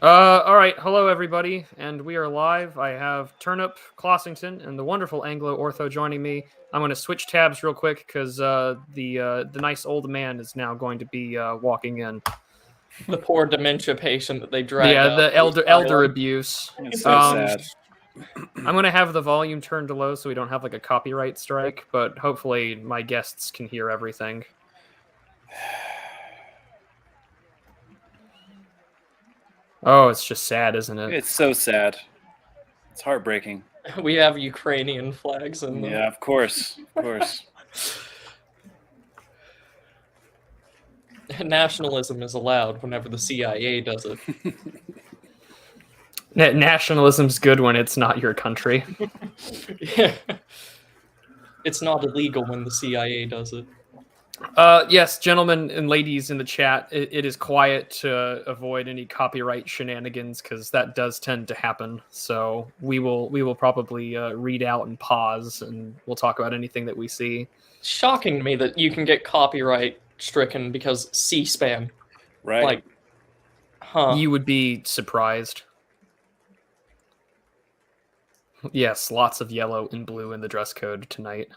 All right. Hello, everybody, and we are live. I have Turnip, Clossington, and the wonderful Anglo Ortho joining me. I'm going to switch tabs real quick because the nice old man is now going to be walking in. The poor dementia patient that they dragged Yeah, out. the elder abuse. It's so sad. I'm going to have the volume turned to low so we don't have like a copyright strike, but hopefully my guests can hear everything. Oh, it's just sad, isn't it? It's so sad. It's heartbreaking. We have Ukrainian flags in them. Yeah, of course. Of course. Nationalism is allowed whenever the CIA does it. Nationalism's good when it's not your country. Yeah. It's not illegal when the CIA does it. Yes, gentlemen and ladies in the chat, it is quiet to avoid any copyright shenanigans because that does tend to happen. So we will probably read out and pause, and we'll talk about anything that we see. It's shocking to me that you can get copyright stricken because C-SPAN. Right. Like, huh? You would be surprised. Yes, lots of yellow and blue in the dress code tonight.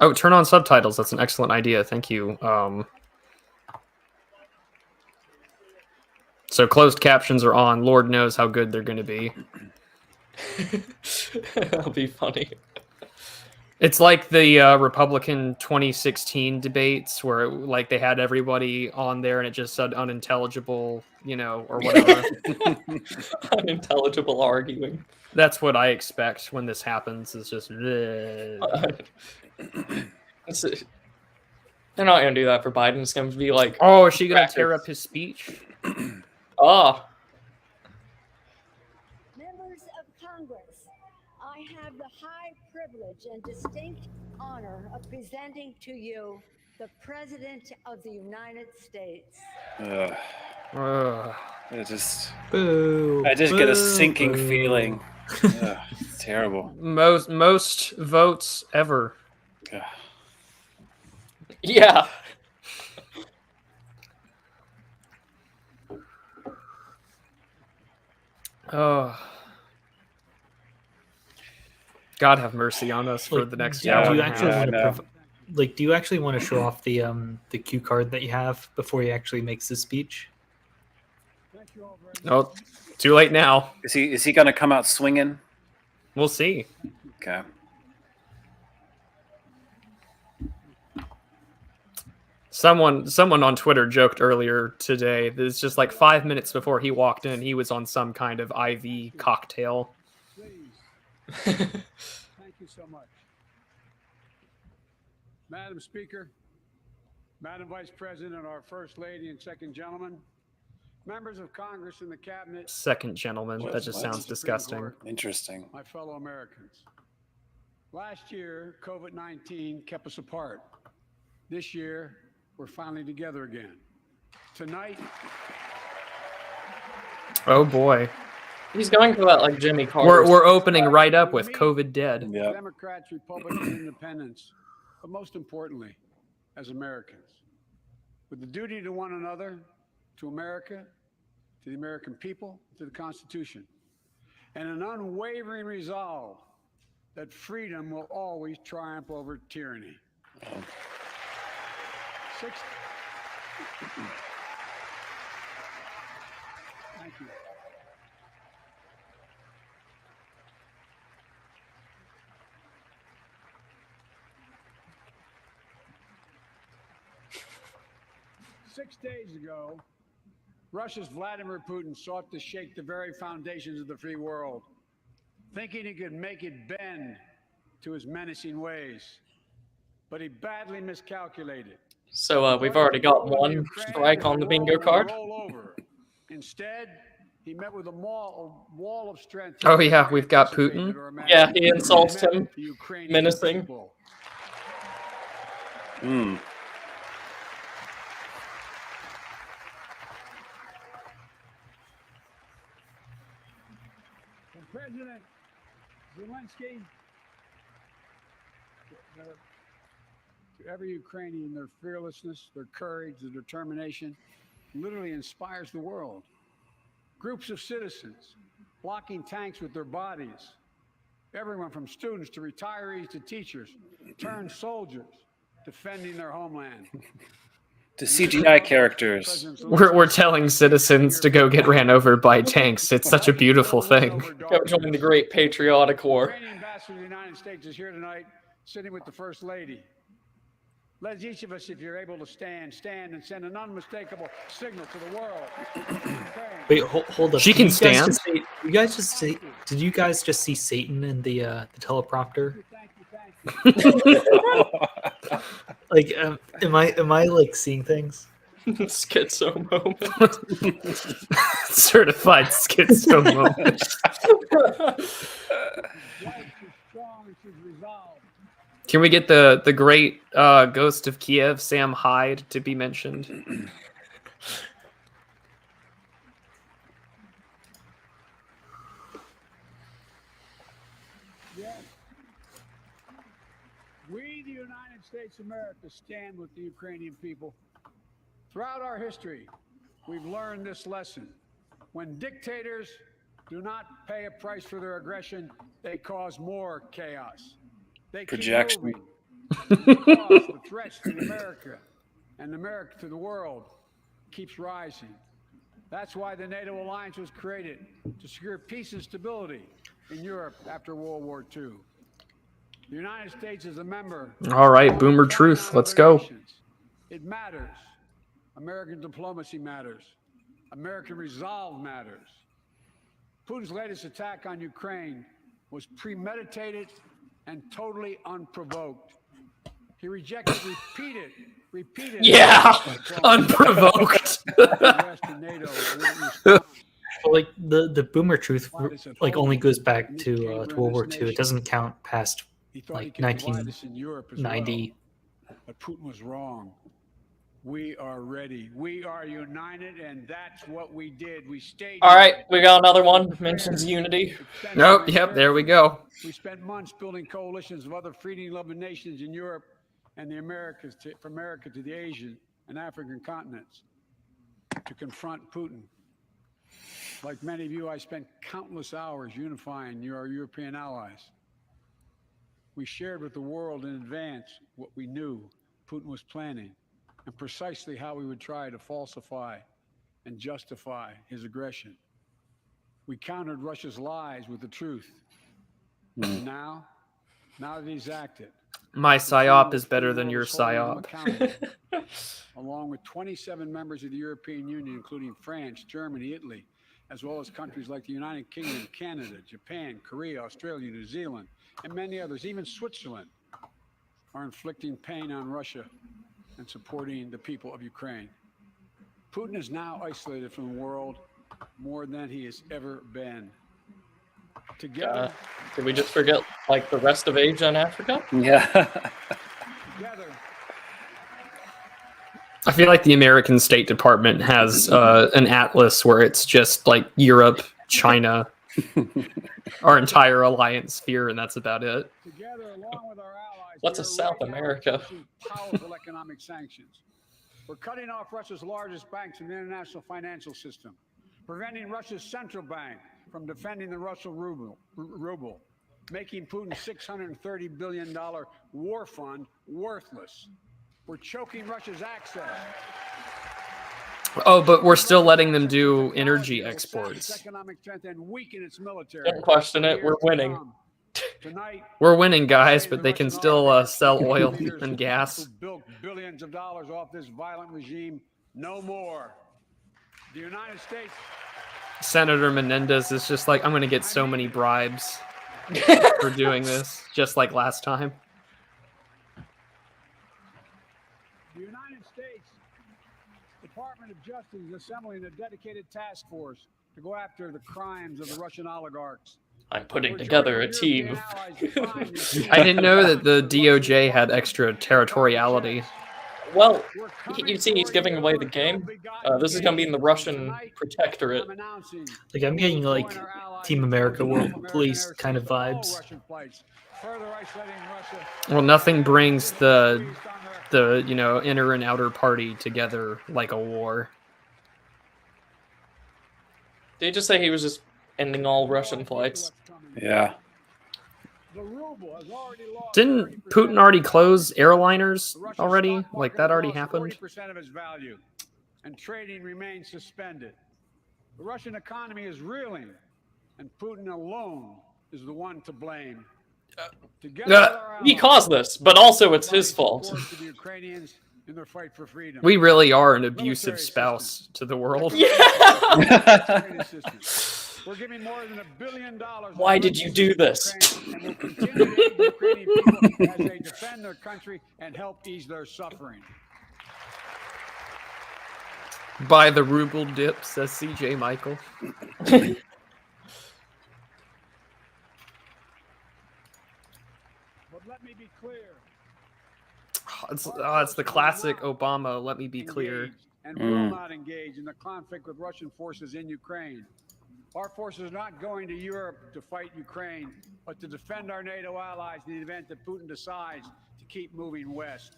Oh, turn on subtitles. That's an excellent idea. Thank you. So closed captions are on. Lord knows how good they're going to be. That'll be funny. It's like the Republican 2016 debates where like they had everybody on there and it just said unintelligible, or whatever. Unintelligible arguing. That's what I expect when this happens. Is just. They're not going to do that for Biden. It's going to be like, oh, is she going to tear up his speech? Ah. Members of Congress, I have the high privilege and distinct honor of presenting to you the President of the United States. I just Boo, get a sinking feeling. It's terrible. Most votes ever. Yeah. Oh. God have mercy on us for the next hour. Do you and a actually half. want to do you actually want to show off the cue card that you have before he actually makes his speech? Oh, too late now. Is he gonna come out swinging? We'll see. Okay. Someone on Twitter joked earlier today that it's just like 5 minutes before he walked in, he was on some kind of IV cocktail. Thank you so much. Madam Speaker, Madam Vice President, our First Lady and Second Gentleman, members of Congress and the Cabinet. Second gentleman, that just sounds disgusting. Interesting. My fellow Americans. Last year, COVID-19 kept us apart. This year, we're finally together again. Tonight. Oh boy. He's going for that like Jimmy Carter. We're opening right up with COVID dead. Yeah. Democrats, Republicans, Independents, but most importantly, as Americans, with the duty to one another, to America, to the American people, to the Constitution, and an unwavering resolve that freedom will always triumph over tyranny. Thank you. 6 days ago, Russia's Vladimir Putin sought to shake the very foundations of the free world, thinking he could make it bend to his menacing ways. But he badly miscalculated. So we've already got one strike on the bingo card. Instead, he met with a wall of strength. Oh yeah, we've got Putin. Yeah, he insults him, menacing. President Zelensky, To every Ukrainian, their fearlessness, their courage, their determination literally inspires the world. Groups of citizens blocking tanks with their bodies. Everyone from students to retirees to teachers turned soldiers defending their homeland. The CGI characters. We're telling citizens to go get ran over by tanks. It's such a beautiful thing. Go join the Great Patriotic War. Ukrainian ambassador to the United States is here tonight, sitting with the First Lady. Let each of us, if you're able to stand and send an unmistakable signal to the world. Wait, hold up. She can stand? Did you guys just see Satan in the teleprompter? Thank you. Like, am I like seeing things? Schizo moment. Certified schizo moment. Life is strong and she's resolved. Can we get the great ghost of Kiev, Sam Hyde, to be mentioned? Yes. We, the United States of America, stand with the Ukrainian people. Throughout our history, we've learned this lesson. When dictators do not pay a price for their aggression, they cause more chaos. They keep Projection. moving. Because the threats to America and America to the world keeps rising. That's why the NATO alliance was created, to secure peace and stability in Europe after World War II. The United States is a member. All right, boomer truth. Let's go. It matters. American diplomacy matters. American resolve matters. Putin's latest attack on Ukraine was premeditated and totally unprovoked. He rejected repeated. Yeah, unprovoked. Like the boomer truth, like only goes back to World War II. It doesn't count past like 1990. But Putin was wrong. We are ready. We are united, and that's what we did. We stayed. All right, we got another one. Mentions unity. Nope. Yep. There we go. We spent months building coalitions of other freedom-loving nations in Europe and the Americas, from America to the Asian and African continents, to confront Putin. Like many of you, I spent countless hours unifying our European allies. We shared with the world in advance what we knew Putin was planning and precisely how we would try to falsify and justify his aggression. We countered Russia's lies with the truth. And now that he's acted, My psyop is better than your psyop. Along with 27 members of the European Union, including France, Germany, Italy, as well as countries like the United Kingdom, Canada, Japan, Korea, Australia, New Zealand, and many others, even Switzerland, are inflicting pain on Russia and supporting the people of Ukraine. Putin is now isolated from the world more than he has ever been. Together, Did we just forget like the rest of Asia and Africa? Yeah. together, I feel like the American State Department has an atlas where it's just like Europe, China, our entire alliance sphere, and that's about it. together, along with our allies, What's we a are South right now America? pushing powerful economic sanctions. We're cutting off Russia's largest banks from the international financial system, preventing Russia's central bank from defending the Russian ruble, making Putin's $630 billion war fund worthless. We're choking Russia's access. Oh, but we're still letting them do energy exports. Economic strength and weaken its military. Don't question it. We're winning. Tonight, We're winning, guys, but they can still sell oil and gas. who built billions of dollars off this violent regime, no more. The United States. Senator Menendez is just like, I'm going to get so many bribes for doing this, just like last time. The United States Department of Justice is assembling a dedicated task force to go after the crimes of the Russian oligarchs. I'm putting together a team. I didn't know that the DOJ had extraterritoriality. Well, you see, he's giving away the game. This is going to be in the Russian protectorate. Like I'm getting like Team America World Police kind of vibes. Well, nothing brings the the inner and outer party together like a war. Did he just say he was just ending all Russian flights? Yeah. Didn't Putin already close airliners already? Like that already happened? 40% of its value, and trading remains suspended. The Russian economy is reeling, and Putin alone is the one to blame. He caused this, but also it's his fault. We really are an abusive spouse to the world. Yeah. We're giving more than $1 billion. Why did you do this? And we'll continue to aid Ukrainian people as they defend their country and help ease their suffering. By the ruble dip, says CJ Michael. But let me be clear. It's the classic Obama, let me be clear. And will not engage in the conflict with Russian forces in Ukraine. Our forces are not going to Europe to fight Ukraine, but to defend our NATO allies in the event that Putin decides to keep moving west.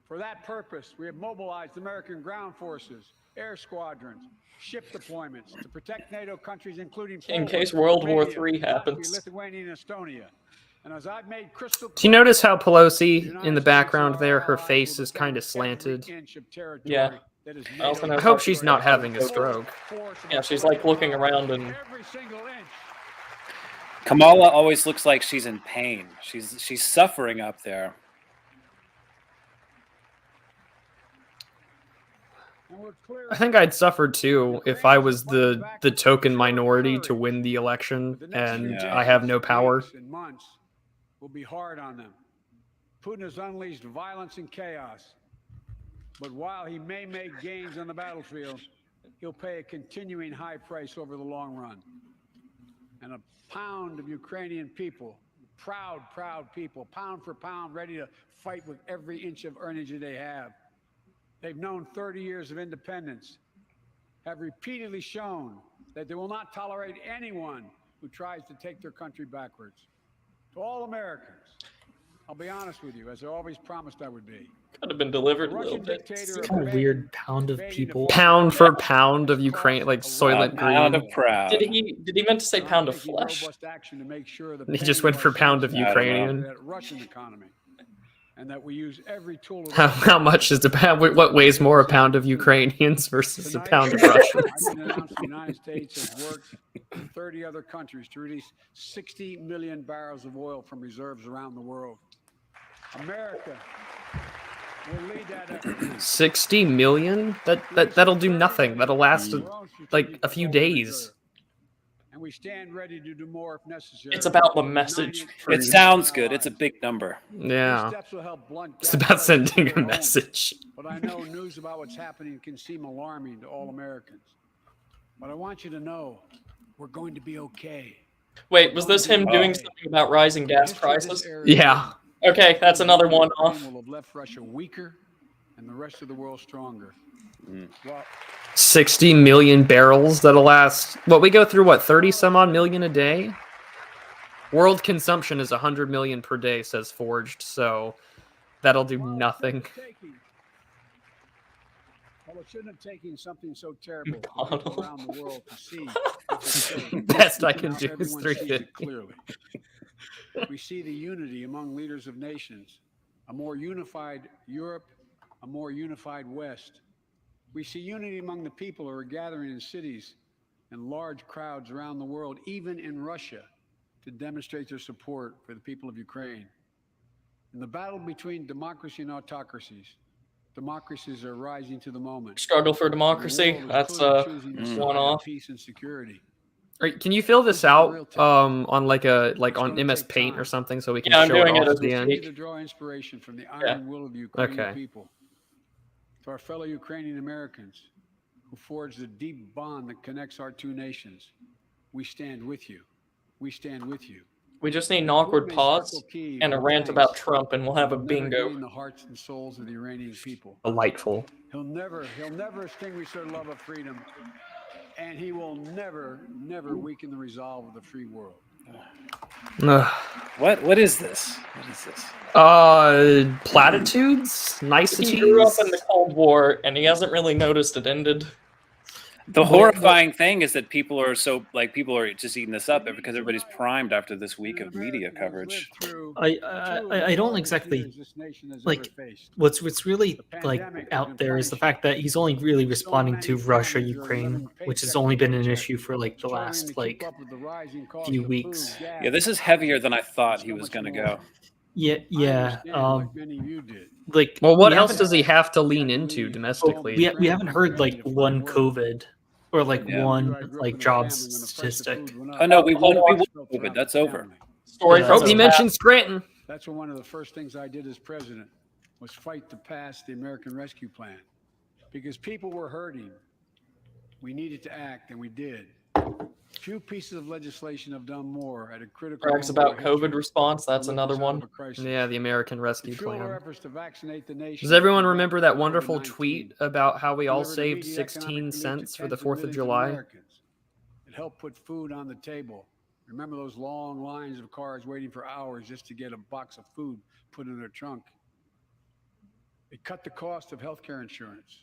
For that purpose, we have mobilized American ground forces, air squadrons, ship deployments to protect NATO countries, including In Poland, case World War Romania, III happens. Latvia, Lithuania, and Estonia. And as I've made crystal Do you clear, notice how the Pelosi United in the States background and there, our her allies face will is kind of defend every slanted? inch of territory Yeah. that is I also NATO I know hope she's not having a territory. stroke. Yeah, she's like looking around and Every single inch. Kamala always looks like she's in pain. She's suffering up there. I think I'd suffer too if I was the token minority to win the election and I have no power. Weeks and months will be hard on them. Putin has unleashed violence and chaos. But while he may make gains on the battlefield, he'll pay a continuing high price over the long run. And a pound of Ukrainian people, proud people, pound for pound, ready to fight with every inch of energy they have. They've known 30 years of independence, have repeatedly shown that they will not tolerate anyone who tries to take their country backwards. To all Americans, I'll be honest with you, as I always promised I would be. could have been delivered a little bit. It's kind of weird. Pound of people. Pound for pound of Ukraine, like Soylent Pound Green. of proud. Did he meant to say pound of flesh? He just went for pound of Ukrainian. Russian economy. And that we use every tool. How much is the pound? What weighs more, a pound of Ukrainians versus a pound of Russians? I've been announced the United States has worked with 30 other countries to release 60 million barrels of oil from reserves around the world. America will lead that effort. 60 million? That'll do nothing. That'll last like a few days. And we stand ready to do more if necessary. It's about the message. It sounds good. It's a big number. Yeah. These steps will help blunt It's about sending a gas prices message. But I know news about what's happening can seem alarming to all Americans. But I want you to know we're going to be okay. Wait, was this him doing something about rising gas prices? Yeah. Okay, that's another one off. Will have left Russia weaker and the rest of the world stronger. Well, 60 million barrels that'll last. We go through 30 some odd million a day? World consumption is 100 million per day, says Forged, so that'll do nothing. well, it shouldn't have taken something so terrible McDonald's. around the world to see. It's okay. Best I can Now do is everyone sees 350. it clearly. We see the unity among leaders of nations, a more unified Europe, a more unified West. We see unity among the people who are gathering in cities and large crowds around the world, even in Russia, to demonstrate their support for the people of Ukraine. In the battle between democracy and autocracies, democracies are rising to the moment. Struggle for democracy. That's one off. Peace and security. All right, can you fill this out on on MS Paint or something so we can Yeah, I'm show it doing it off as at the we end? Need to draw inspiration from the iron will of the Ukrainian Okay. people. To our fellow Ukrainian Americans who forged the deep bond that connects our two nations, we stand with you. We stand with you. We just need an awkward pause and a rant about Trump, and we'll have a He'll never bingo. gain the hearts and souls of the Iranian people. Delightful. He'll never extinguish their love of freedom, and he will never weaken the resolve of the free world. What is this? What is this? Platitudes, niceties. He grew up in the Cold War, and he hasn't really noticed it ended. The horrifying thing is that people are just eating this up because everybody's primed after this week of media coverage. I don't exactly like what's really like out there is the fact that he's only really responding to Russia, Ukraine, which has only been an issue for like the last like few weeks. Yeah, this is heavier than I thought he was going to go. Yeah. Like, well, what else does he have to lean into domestically? We haven't heard like one COVID or like one like jobs statistic. Oh no, we won COVID. That's over. He mentioned Scranton. That's one of the first things I did as president was fight to pass the American Rescue Plan because people were hurting. We needed to act, and we did. Few pieces of legislation have done more at a critical. Brags about COVID response. That's another one. Yeah, the American Rescue Plan. Does everyone remember that wonderful tweet about how we all saved 16 cents for the 4th of July? It helped put food on the table. Remember those long lines of cars waiting for hours just to get a box of food put in their trunk? It cut the cost of healthcare insurance.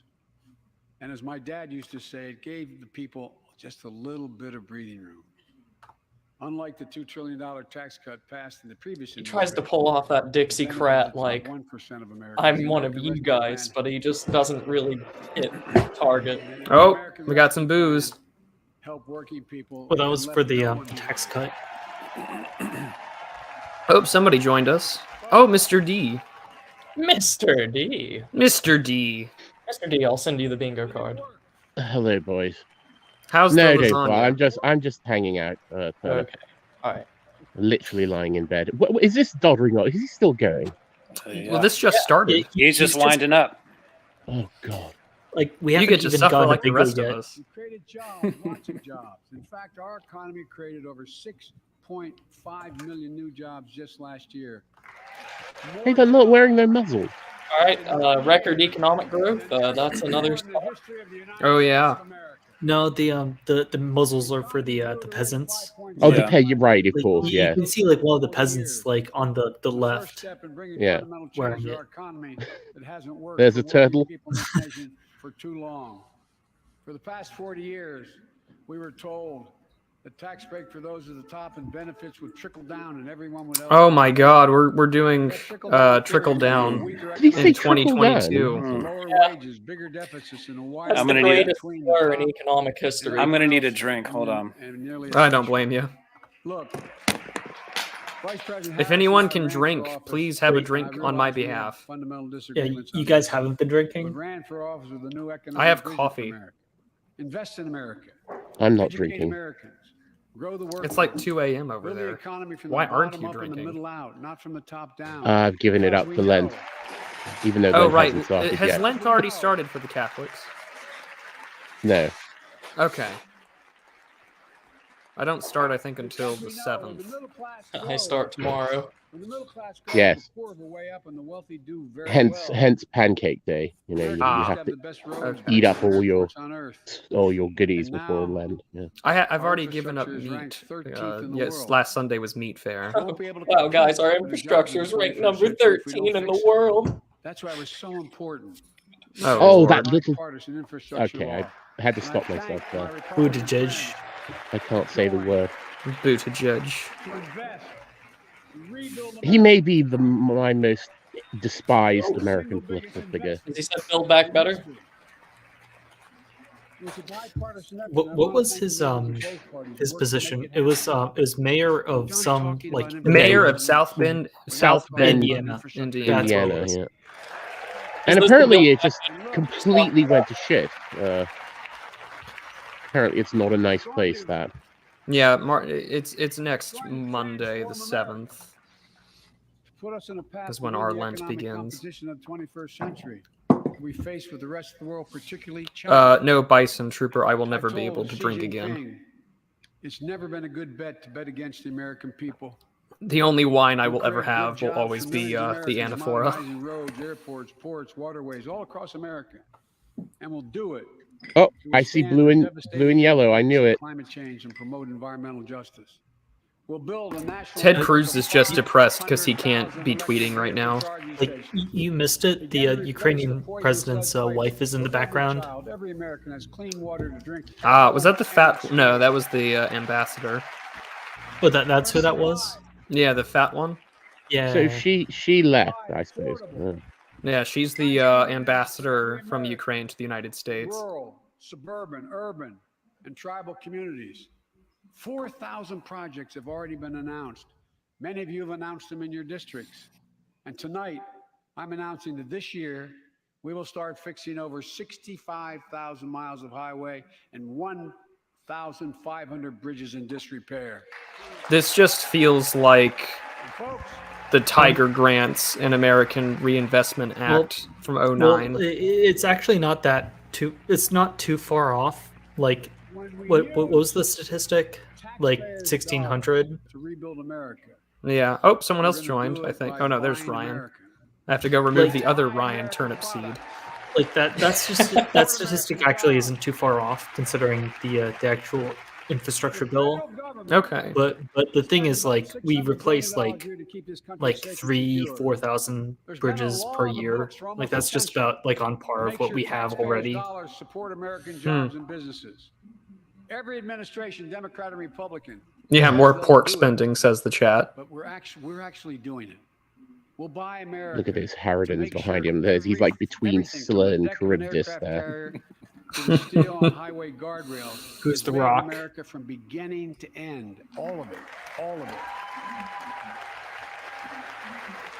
And as my dad used to say, it gave the people just a little bit of breathing room. Unlike the $2 trillion tax cut passed in the previous he tries to pull off that Dixiecrat, like, 1% of Americans. I'm one of you guys, but he just doesn't really hit target. Oh, we got some booze. Help working people. Well, that was for the tax cut. Oh, somebody joined us. Oh, Mr. D. Mr. D. Mr. D. Mr. D, I'll send you the bingo card. Hello, boys. How's the lasagna? Well, I'm just hanging out. Okay. All right. Literally lying in bed. What is this doddering on? Is he still going? Well, this just started. He's just winding up. Oh God. Like we you haven't get to even suffer gotten like a the bingo rest yet. of us. We created jobs, lots of jobs. In fact, our economy created over 6.5 million new jobs just last year. Hey, they're not wearing their muzzle. All right. Record economic growth. That's another. Oh yeah. No, the muzzles are for the peasants. Oh, Yeah. the pay. You're right, of Like, course. you Yeah. can see like one of the peasants like on the left. Yeah. Wearing it. There's a turtle. For too long. For the past 40 years, we were told the tax break for those at the top and benefits would trickle down and everyone would. Oh my God, we're doing trickle down Did he say in trickle 2022. down? Lower wages, bigger deficits, and a wide. That's I'm the gonna need greatest slur in economic history. I'm gonna need a drink. Hold on. I don't blame you. Look, Vice President If Harris anyone and I can ran for drink, office. please have a I drink realize on my we have behalf. fundamental Yeah, disagreements you on guys this haven't been issue, drinking. but ran for office with a new economic I have vision for coffee. America. Invest in America. I'm not Educate drinking. Americans. Grow the It's like workforce. 2 a.m. over Build the there. economy from the Why aren't bottom you up and the drinking? middle out, not from the top down. I've given it Because up we for Lent, know even though Oh Lent right, hasn't started has yet. Lent already started for the Catholics? No. Okay. I don't start, I think, until the because we know when 7th. the middle class I grows, start tomorrow. when the middle class grows, Yes. the poor will way up and the wealthy do very Hence well. Pancake Day. You know, you Ah. have to the best roads, Okay. eat up all your airports on Earth. goodies And before now- Lent. Yeah. I've Our already given up infrastructure is meat. ranked 13th in the Yes, world. last Sunday was meat fair. We won't be able to Wow, guys, our compete with the infrastructure is jobs ranked in number 21st century if we 13 don't in the fix it. world. That's why it was so important. Oh, Oh, Lord. that little. Bipartisan infrastructure Okay, law. I had to And I stop thank myself my there. Who Republican to judge? friends I can't say the word. Boo to judge. to invest, rebuild He may be my most despised American political figure. Has he said build back better? What was his position? It was mayor of some like Mayor of South Bend, Indiana. Indiana. That's what it Indiana, was. yeah. Is And this the apparently Bill it just completely went to shit. Apparently it's not a nice place, that. Yeah, it's next Monday, the 7th. Is when our Lent begins. Of the 21st century. We face with the rest of the world, particularly China. No Bison Trooper, I will never I be told able to Xi drink again. Jinping, it's never been a good bet to bet against the American people. The only wine I will We'll ever create good have will jobs always for be millions of the Americans, anaphora. modernizing roads, airports, ports, waterways, all across America. And we'll do it. Oh, to I see withstand blue the and devastating yellow. I knew impacts of it. Climate change and promote environmental justice. We'll build a national Ted Cruz is just depressed because he can't be tweeting right now. Like you missed it. The Ukrainian president's wife is in the background. Every American has clean water to drink. Was that the fat? No, that was the ambassador. Oh, that's who that was? Yeah, the fat one. Yeah. So she left, I suppose. Yeah, she's the ambassador from Ukraine to the United States. Rural, suburban, urban, and tribal communities. 4,000 projects have already been announced. Many of you have announced them in your districts. And tonight, I'm announcing that this year, we will start fixing over 65,000 miles of highway and 1,500 bridges in disrepair. This just feels like Folks, the Tiger Grants and American Reinvestment Act from 09. Well, it's actually not that too. It's not too far off. Like, what was the statistic? Like 1,600. to rebuild America. Yeah. Oh, someone else joined, I think. Oh no, there's Ryan. I have to go remove the other Ryan Turnip seed. Like that's just that statistic actually isn't too far off considering the actual infrastructure bill. Okay. But the thing is, like, we replace like 3,000-4,000 bridges per year. Like that's just about like on par of what we have already. Support American jobs and businesses. Every administration, Democrat and Republican. Yeah, more pork spending, says the chat. But we're actually doing it. We'll buy America. Look at his Harridans behind him. He's like between Scylla and Charybdis there. Steel on highway guardrails. Who's the Rock? America from beginning to end. All of it. All of it.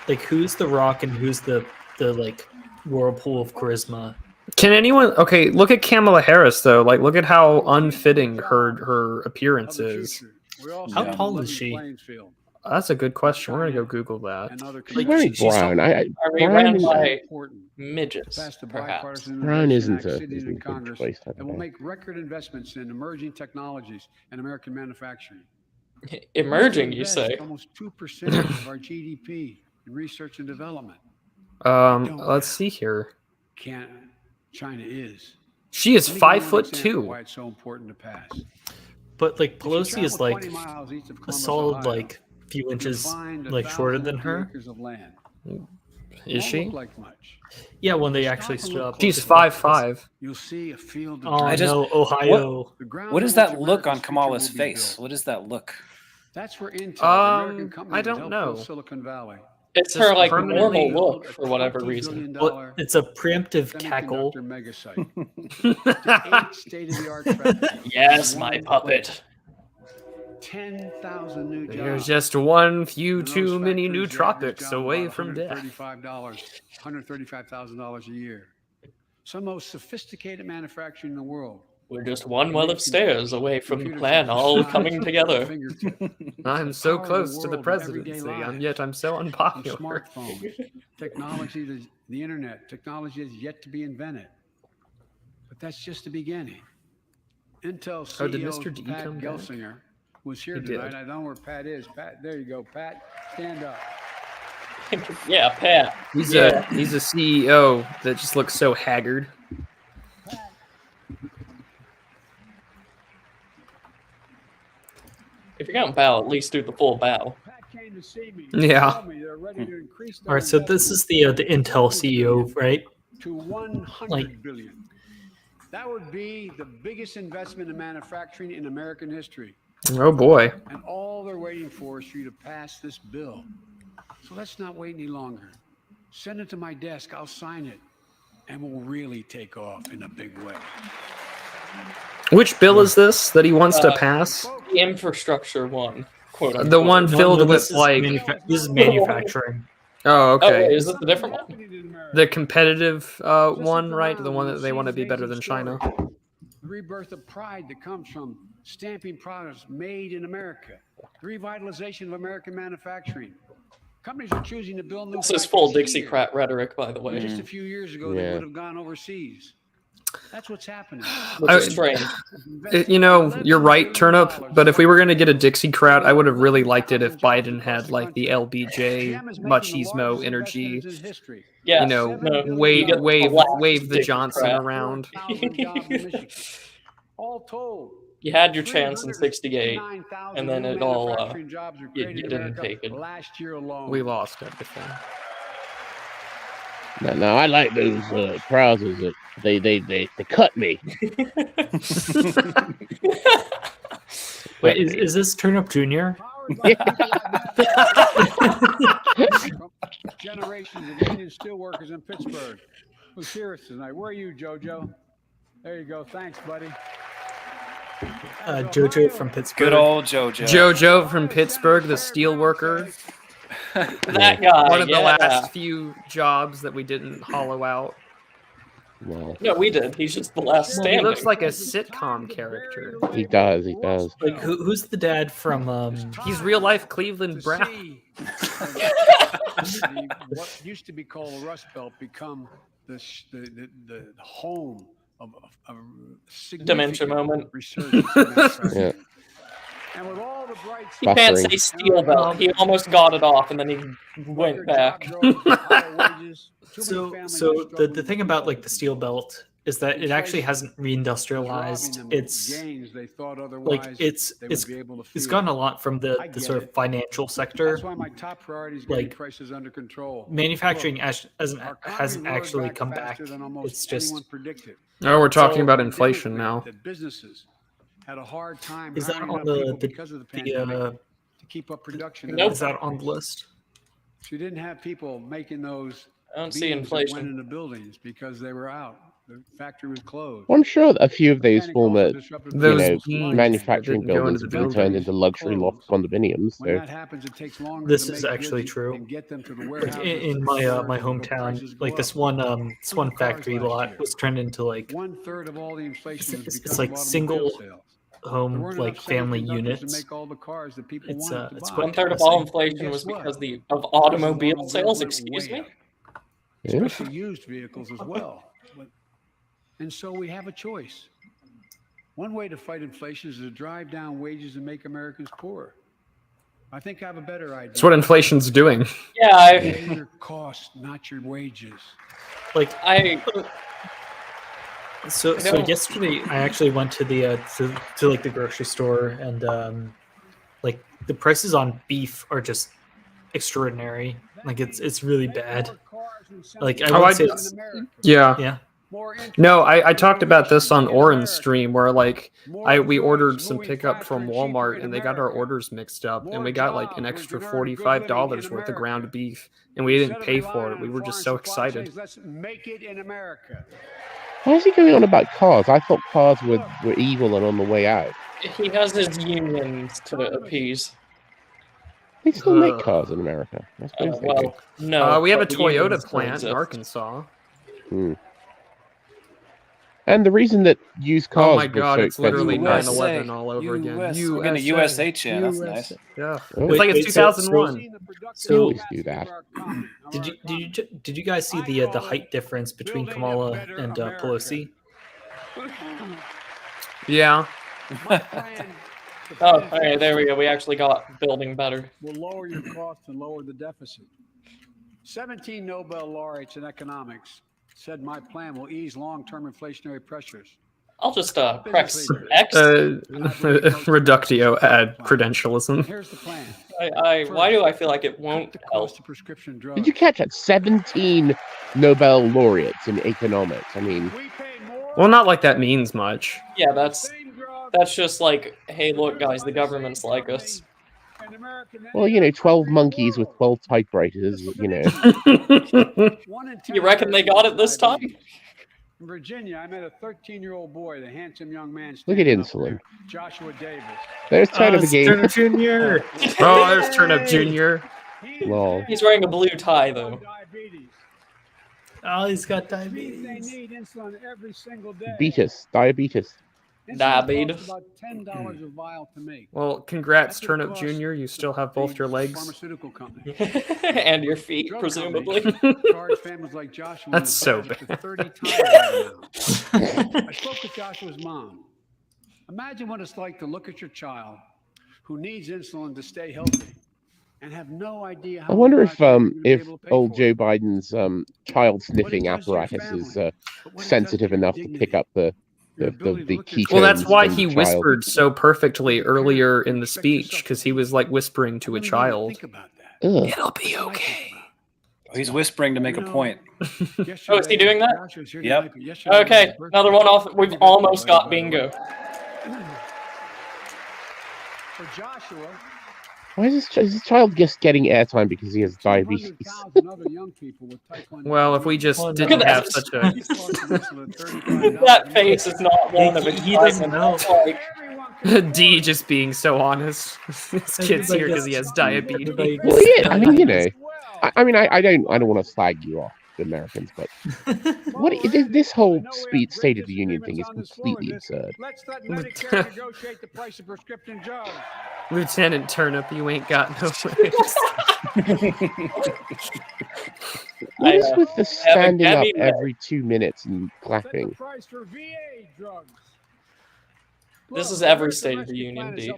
Like, who's the Rock and who's the like whirlpool of charisma? Can anyone? Okay, look at Kamala Harris though. Like, look at how unfitting her appearance is. How tall is she? That's a good question. We're gonna go Google that. She's wearing brown. Are we Brown ran is- by midgets, perhaps? Brown isn't a good choice. I And will make record investments in emerging technologies and American manufacturing. Emerging, you say? Almost 2% of our GDP in research and development. Let's see here. China is. She is Let me give you 5'2". Why it's so important to pass. But like If you Pelosi is travel like 20 miles east of a Columbus, solid Ohio, like few you'll inches find like shorter than 1,050 her. acres of land. Is Won't she? look like much. Yeah, when they actually stood up. She's 5'5". You'll see a field of Oh I just- no, Ohio. The ground What is on which that look on America's Kamala's future will be face? built. What is that look? That's where Intel, the American company I that don't helped know. build Silicon Valley. It's Just her like permanently- normal look for whatever reason. Well, it's a preemptive cackle. Semiconductor megasite. 8 state-of-the-art factories. Yes, my puppet. 10,000 new There's jobs. just one few And those too many factories new average tropics down away about from death. $135,000 a year. Some of the most sophisticated manufacturing in the world. We're just one well of stairs away from the plan all coming together. I'm so Power of the close to the world in everyday presidency, lives. and yet I'm so From unpopular. smartphones, technology, the internet, technology is yet to be invented. But that's just the beginning. Intel CEO Oh, did Mr. D Pat come back? Gelsinger was here He tonight. did. I don't know where Pat is. Pat, there you go. Pat, stand up. Yeah, Pat. He's Yeah. a CEO that just looks so haggard. If you're gonna bow, at least do the full bow. Pat came to see me. Yeah. Told me they're ready to increase their All right, so this is the Intel CEO, right? to 100 like- billion. That would be the biggest investment in manufacturing in American history. Oh boy. And all they're waiting for is for you to pass this bill. So let's not wait any longer. Send it to my desk. I'll sign it. And we'll really take off in a big way. Which bill is this that he wants to pass? The infrastructure one, quote unquote. The one filled No, with this is like. this is manufacturing. Oh, Oh, wait, okay. is it the different one? The competitive one, right? The one that they want to be better than China. The rebirth of pride that comes from stamping products made in America. The revitalization of American manufacturing. Companies are choosing to build new This is full factories here. Dixiecrat rhetoric, by the way. Just a few years ago, they Yeah. would have gone overseas. That's what's happening. Which is strange. You know, you're right, Turnip. But if we were going to get a Dixiecrat, I would have really liked it if Biden had like the LBJ machismo energy. Yeah, You know, no, wave you get the last the Johnson Dixiecrat. around. All told, You had your chance in '68, and then it all you didn't take it. Last year alone. We lost everything. No, I like those trousers that they cut me. Wait, is this Turnip Jr.? Generations of Union steelworkers in Pittsburgh. Who's here tonight? Where are you, JoJo? There you go. Thanks, buddy. JoJo from Pittsburgh. Good old JoJo. JoJo from Pittsburgh, the steel worker. That guy. One of the last few jobs that we didn't hollow out. Well, No, we did. He's just the last He standing. looks like a sitcom character. he does. Like who's the dad from? He's real life Cleveland Brown. What used to be called the Rust Belt become the home of Dementia moment. resurgence. Yeah. And with all the bright He can't say Buffering. steel belt. He almost got it off, and then he went back. So the thing about like the steel belt is that it actually hasn't reindustrialized. It's like it's gotten a lot from the sort of financial sector. That's why my top priority is getting Like prices under control. manufacturing Look, hasn't actually come back. faster than almost It's just anyone predicted. Oh, we're talking So- about inflation now. That businesses had a hard time Is that hiring on enough people the because of the pandemic to keep up production. Nope. is that on the list? So you didn't have people making those I don't see beams that went inflation. into buildings because they were out. The factory was closed. Well, I'm sure that a few of those Panic former, also disrupted you Those know, business beams life. manufacturing that didn't go into buildings the have been turned buildings. into luxury loft condominiums. When So that happens, it takes longer This to is make actually goods true. and get them to the Like warehouses in before my the hometown, prices like go this up. one factory last lot year. was turned into like 1/3 of all the inflation was It's because like of automobile single sales. There home weren't like enough family semiconductors to units. make all the cars that people It's, wanted to it's buy. quite 1/3 of all depressing. inflation was Guess what? because of Prices automobile automobiles sales. went Excuse way me. up, yeah. especially used vehicles as well. And so we have a choice. One way to fight inflation is to drive down wages and make Americans poorer. I think I have a better idea. That's what inflation's doing. Yeah, Pay your costs, not your wages. Like I so No. yesterday I actually went to the to like the grocery store and like the prices on beef are just extraordinary. Like it's really bad. Like I Oh, would I say do- it's, Yeah. yeah. No, I talked about this on Oren's stream where like we ordered some pickup from Walmart and they got our orders mixed up and we got like an extra $45 worth of ground beef and we didn't pay for it. We were just so excited. Let's make it in America. Why is he going on about cars? I thought cars were evil and on the way out. he has his unions to appease. They still make cars in America. I suppose they do. Well, no. We have a but the Toyota unions still plant in exist. Arkansas. Hmm. And the reason that used cars Oh my were god, so it's literally expensive- 9/11 all over again. We're getting a USA chant. That's nice. Yeah. Oh, It's like it's Wait, so- 2001. they So always do that. did you guys see the height difference between Kamala and Pelosi? Yeah. Oh, okay, there we go. We actually got building better. Will lower your costs and lower the deficit. 17 Nobel laureates in economics said my plan will ease long-term inflationary pressures. I'll just press X. Reductio ad credentialism. Here's the plan. Why do I feel like it won't Cut the help? cost of prescription drugs. Did you catch that? 17 Nobel laureates in economics. I mean, We pay more Well, not like that means much. Yeah, that's same drugs just like, hey, look, guys, the government's like us. and American well, you know, 12 monkeys with 12 typewriters, you know. 1 in 10 You reckon they got it this time? In Virginia, I met a 13-year-old boy, the handsome young man. Look at standing up insulin. there, Joshua Davis. There's Turnip it's again. Turnip Jr. Oh, there's Turnip Jr. Lol. He's wearing a blue tie, though. Diabetes. Oh, he's got They diabetes. need insulin every single day. Beatus. Diabetes. Insulin Diabetes. costs about $10 a vial to make. Well, congrats, That's what it Turnip costs Jr. You still have both your legs. Pharmaceutical company. And your feet, Drug presumably. Charge families like Joshua. That's so bad. bad. 30 times that amount. I spoke with Joshua's mom. Imagine what it's like to look at your child who needs insulin to stay healthy and have no idea how. I wonder much if you're gonna be if able to pay old for Joe it. Biden's child What it sniffing does to your apparatus is family, but what it does sensitive to your enough to pick dignity. up the the key Well, that's terms why from he the child. whispered so perfectly earlier in the speech, because he was like whispering to a child. Ugh. It'll be okay. He's whispering to make a point. Oh, is he doing that? Yep. Okay, another one off. We've almost got bingo. For Joshua, Why is this child just getting airtime because he has diabetes? 200,000 other young people with type 1 Well, if we just Well, didn't no. have such a That face is not one of He doesn't excitement. know. Like, D just being so honest. This kid's here because he has diabetes. Well, yeah, I mean, you know, I don't want to slag you off, the Americans, but this whole State of the Union thing is completely absurd. Let's let Medicare negotiate the price of prescription drugs. Lieutenant Turnip, you ain't got no ways. What is with the standing up Gabby- every 2 minutes and Set the clapping? price for VA drugs. This is every State of the Union, D.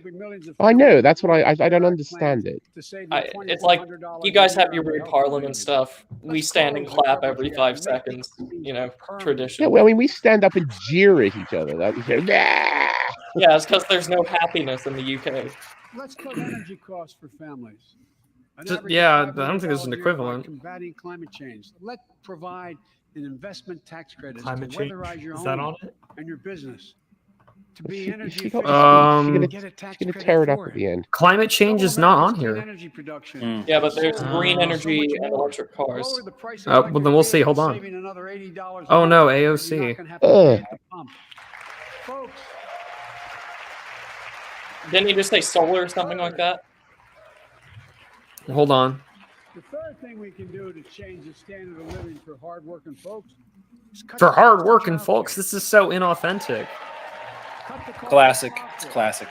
I know, that's what I don't understand it. It's like, you guys have your weird parliament stuff. We stand and clap every 5 seconds. You know, tradition. Yeah, well, I mean, we stand up and jeer at each other. That, you know, Yeah, it's because there's no happiness in the UK. Let's cut energy costs for families. An Just- average yeah, of I don't think there's an $500 equivalent. Combating climate change. Let's provide an investment tax credit Climate to change. weatherize your Is that home on it? and your business. To be She energy got efficient. the Get a tax she's gonna credit tear it up for at the end. Climate change is not on here. Energy production. Mm. Yeah, but there's green Oh. energy and electric cars. Lower the price of Well, then we'll electric see. Hold vehicles, on. saving another $80 a Oh, month, no, but you're AOC. not gonna have to pay at the pump. Folks, Didn't he just say solar or something like that? Hold on. the third thing we can do to change the standard of living for hardworking folks is cut For the cost of hard-working childcare. folks, this is so inauthentic. Cut the cost of Classic. It's childcare. classic.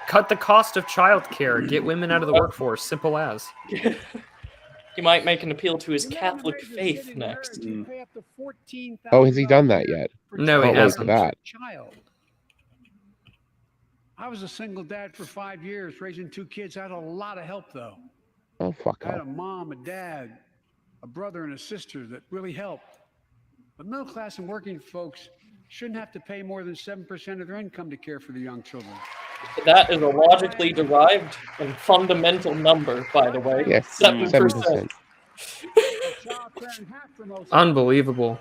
Cut the cost of childcare. Get women out of the workforce. Simple as. He might make an appeal to his You live in a Catholic major faith city in next. America, you pay up to $14,000 Oh, has he done that a year yet? for No, he Can't wait for hasn't. that. child. I was a single dad for 5 years, raising 2 kids. I had a lot of help, though. Oh, fuck I had off. a mom, a dad, a brother, and a sister that really helped. But middle class and working folks shouldn't have to pay more than 7% of their income to care for the young children. That is a logically derived and fundamental number, by the way. Yes, 7%. 7%. Childcare and half for most Unbelievable.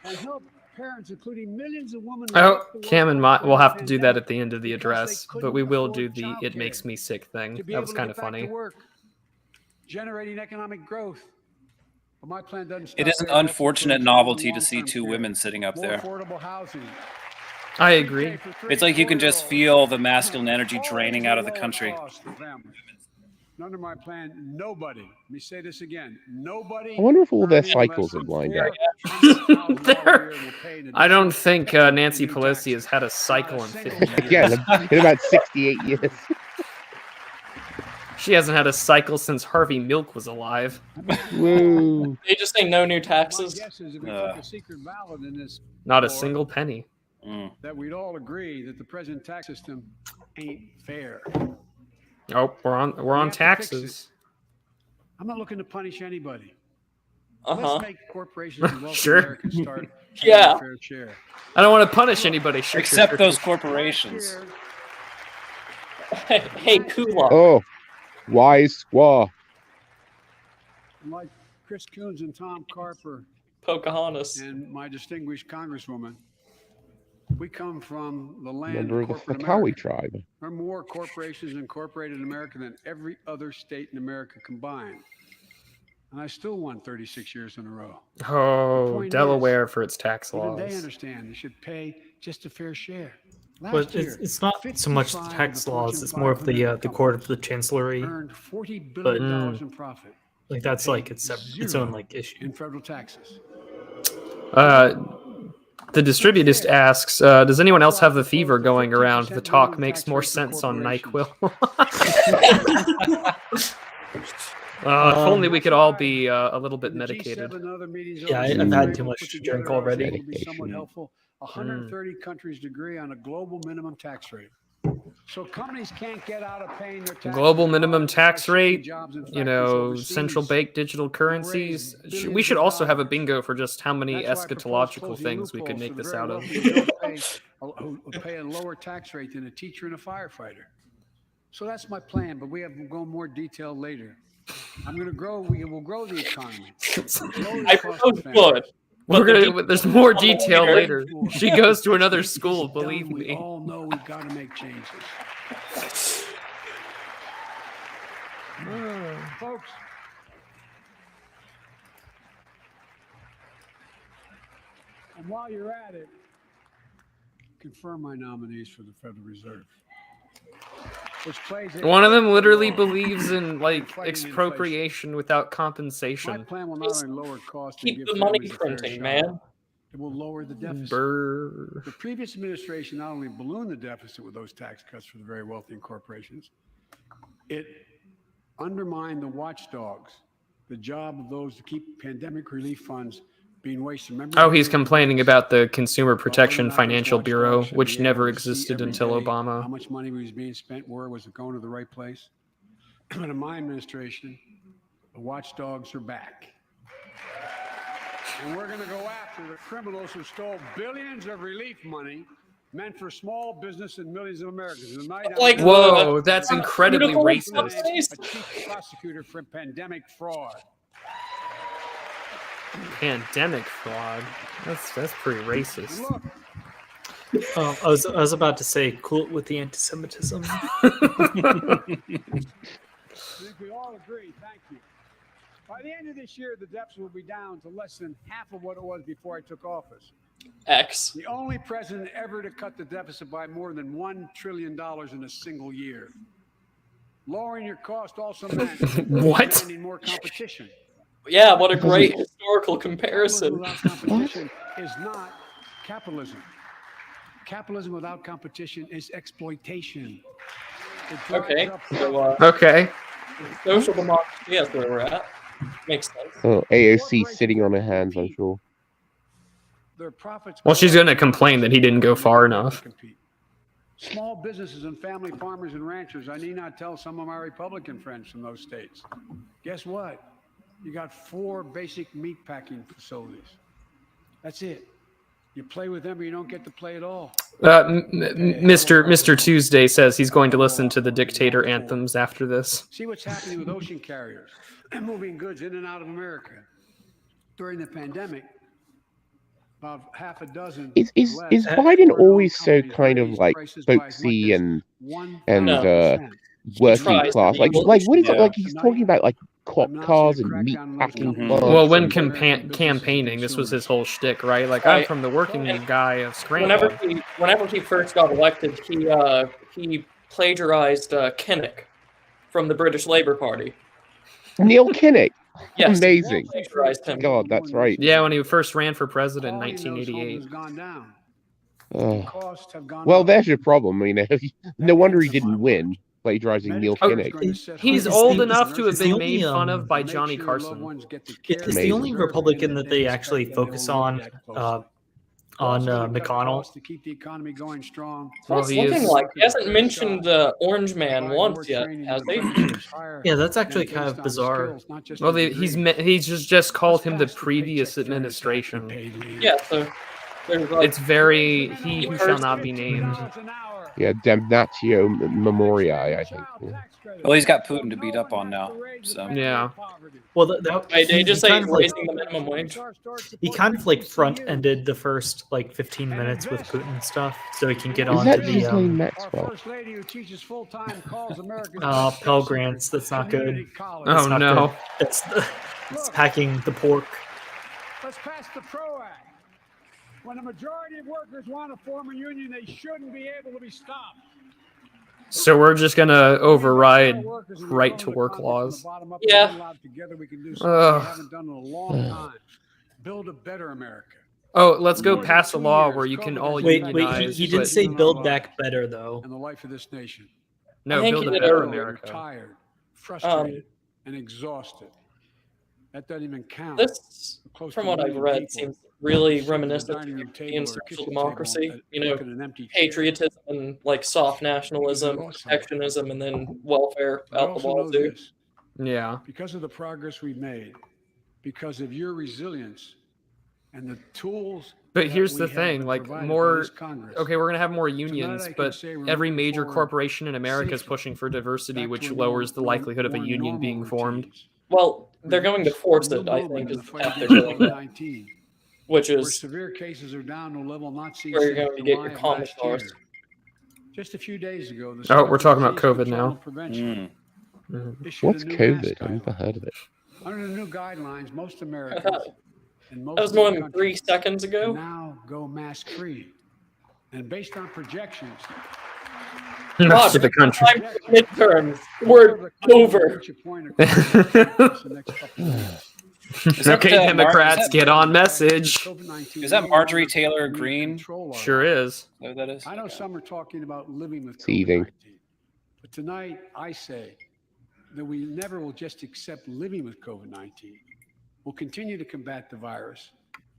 and help parents, including millions of women. Oh, Cam and Mott will have to do that at the end of the address, but we will do the "it makes me sick" thing. to be That able was to kind get of back to funny. work, generating economic growth. But my plan doesn't stop It is an there. It also unfortunate includes novelty to see long-term 2 care, women sitting up more there. affordable housing. I agree. It's like you can just feel the masculine energy draining out of the country. Under my plan, nobody, let me say this again, nobody. I wonder if all their earning cycles less are than lined up. $400,000 a year will pay an I don't additional think 10% Nancy in new Pelosi taxes. has had a cycle in 50 years. Yeah, in about 68 years. She hasn't had a cycle since Harvey Milk was alive. Woo. They just say no new My taxes. guess is if we took a secret ballot in this, Not a war, single penny. Mm. that we'd all agree that the present tax system ain't fair. Oh, we're on have to fix taxes. I'm not looking to punish anybody. Uh-huh. Let's make corporations and wealthy Sure. Americans start paying Yeah. a fair share. I don't want to punish anybody. Sure, Except sure, those sure. corporations. Hey, Kulak. Oh, wise squaw. And like Chris Coons and Tom Carper Pocahontas. and my distinguished congresswoman, we come from the land Member of of the corporate Fakawi America. tribe. There are more corporations incorporated in America than every other state in America combined. And I still won 36 years in a row. Oh, point Delaware for its tax Even they laws. understand they should pay just a fair share. But Last year, it's not so much the 55 of tax the laws; Fortune it's more of the 500 court of the chancellery. earned $40 billion in profit Like that's like its own like in issue. federal taxes. The distributist asks, does anyone else have the fever going around? The talk makes more sense on NyQuil. If only we could all be a little bit In the medicated. G7 and other meetings Yeah, overseas, I've we had were too able much put to together drink a already. resolution to be somewhat Medication. helpful. 130 countries agree on a global minimum tax rate. So companies can't get out of paying their taxes. Global minimum tax by shifting rate, jobs and you factories know, overseas. central bank digital currencies. We should also have a bingo for just how many That's why I propose eschatological closing things we could loopholes make for the this very out of. wealthy who pay a lower tax rate than a teacher and a firefighter. So that's my plan, but we'll go in more detail later. We will grow the economy. I propose good. There's more detail later. She goes to another school, believe We me. all know we've got to make changes. Folks, and while you're at it, confirm my nominees for the Federal Reserve. Which plays One of them literally believes in like expropriation without My compensation. plan will not only lower costs and Keep give the money families a fair printing, shot, man. it will lower the deficit. Brr. The previous administration not only ballooned the deficit with those tax cuts for the very wealthy and corporations, it undermined the watchdogs, the job of those to keep pandemic relief funds being wasted. Remember Oh, he's complaining about the Consumer Protection Financial Bureau, which never existed until How Obama. much money was being spent? Where was it going to the right place? But in my administration, the watchdogs are back. And we're going to go after the criminals who stole billions of relief money meant for small business and millions of Americans. Tonight, Like, Whoa, that's incredibly beautiful racist. face. a chief prosecutor for pandemic fraud. Pandemic fraud. That's pretty racist. Look, I was about to say, cool it with the anti-Semitism. I think we all agree. Thank you. By the end of this year, the deficit will be down to less than half of what it was before I took office. X. The only president ever to cut the deficit by more than $1 trillion in a single year. Lowering your cost also meant What? demanding more competition. Yeah, what a great historical comparison. Capitalism without competition is not capitalism. Capitalism without competition is exploitation. It drives Okay, up so Okay. social democracy, that's where we're at. Makes sense. Oh, AOC sitting on her hands, I'm sure. their profits. Well, she's going to complain that he didn't go far enough. Small businesses and family farmers and ranchers, I need not tell some of my Republican friends from those states. Guess what? You got 4 basic meat packing facilities. That's it. You play with them or you don't get to play at all. Mr. Tuesday says he's going to listen to the dictator anthems after this. See what's happening with ocean carriers and moving goods in and out of America. During the pandemic, about half a dozen. Is Biden always so kind of like folksy and working class? Like what is it like? He's talking about like cop cars and meat packing plants. Well, when campaigning, this was his whole shtick, right? Like, I'm from the working guy of Scranton. Whenever he first got elected, he plagiarized Kinnock from the British Labour Party. Neil Kinnock. Yes, Amazing. plagiarized him. God, that's right. Yeah, when he first ran for president in 1988. Well, there's your problem. You know, no wonder he didn't win. Plagiarizing Neil Kinnock. He's old enough to have been made fun of by Johnny Carson. It's the only Republican that they actually focus on McConnell. To keep the economy going strong. Well, he looking is- like he hasn't mentioned the Orange Man once yet, has he? Yeah, that's actually kind of bizarre. Well, he's just called him the previous administration. Yeah, so there's like, It's very he who shall not be named. Yeah, Damnatio Memoriae, I think. Yeah. Well, he's got Putin to beat up on now. So Yeah. Well, wait, did he just say kind of like, raising the minimum wage? he kind of like front-ended the first like 15 minutes with Putin stuff, so he can get Is on that to Ghislaine the Maxwell? Pell Grants. That's not good. Oh That's not no. good. It's hacking the pork. Let's pass the PRO Act. When a majority of workers want to form a union, they shouldn't be able to be stopped. So we're just gonna override right to work laws. Yeah. Together we can do Ugh. something we haven't done in a long time. Build a better America. Oh, let's go pass a law where you can all Wait, unionize. he didn't but- say build back better though. And the life of this nation. No, I think build a he did better earlier. America. Tired, frustrated, and exhausted. That doesn't even count. This, Close from to what 1 I've million read, people seems really sitting at a reminiscent dining of room table European or social kitchen democracy. table, You know, working an empty chair. patriotism and like soft nationalism, lost something. protectionism, and then welfare But I out the also know wazoo. this. Yeah. Because of the progress we've made, because of your resilience and the tools. But that here's we the have thing, been like provided by more. this Congress. Okay, we're gonna have more Tonight unions, I can but say we're every moving major forward corporation in America is safely pushing for diversity, back which to a lowers the more- likelihood of a more union normal being formed. routines. Well, they're going to force New it, I movement think, in is the the fight path they're against going down, COVID-19, which where is severe cases are down to a level not seen where you're since going to get your July of last commissars. year. Just a few days ago, the Oh, Centers we're for talking about Disease COVID Control now. and Prevention Mhm. issued What's a new COVID? mask I've never guideline. heard of it. Under the new guidelines, most I Americans thought and most that was of more the than 3 country seconds can ago. now go mask free. And based on projections, Most of the country. Time for midterms. We're over. Okay, Democrats, get on message. Is that Marjorie Taylor Greene? Sure is. Is that what that is? I know some are talking about living with Seething. COVID-19, but tonight I say that we never will just accept living with COVID-19. We'll continue to combat the virus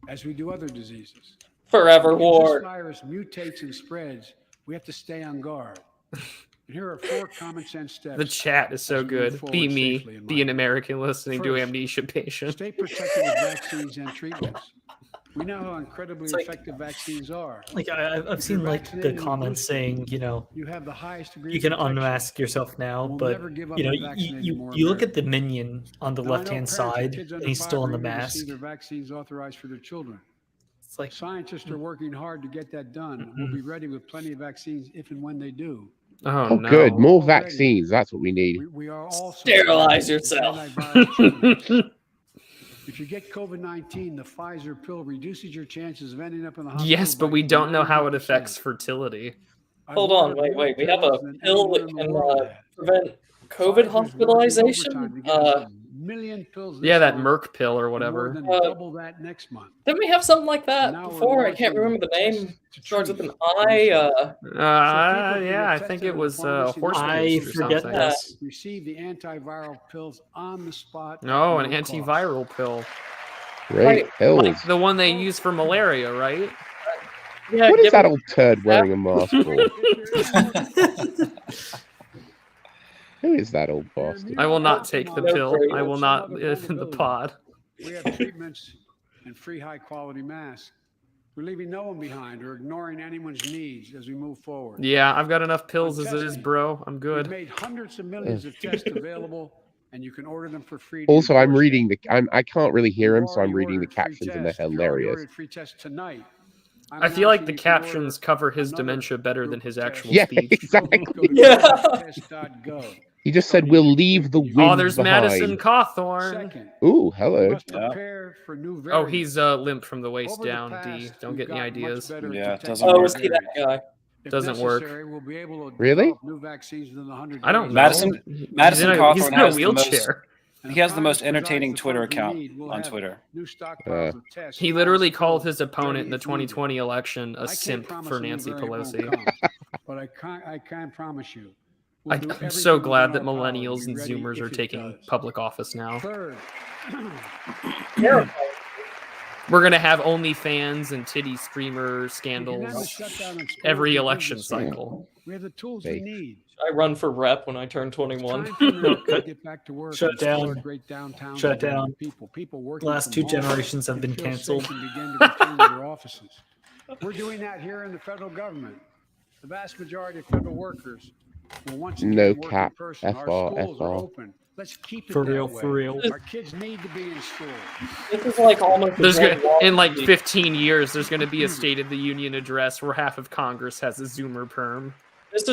as we do other diseases. Forever Because war. this virus mutates and spreads, we have to stay on guard. And here are 4 common sense steps. The chat is so as we move good. Be forward me. safely in Be an life. American listening to First, amnesia patient. Stay protected with vaccines and treatments. We know how incredibly It's like- effective vaccines are. Like I've seen like the comments saying, you know, You have the highest degree you of can protection. unmask yourself now, We'll but never give up you know, on you, vaccinating you, more you look at Americans. the minion on the Now, I know left-hand parents with side, kids and under he's 5 still in the are eager to mask. see their vaccines authorized for their children. It's like, Scientists are working hard to get that done. We'll be ready with plenty of vaccines if and when they do. Oh, Oh, no. good. More Already. vaccines. That's what we need. We are also Sterilize with yourself. antiviral treatments. If you get COVID-19, the Pfizer pill reduces your chances of ending up in the hospital. Yes, but by we don't know how it 90%. affects fertility. I've Hold on, ordered more wait. We have a pills than pill anyone that in the can world has. prevent COVID Pfizer's working hospitalization. overtime to get us 1 million pills Yeah, this that month, Merck pill or and more whatever. than double that next month. Didn't we have something like that Now we're before? I can't launching remember the tests name. to Starts with treat an I. Yeah, I think it was horse I paste or forget something. that. Receive the antiviral pills on the spot. No, at an no cost. antiviral pill. Great pills. Like the one they use for malaria, right? Yeah, What is give that it- old turd wearing a mask for? Who is that old bastard? I will not take the No pill. great. I will not live in the pod. We have treatments and free high-quality masks. We're leaving no one behind or ignoring anyone's needs as we move forward. Yeah, I've got enough pills as it is, bro. I'm We've good. made hundreds of millions of tests available, and you can order them for free. Also, I'm reading the. I can't really hear him, so I'm We've reading the already ordered free captions, and they're tests. If you already hilarious. ordered free tests tonight, I'm I feel like the announcing you can order captions cover his another dementia better than group his of actual tests. Yeah, speech. exactly. Go to Yeah. covidtest.gov. He just said, "We'll leave the wind Oh, there's behind." Madison Cawthorn. Second, Ooh, we hello. must Yeah. prepare for new Oh, variants. he's limp from the waist Over the down. D. past, Don't we've get any gotten much ideas. better at Yeah, it detecting doesn't Oh, work. is he that variants. guy? If Doesn't work. necessary, We'll be able to Really? develop new vaccines within 100 I don't days. know. Madison He's Madison in a, Cawthorn he's in a has the most. wheelchair. And He if has the most Congress provides entertaining the Twitter funds we account need, we'll on have Twitter. new stockpiles of tests, He literally masks, called pills his opponent in the ready if needed. 2020 election a I can't simp promise for a new Nancy variant won't Pelosi. come, but I can promise you. we'll do I'm everything so within glad that our power to millennials be and ready Zoomers if are it taking does. public office now. Third, Terrifying. We're gonna have OnlyFans and titty streamer we can end the scandals shutdown of schools every and election businesses. cycle. We have the tools we Safe. need. I run for rep when I turn It's 21. time for America to get back to work. Shut and restore down. Great downtown Shut down. People The working last from 2 home generations have can been feel safe canceled. and begin to return to their offices. We're doing that here in the federal government. The vast majority of federal workers will once again No work in cap. person. Our FR, schools are FR. open. Let's keep it For that real, way. for real. Our kids need to be in school. This is like almost. a There's George gonna, in like Washington. 15 years, there's going to be a State of the Union address where half of Congress has a Zoomer perm. This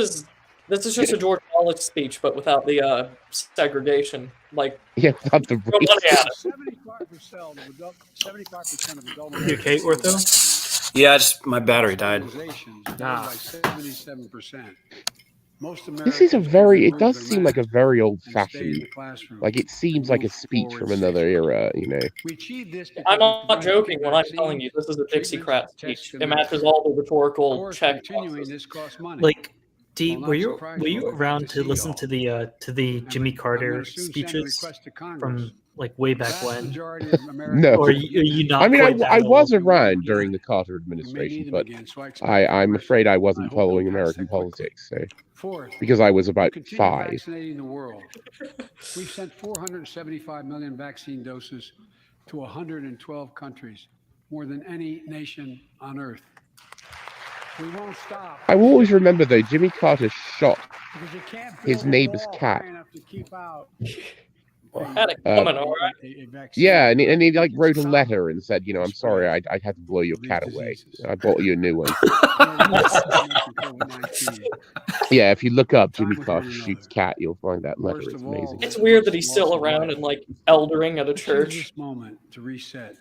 is just a George Wallace speech, but without the segregation. Like, Yeah, without the throw money at it. 75% of adult You okay, Ortho? Yeah, just my battery died. Organizations down Ah. by 77%. Most This is a Americans very. can It does remove seem their like a masks very and stay in old-fashioned. the classroom. Like it seems like a Move speech forward from another safely. era. You know. We achieved this because I'm we not provided joking when I'm vaccines, telling you this is a treatments, Dixiecrat tests, speech. and It matches medicine. all the Of rhetorical course, check continuing boxes. this costs money. Like, D, Will not were you surprise you, but around good to see listen y'all. to the Jimmy I'm Carter gonna soon send a speeches request to Congress from like way back Vast when? majority of Americans No. Or are you not? I mean, quite that I was old? around during the Carter You may administration, need them but again, so I expect I'm progress. afraid I I wasn't hope they'll following pass American that quickly. politics, so Fourth, because I was about continue 5. vaccinating the world. We've sent 475 million vaccine doses to 112 countries, more than any nation on Earth. We won't stop. I will always remember though, Jimmy Carter shot Because you can't his build a neighbor's wall cat. high enough to keep out Had it coming, all right. a vaccine. Yeah, and he like We can wrote a stop letter and said, I'm sorry, spread I had to blow your of these cat away. diseases. I bought you a new one. COVID-19. Yeah, if you look up Time Jimmy with Carter one shoots another. cat, you'll find that letter. Worst It's of all, amazing. It's weird that he's Loss still of around life. and like eldering at a Let's use church. this moment to reset.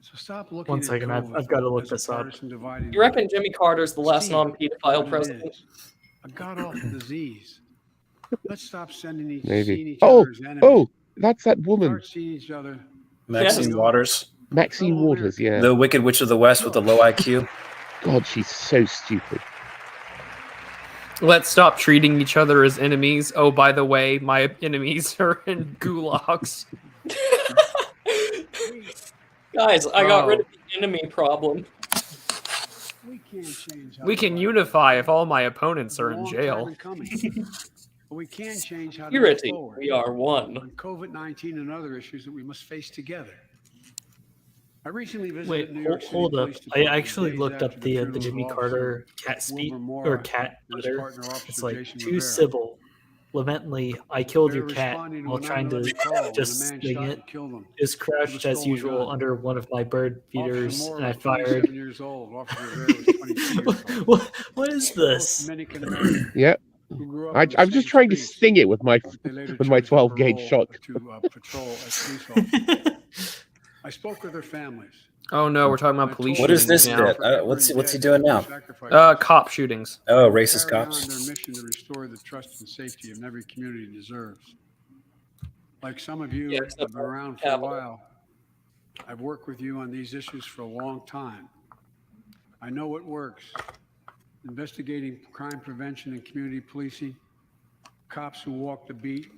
So stop looking One at second, COVID I've got to look as a this up. partisan dividing You reckon line. Jimmy Carter's the last See non-pedophile what it president? is. A god-awful disease. Let's stop seeing each Maybe. other as enemies. Oh, that's that woman, Start seeing each other. Maxine Yeah. Waters, Maxine Waters. Yeah. the Wicked Witch of the West with the low IQ. God, she's so stupid. Let's stop treating each other as enemies. Oh, by the way, my enemies are in gulags. Guys, I got rid Oh. of the enemy problem. We can't change. how We can fight. unify if all my opponents It's a are in long jail. time in coming. But we can change how to move Purity, forward we are one. on COVID-19 and other issues that we must face together. I recently visited Wait, New York City hold up. Police I Department actually days looked after up the funeral of Jimmy Officer Carter cat speak Wilbur or Moore cat and his letter. partner, Officer It's like Jason too Rivera. civil. Lamently, I killed They your were cat responding to while a trying to 911 call when a just man sting shot it. and killed him. Is crouched With a as stolen usual gun. under one of my bird feeders, Officer Moore and I was 27 fired. years old. Officer Rivera was 22 years old. What is Both this? Dominican American Yeah, who grew up I, in the I'm just same trying to streets. sting it with my They later with my chose to 12 gauge parole shotgun. to patrol as police officers. I spoke with their families. Oh no, we're talking I about police told What is shootings this now. bit? What's he doing now? Cop shootings. Oh, racist Carry on cops. their mission to restore the trust and safety of every community deserves. Like some of you Yeah, have except been around for a Capital. while, I've worked with you on these issues for a long time. I know what works. Investigating crime prevention and community policing, cops who walk the beat,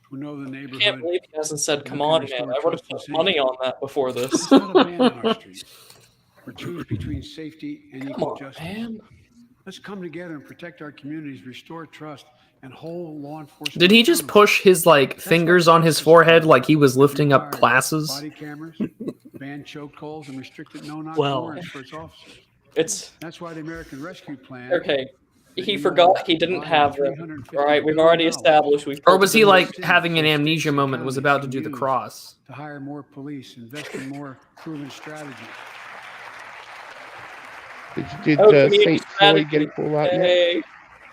who know the I can't neighborhood. believe he hasn't said, Who come can on, restore man. I would have trust and put money safety. on that before this. Let's not abandon our streets or choose between safety and Come equal on, justice. man. Let's come together and protect our communities, restore trust, and hold law enforcement. Did he just accountable. push his like fingers on his forehead like he was lifting up Required classes? Body cameras, banned chokeholds, and restricted no-knock Well- warrants for its officers. It's That's why the American Rescue Plan. okay. He you forgot he didn't buy have them. $350 All right, we've already billion established we've. Or was he pulled like States having an and amnesia states moment, was and about to counties do the can use cross? to hire more police, invest in more proven strategies. Did Oh, community St. Floyd get a call out yet? Hey,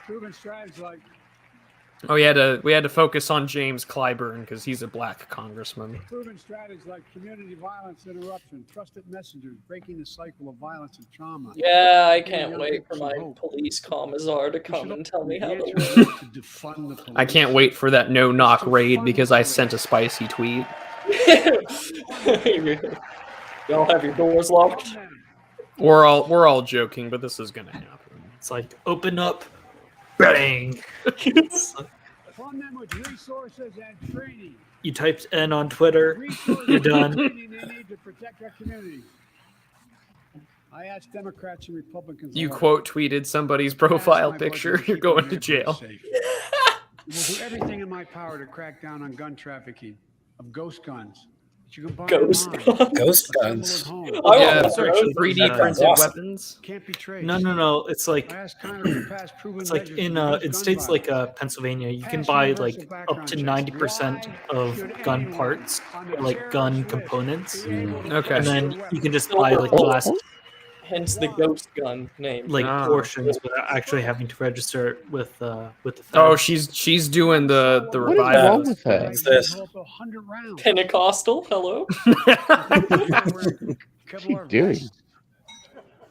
Proven strategies like Oh, we had to focus on James Clyburn because he's a black congressman. community violence interruption, trusted messengers, breaking the cycle of violence and trauma. yeah, I can't wait for my police commissar to come and tell me how to work. to defund the police. I can't wait for that no-knock raid because I sent a spicy tweet. Y'all have your doors locked. We're all joking, but this is gonna happen. It's like open up, bang. Fund them with resources and training. You typed N on Twitter. Resources You're and done. training they need to protect our communities. I asked Democrats and Republicans. You alike, quote tweeted somebody's pass profile my budget picture. to You're keep our going to neighborhoods jail. safe. We'll do everything in my power to crack down on gun trafficking, of ghost guns. that you can buy Ghost online, guns. Ghost assemble guns. at home. I Yeah, want sorry, those. 3D That's printed awesome. weapons. Can't be traced. No. It's like I asked Congress to pass proven it's like measures in to reduce in gun states like violence. Pennsylvania, you can Pass buy universal like background up to checks. 90% Why of should gun anyone parts on or the like gun terrorist list components, be able to Okay. and purchase then a you can just weapon? buy like glass Hence the ghost gun name. like Ah. portions without actually having to register it with the feds. Oh, she's doing the What is revival. wrong with her? What's this? Pentecostal. Hello. What's she doing?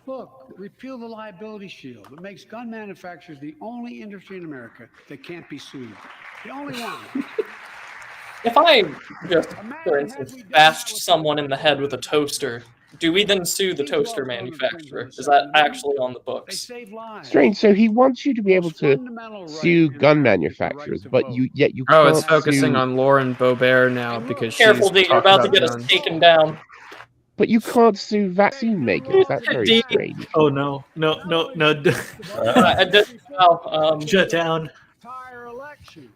Look, repeal the liability shield. It makes gun manufacturers the only industry in America that can't be sued. The only one. If I just, for instance, bashed someone in the head with a toaster, Do we then sue the toaster manufacturer? Is that actually on the books? Strange. So he wants you to be able to sue gun manufacturers, but yet you can't it's focusing sue, on Lauren Boebert now because Careful, she's D, you're talking about to get us guns. taken down. but you can't sue vaccine makers. That's very Indeed. strange. Oh no. Shut down. Entire election.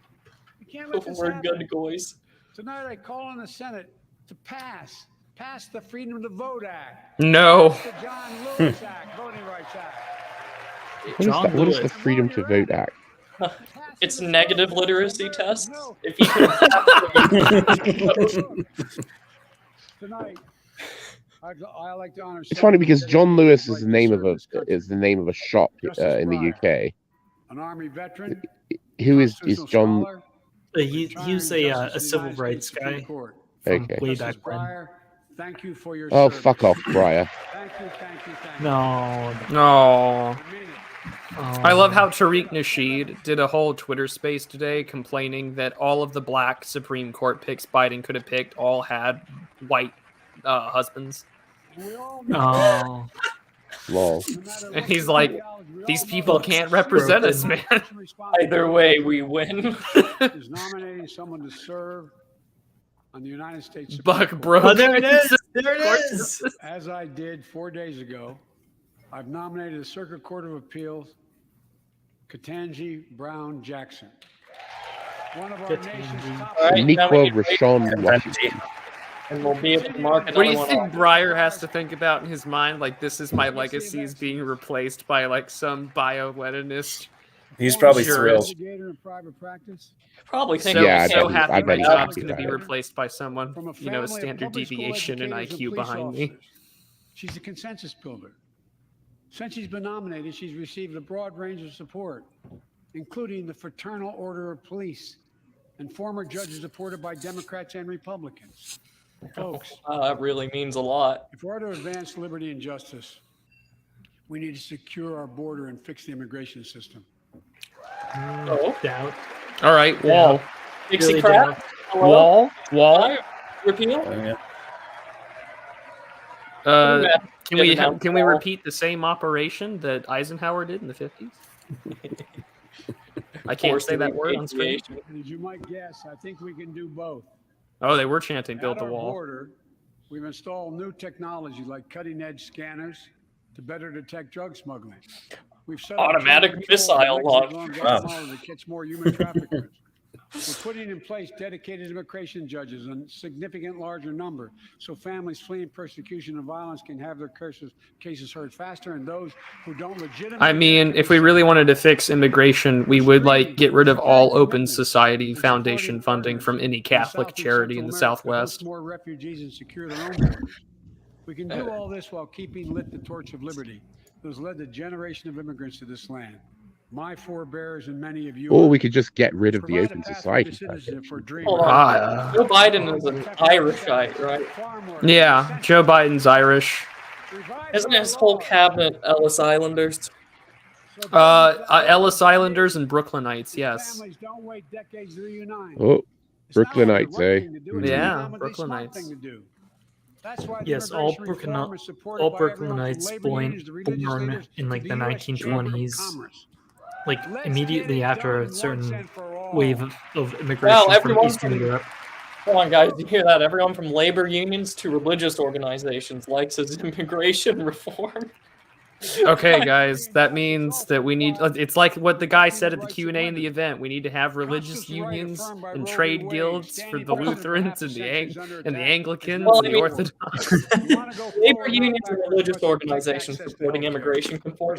You can't let this We're happen. good, boys. Tonight I call on the Senate to pass the Freedom to Vote Act, No. the John Lewis Act, Voting Rights Act. What is the Freedom to Vote Act? It's negative literacy tests. If you can Tonight, I like to honor. It's funny because John Lewis is the name of a shop in the UK. An Army veteran. Who is John? Scholar, He was a civil rights guy from Okay. way back when. Breyer, thank you for your Oh, service. fuck off, Breyer. Thank you. No. No. I mean it. I love how Tariq Nasheed did a whole Twitter space today complaining that all of the black Supreme Court picks Biden could have picked all had white husbands. Oh. Lol. And he's like, these people can't represent us, man. either way, we win. Is nominating someone to serve on the United States Supreme Buck Court. broke. Oh, there it is. There it is. As I did 4 days ago, I've nominated the Circuit Court of Appeals, Ketanji Brown Jackson, one of our nation's top. All right, now we Nequa need to wait, Rashawn Washington. and we'll be able to mark What do another you one think off. Breyer has to think about in his mind? Like, this is my legacy is being replaced by, like, some bio-Leninist. He's probably Sure thrilled. is. Investigator in private practice. Probably think So, Yeah, so I happy bet my he's job's happy going to about be it. replaced by someone, From a you know, a family of standard public school deviation in educators and IQ police behind me. officers. She's a consensus builder. Since she's been nominated, she's received a broad range of support, including the Fraternal Order of Police and former judges supported by Democrats and Republicans. Folks, That really means a lot. if we're to advance liberty and justice, we need to secure our border and fix the immigration system. Oh, Doubt. All right, wall. Dixie Really crap. doubt. Hello? Wall. Repeal? Oh, yeah. Can we repeat the same operation that Eisenhower did in the 50s? I can't say that word on screen. And as you might guess, I think we can do both. Oh, they were chanting "Build At the our wall." border, we've installed new technology like cutting-edge scanners to better detect drug smuggling. We've set up Automatic control missile of launch. Mexico and Wow. Guatemala to catch more human traffickers. We're putting in place dedicated immigration judges in significant larger number, so families fleeing persecution and violence can have their cases heard faster, and those who don't legitimately. I mean, if we really wanted to fix immigration, we would like get rid of all Open Society Foundation funding from any Catholic charity in the Southwest. More refugees and secure their own borders. We can do all this while keeping lit the torch of liberty that has led the generation of immigrants to this land. My forebears and many of you. Or we could just get rid of the provide a Open pathway Society to citizenship for dreamers. Hold on. Ah, Joe Biden is an Irishite, right? yeah, Joe Biden's Irish. Isn't his whole cabinet Ellis Islanders? Ellis Islanders and Brooklynites, yes. Families don't wait decades to reunite. Oh, It's not only the Brooklynites, right eh? thing to do, it's Yeah, economically smart Brooklynites. thing to do. That's why the Yes, all immigration reform is supported all by everyone from Brooklynites labor unions to religious born leaders in to like the US Chamber of 1920s, Commerce. like Let's immediately get it after done a once certain and for all. wave of immigration Wow, from everyone Eastern from- Europe. Come on, guys, you hear that? Everyone from labor unions to religious organizations likes his immigration reform. Okay, guys, that means that we need. It's like what the guy said at the Q&A in the event. We need to have religious unions and trade guilds for the Lutherans and the Anglicans Well, and I the mean- Orthodox. Labor unions and religious organizations supporting immigration reform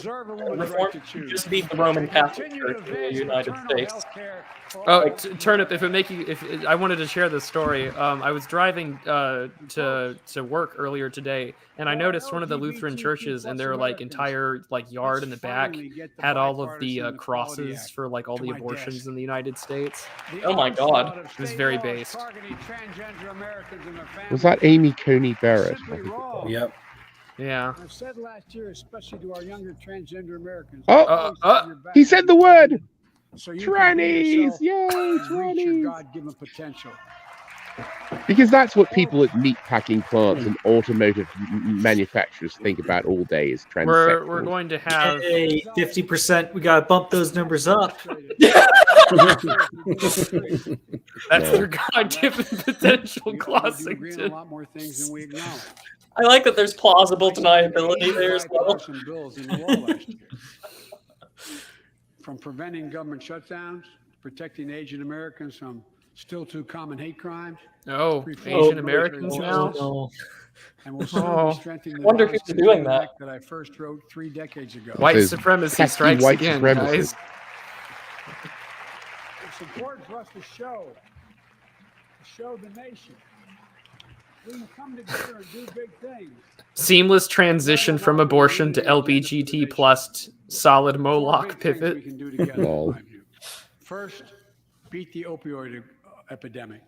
just beat the Roman Catholic Church in the United States. Oh, Turnip, if it make you, I wanted to share this story. I was driving to work earlier today, and I noticed one of the Lutheran churches, and their like entire like yard in the back had all of the crosses for like all the abortions in the United States. Oh my God. It was very based. Was that Amy Coney Barrett? Yep. Yeah. I've said last year, especially to our younger transgender Americans. He said the word. So you can be Trannies, yourself yay, and reach your trannies. God-given potential. Because that's what people at meatpacking plants and automotive manufacturers think about all day is transsexual. We're going to have Hey, 50%. We gotta bump those numbers up. that's their God-given potential, Clossington. A lot more things than we acknowledge. I like that there's plausible deniability there as well. Some bills in the law last year. From preventing government shutdowns, protecting Asian Americans from still too common hate crimes. Oh, Asian Americans now. No. And we'll soon be strengthening the Wonder if he's doing that. act that I first wrote 3 decades ago. White Those supremacy pesky strikes white again, supremacists. guys. It's important for us to show the nation. We can come together and do big things. Seamless transition from abortion to LBGT plus solid Moloch pivot. We can do together, Lol. in my view. First, beat the opioid epidemic.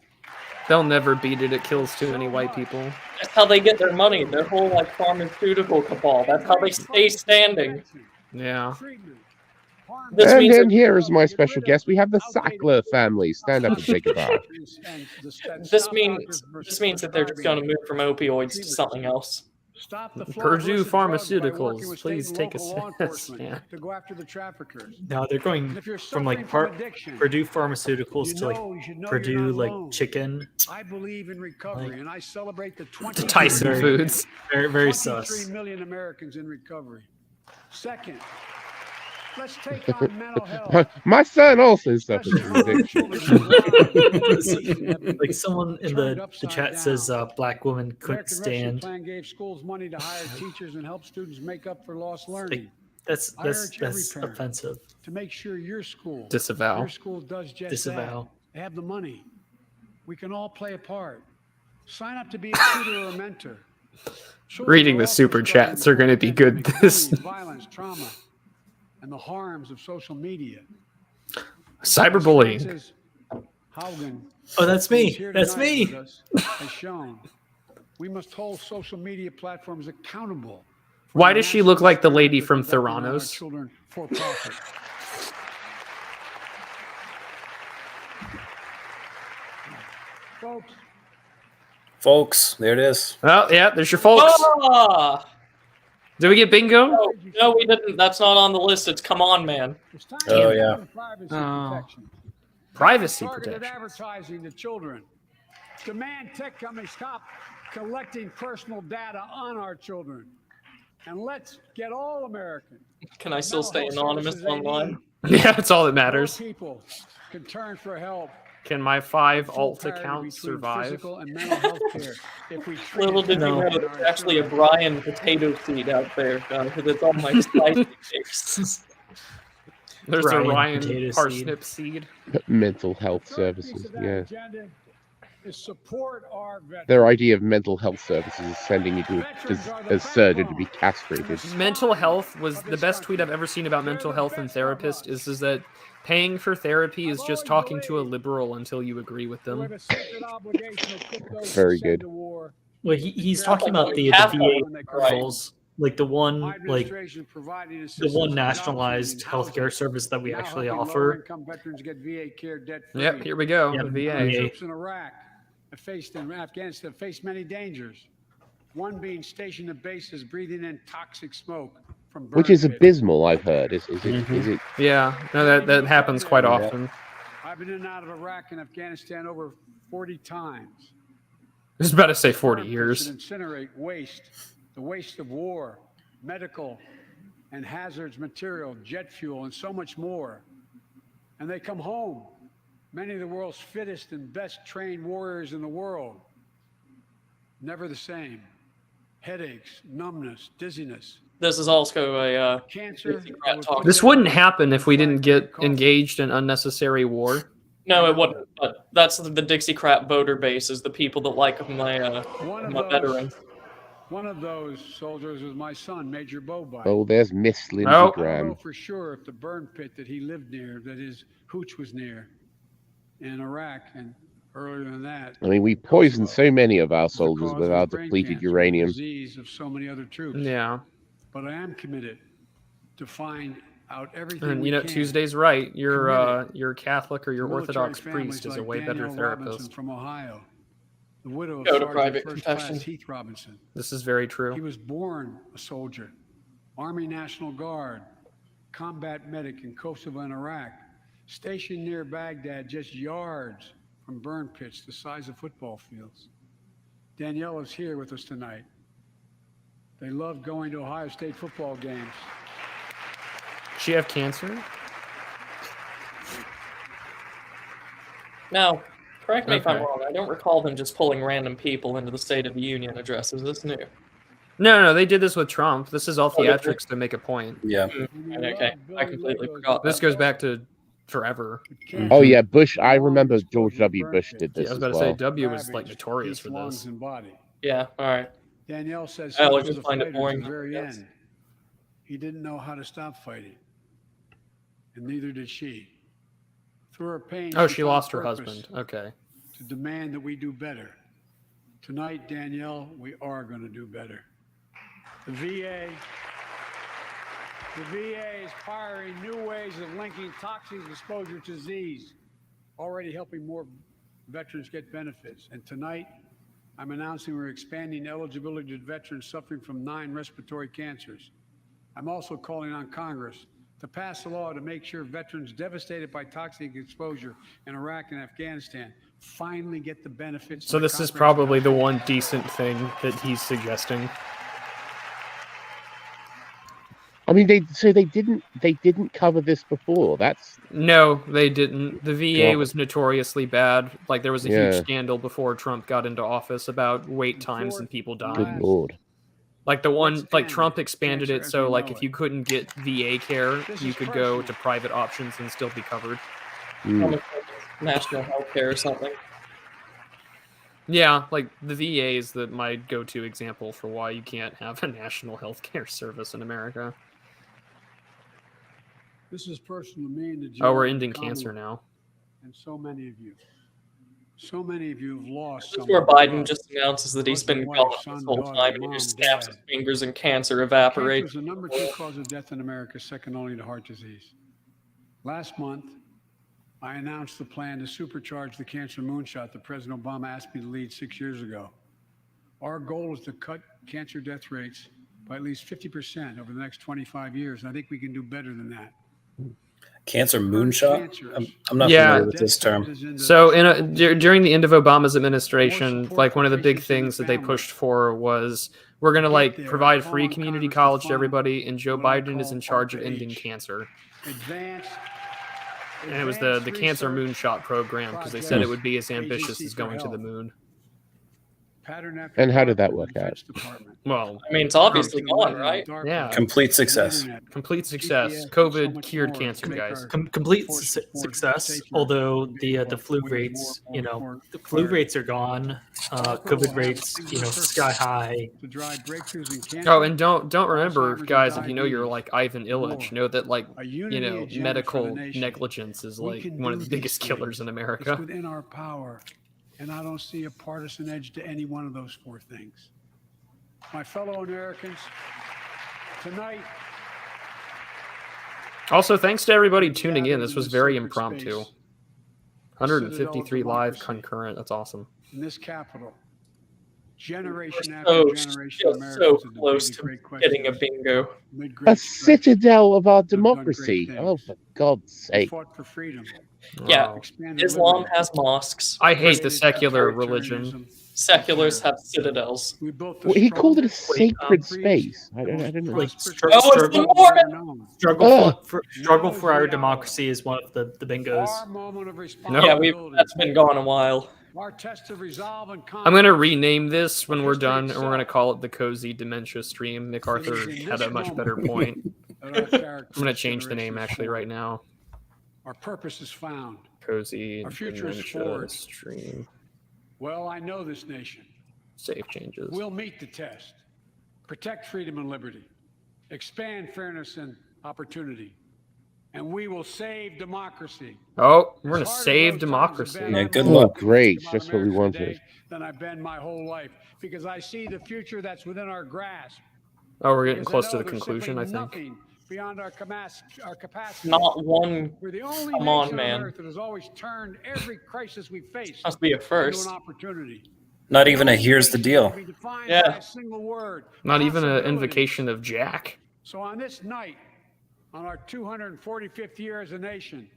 They'll never beat it. It kills too many white people. That's how they get their money. Their whole like pharmaceutical cabal. That's how they stay standing. Yeah. This And means then here is my special guest. We have the Sackler family. Stand up and take a bow. this means that they're just going to move from opioids to something else. Stop the flow of Purdue illicit drugs by Pharmaceuticals, working with state please and take a local law enforcement stand. to go after the traffickers. No, they're going And if you're from suffering like from addiction, Purdue Pharmaceuticals you to know- like you should know Purdue you're not like alone. chicken. I believe in recovery, Like- and I celebrate the To 20 Tyson Very- Foods. Very, very 23 sus. million Americans in recovery. Second, let's take on mental health. My son also suffers from addiction. Like someone in the chat says black woman couldn't stand. plan gave schools money to hire teachers and help students make up for lost learning. That's I urge every parent offensive. to make sure your school Disavow. does just Disavow. that. They have the money. We can all play a part. Sign up to be a tutor or a mentor. Children Reading are the also super struggling chats are with going to be good bullying, this violence, trauma, and the harms of social media. cyberbullying. Francis Haugen, Oh, that's who's me. here That's tonight me. with us, has shown we must hold social media platforms accountable. for Why the does she look like the lady from national conducting our Theranos? children for profit. Folks, there it is. Oh, yeah, there's your folks. Ah! Did we get bingo? No, we didn't. That's not on the list. It's Come On Man. It's time Oh, to yeah. end privacy Oh. protection. Privacy Targeted protection. advertising to children. Demand tech companies stop collecting personal data on our children. And let's get all Americans. Can I still stay mental health anonymous services they online? need. Yeah, that's all that More matters. people can turn for help. Can my 5 Full alt parity accounts between survive? physical and mental health care. If we treat Little it did you well know in there's our actually a children. Brian potato seed out there because it's on my spicy mix. There's Brian a Ryan potato parsnip seed. Mental health Third piece services, of that yes. agenda is support our veterans. Their idea of mental health services is sending you to a surgeon to be castrated. Mental health was the best tweet I've ever seen about mental health and therapists is that paying for therapy is just talking to a liberal until you agree with We them. have a sacred obligation to put those Very who send good. to war. Well, he's talking about the Catholic, VA right. rules, like the one My like administration providing the assistance one for nationalized job training, healthcare service that we now actually helping offer. lower-income veterans get VA care debt-free. Yep, here we go. Yeah, The VA. VA. Troops in Iraq have faced in Afghanistan faced many dangers. One being stationed at bases breathing in toxic smoke from burn Which is pits. abysmal, I've heard. Is it? Yeah, no, that happens quite often. I've been in and out of Iraq and Afghanistan over 40 times. I was about to say 40 Burn pits years. that incinerate waste, the waste of war, medical and hazards material, jet fuel, and so much more. And they come home. Many of the world's fittest and best trained warriors in the world. Never the same. Headaches, numbness, dizziness, This is also a cancer. Democrat talk. This wouldn't happen if we didn't get engaged in unnecessary war. no, it wouldn't. But that's the Dixiecrat voter base is the people that like my veteran. One of those soldiers was my son, Major Bobite. Oh, there's Miss Lindsey Oh. I don't Graham. know for sure if the burn pit that he lived near, that his hooch was near, in Iraq, and earlier than that, I mean, we poisoned so many of our was the soldiers cause with of our brain depleted cancer, uranium. disease of so many other troops. Yeah. But I am committed to find out everything. And we you know, can. Tuesday's right. Your Catholic or your Military Orthodox families priest is a like way better Danielle Robinson therapist. from Ohio, the widow of Go to Sergeant private First confession. Class Heath Robinson. This is very He true. was born a soldier, Army National Guard, combat medic in Kosovo and Iraq, stationed near Baghdad, just yards from burn pits the size of football fields. Danielle is here with us tonight. They love going to Ohio State football games. She have cancer? Now, correct me if I'm Okay. wrong. I don't recall them just pulling random people into the State of the Union address. Is this new? No, they did this with Trump. This is all Oh, did they? theatrics to make a point. Yeah. Okay, I completely forgot This that. goes back to forever. Oh yeah, Bush. I remember George W. Bush did Yeah, this I was as about to well. say W was like notorious for lungs this. and body. Yeah, all right. Danielle says I he always was just a find it fighter to boring. the very Yes. end. He didn't know how to stop fighting, and neither did she. Through her pain, Oh, she found lost her purpose husband. Okay. to demand that we do better. Tonight, Danielle, we are going to do better. The VA is pioneering new ways of linking toxic exposure to disease, already helping more veterans get benefits. And tonight, I'm announcing we're expanding eligibility to veterans suffering from 9 respiratory cancers. I'm also calling on Congress to pass a law to make sure veterans devastated by toxic exposure in Iraq and Afghanistan finally get the benefits. So of this is comprehensive probably the health one care. decent thing that he's suggesting. I mean, they didn't cover this before. That's No, they didn't. The VA God. was notoriously bad. Like there was a Yeah. huge scandal before Trump got into office about wait times and people good dying. lord. Like the one, Let's like end Trump expanded cancer it as so we like know if it. you couldn't get VA care, This you is could go personal. to private options and still be covered. Mm. National health care or something. Yeah, like the VA is my go-to example for why you can't have a national health care service in America. This is personal to me and the Oh, we're Geopolitical ending cancer Commonwealth, now. and so many of you. So many of you have lost. This is someone where you Biden love. just announces that he's Husband, been wife, gone son, this whole daughter, time, and he mom, just snaps his dad. fingers and cancer Cancer evaporates. is the number 2 cause of death in America, second only to heart disease. Last month, I announced the plan to supercharge the cancer moonshot that President Obama asked me to lead 6 years ago. Our goal is to cut cancer death rates by at least 50% over the next 25 years, and I think we can do better than that. Cancer moonshot? Cancers. I'm not Yeah. familiar with this term. So during the end of Obama's administration, like one of the big things that they pushed for was we're going to like provide free community college to everybody, and Joe Biden is in charge of ending cancer. Advanced, And it was the cancer moonshot program because they said it would be as ambitious as going to the moon. pattern after And how did that pattern work in the out? Defense Department. Well, I mean, it's obviously gone, right? Yeah. Complete success. complete success. COVID cured cancer, guys. Complete success. Although the flu rates, the flu rates are gone. COVID rates, sky high. To drive breakthroughs in cancer. Oh, and don't remember, guys, if you know you're like Ivan Illich, know that like A unity agenda for medical the nation. negligence is We like can one of do the these biggest killers in things. It's America. within our power, and I don't see a partisan edge to any one of those 4 things. My fellow Americans, tonight, Also, thanks to everybody tuning in. This was very impromptu. 153 live concurrent. That's awesome. in this Capitol, generation So, after generation, so Americans have close debated to great getting a questions, bingo. made A great strides, citadel of our done great democracy. things. Oh, for God's sake. fought for freedom, Yeah. Wow. expanded Islam liberty, has mosques. I hate the created secular authoritarianism. religion. Seculars have citadels. We built the Well, he called it a strongest, sacred freest, space. I don't know. Like prosperous struggle, Oh, it's the nation Mormon! we've ever known. struggle for our democracy is one of the bingos. Our moment of No. Yeah, responsibility. that's been gone a while. Our test of resolve and I'm gonna confidence. rename this when we're History done, and we're gonna itself. call it the Cozy Dementia Stream. MacArthur It is in had a this much better moment point. that our character I'm gonna as change the name generations actually form. right now. Our purpose is found. Cozy Our future is Dementia forged. Stream. Well, I know this nation. Save changes. We'll meet the test. Protect freedom and liberty. Expand fairness and opportunity. And we will save democracy. Oh, we're gonna As hard as save those times democracy. have been, Yeah, I'm good more luck. Oh, great. optimistic Just about what we America wanted. today than I've been my whole life, because I see the future that's within our grasp. Oh, we're getting Because I close know to the there's conclusion, I simply think. nothing beyond our capacity. Not one. We're the only Come on, nation man. on earth that has always turned every crisis we face Must be a into first. an opportunity. Not even a here's the deal. Yeah. Not even an invocation of Jack. So on this night, on our 245th year as a nation,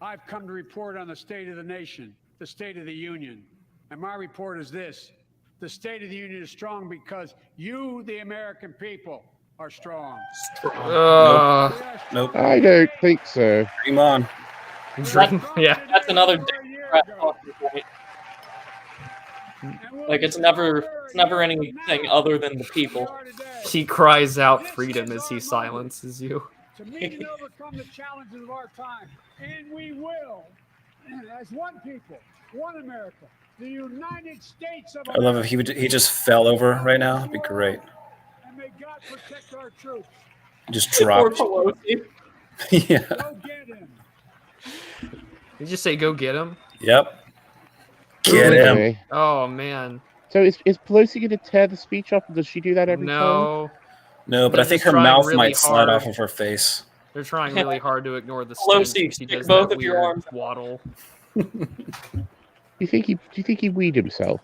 I've come to report on the state of the nation, the state of the union. And my report is this: the state of the union is strong because you, the American people, are strong. Nope. I don't think so. Dream on. Yeah. That's another Democrat talking point. Like it's never anything other than the people. He cries out freedom as he silences you. To meet and overcome the challenges of our time, and we will, as one people, one America, the United States of I love if he just fell over right now. It'd be great. And may God protect our troops. He just Poor dropped. Pelosi. Yeah. Go get him. Did you just say go get him? Yep. Get him. Okay. Oh man. So is Pelosi going to tear the speech up? Does she do that every time? No. No, but They're I think just her trying mouth really might slide hard. off of her face. They're trying really hard to ignore the Pelosi, stench. He stick does both that of your weird arms. waddle. Do you think he weed himself?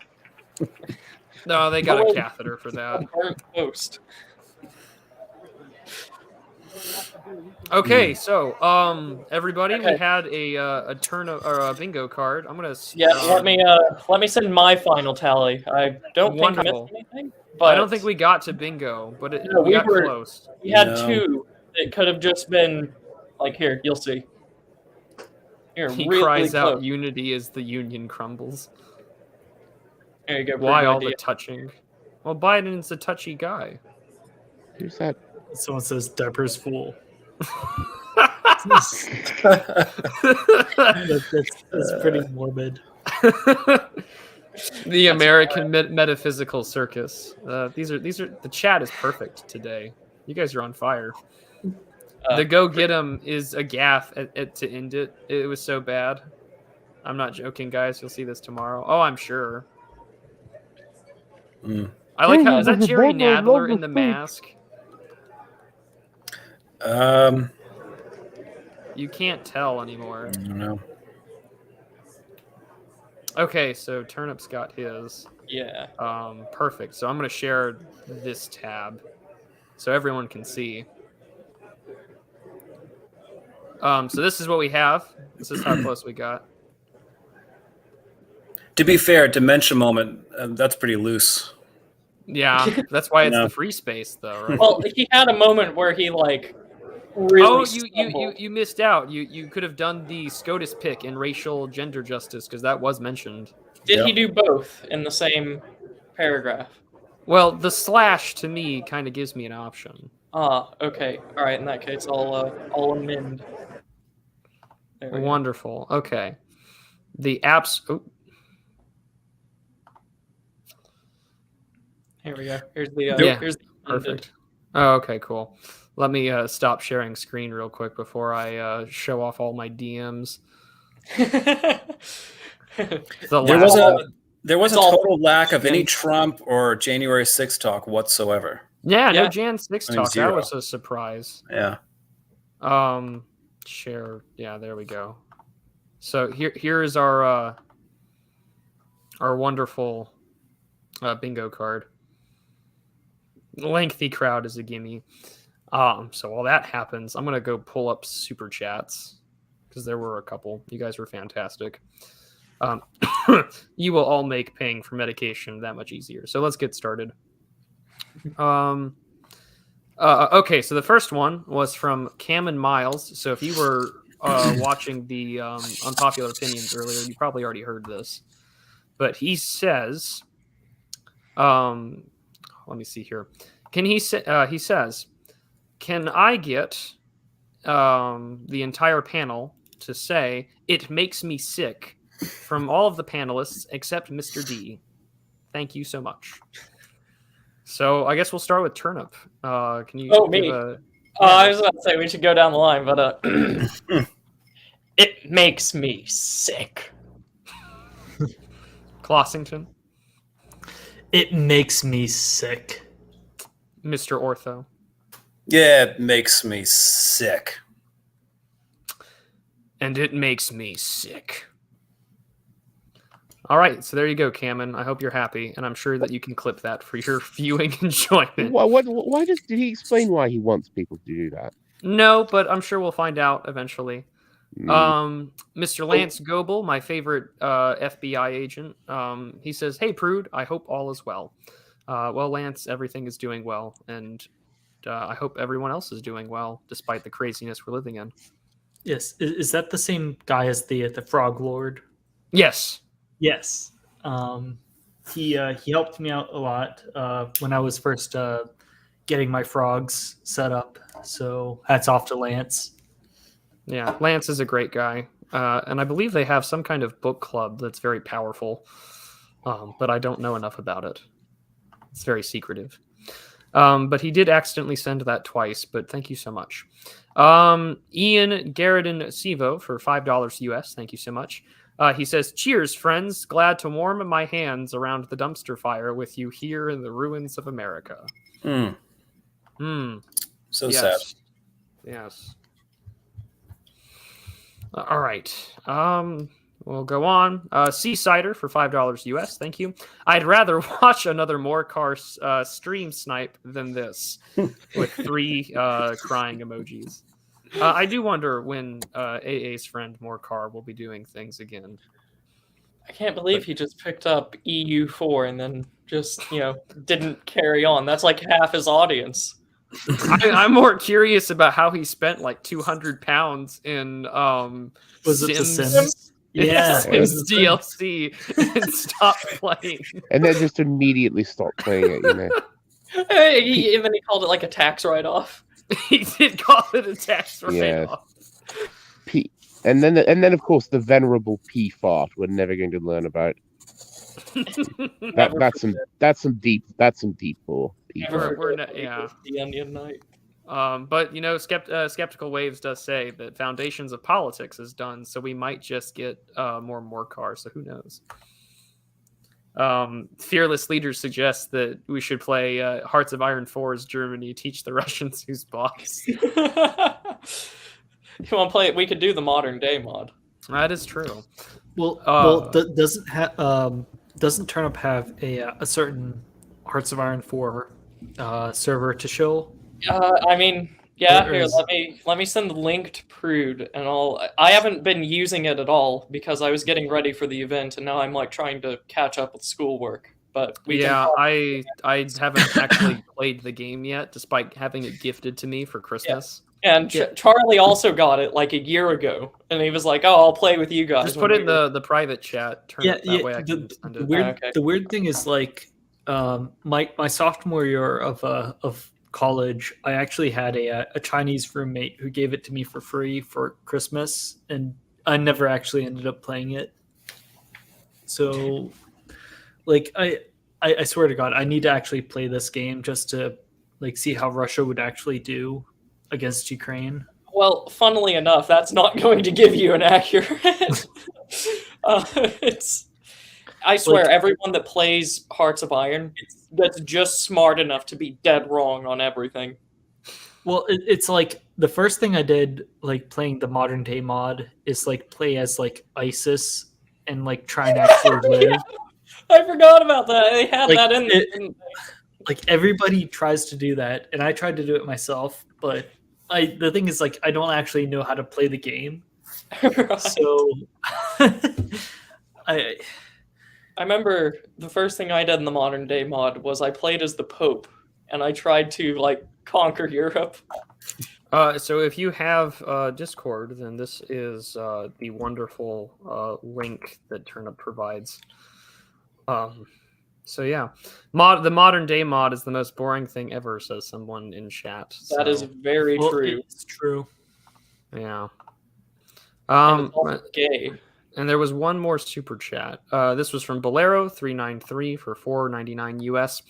No, they got a catheter for that. Burnt toast. Okay, so everybody, we had a turn or a bingo card. I'm gonna Yeah, let me send my final tally. I don't Wonderful. think I missed anything, but I don't think we got to bingo, but No, we we got were- close. we had No. two that could have just been like here. You'll see. Here, He really cries out, close. "Unity as the Union crumbles." There you go. Why pretty all idea. the touching? Well, Biden's a touchy guy. Who's that? Someone says Deborah's fool. That's That's pretty morbid. The American metaphysical circus. These are the chat is perfect today. You guys are on fire. The go get 'em is a gaffe to end it. It was so bad. I'm not joking, guys. You'll see this tomorrow. Oh, I'm sure. Mm. I like how is that Jerry Nadler in the mask? You can't tell anymore. I don't know. Okay, so Turnip's got his. Yeah. Perfect. So I'm going to share this tab so everyone can see. So this is what we have. This is how close we got. To be fair, dementia moment, that's pretty loose. Yeah, that's why it's No. the free space, though, right? Well, he had a moment where he like really. Oh, stumbled. you missed out. You could have done the SCOTUS pick in racial gender justice because that was mentioned. Did Yeah. he do both in the same paragraph? Well, the slash to me kind of gives me an option. Ah, okay. All right. In that case, I'll amend. There we go. Wonderful. Okay. The apps. Oh, Here we go. Here's the. Yeah, Here's the perfect. Oh, okay, cool. Let me stop sharing screen real quick before I show off all my DMs. There was a It's all- total lack of any Trump or January 6th talk whatsoever. Yeah, no Yeah. Jan 6 I mean, talk. That zero. was a surprise. Yeah. Share. Yeah, there we go. So here is our wonderful bingo card. Lengthy crowd is a gimme. So while that happens, I'm gonna go pull up super chats because there were a couple. You guys were fantastic. You will all make paying for medication that much easier. So let's get started. Okay, so the first one was from Cam and Miles. So if you were watching the unpopular opinions earlier, you probably already heard this. But he says, let me see here. He says, can I get the entire panel to say it makes me sick from all of the panelists except Mr. D? Thank you so much. So I guess we'll start with Turnip. Can you? Oh, give me. a- I was about to say we should go down the line, but it makes me sick. Clossington, It makes me sick. Mr. Ortho, Yeah, it makes me sick. and it makes me sick. All right, so there you go, Cameron. I hope you're happy, and I'm sure that you can clip that for your viewing enjoyment. Why did he explain why he wants people to do that? No, but I'm sure we'll find out eventually. Mr. Lance Goebel, my favorite FBI agent, he says, "Hey, Prude, I hope all is well." Well, Lance, everything is doing well, and I hope everyone else is doing well, despite the craziness we're living in. Yes, is that the same guy as the Frog Lord? Yes. Yes. He helped me out a lot when I was first getting my frogs set up. So hats off to Lance. Yeah, Lance is a great guy, and I believe they have some kind of book club that's very powerful, but I don't know enough about it. It's very secretive. But he did accidentally send that twice, but thank you so much. Ian Garrison Sivo for $5 US. Thank you so much. He says, "Cheers, friends. Glad to warm my hands around the dumpster fire with you here in the ruins of America." So Yes. sad. Yes. All right. We'll go on. Seasider for $5 US. Thank you. "I'd rather watch another Morcar stream snipe than this," with 3 crying emojis. I do wonder when AA's friend Morcar will be doing things again. I can't believe he just picked up EU4 and then just, didn't carry on. That's like half his audience. I'm more curious about how he spent like 200 pounds in Was it the Sims? Yeah, Sims DLC and stopped playing. And then just immediately stopped playing it, And then he called it like a tax write-off. He did call it a tax write-off. And then of course the venerable P fart we're never going to learn about. That's some deep lore. The Onion Night. But Skeptical Waves does say that Foundations of Politics is done, so we might just get more cars. So who knows? Fearless Leaders suggests that we should play Hearts of Iron 4's Germany, teach the Russians who's boss. You want to play it? We could do the modern day mod. That is true. Doesn't Turnip have a certain Hearts of Iron 4 server to show? Here, let me send the link to Prude, and I haven't been using it at all because I was getting ready for the event, and now I'm like trying to catch up with schoolwork. But I haven't actually played the game yet, despite having it gifted to me for Christmas. Yeah. And Charlie also got it like a year ago, and he was like, "Oh, I'll play with you guys." Just put it in the private chat. That way I can send it. The weird thing is like my sophomore year of college, I actually had a Chinese roommate who gave it to me for free for Christmas, and I never actually ended up playing it. So, like, I swear to God, I need to actually play this game just to like see how Russia would actually do against Ukraine. Well, funnily enough, that's not going to give you an accurate. I swear, everyone that plays Hearts of Iron that's just smart enough to be dead wrong on everything. Well, it's like the first thing I did, like playing the modern day mod, is like play as like ISIS and like try and actually live. Yeah, I forgot about that. They had that in there. Like everybody tries to do that, and I tried to do it myself, but the thing is, like, I don't actually know how to play the game. Right. So I remember the first thing I did in the modern day mod was I played as the Pope, and I tried to like conquer Europe. So if you have Discord, then this is the wonderful link that Turnip provides. So yeah, the modern day mod is the most boring thing ever, says someone in chat. That is very true. It's true. Yeah. And it's also gay. And there was one more super chat. This was from Bolero393 for $4.99 US.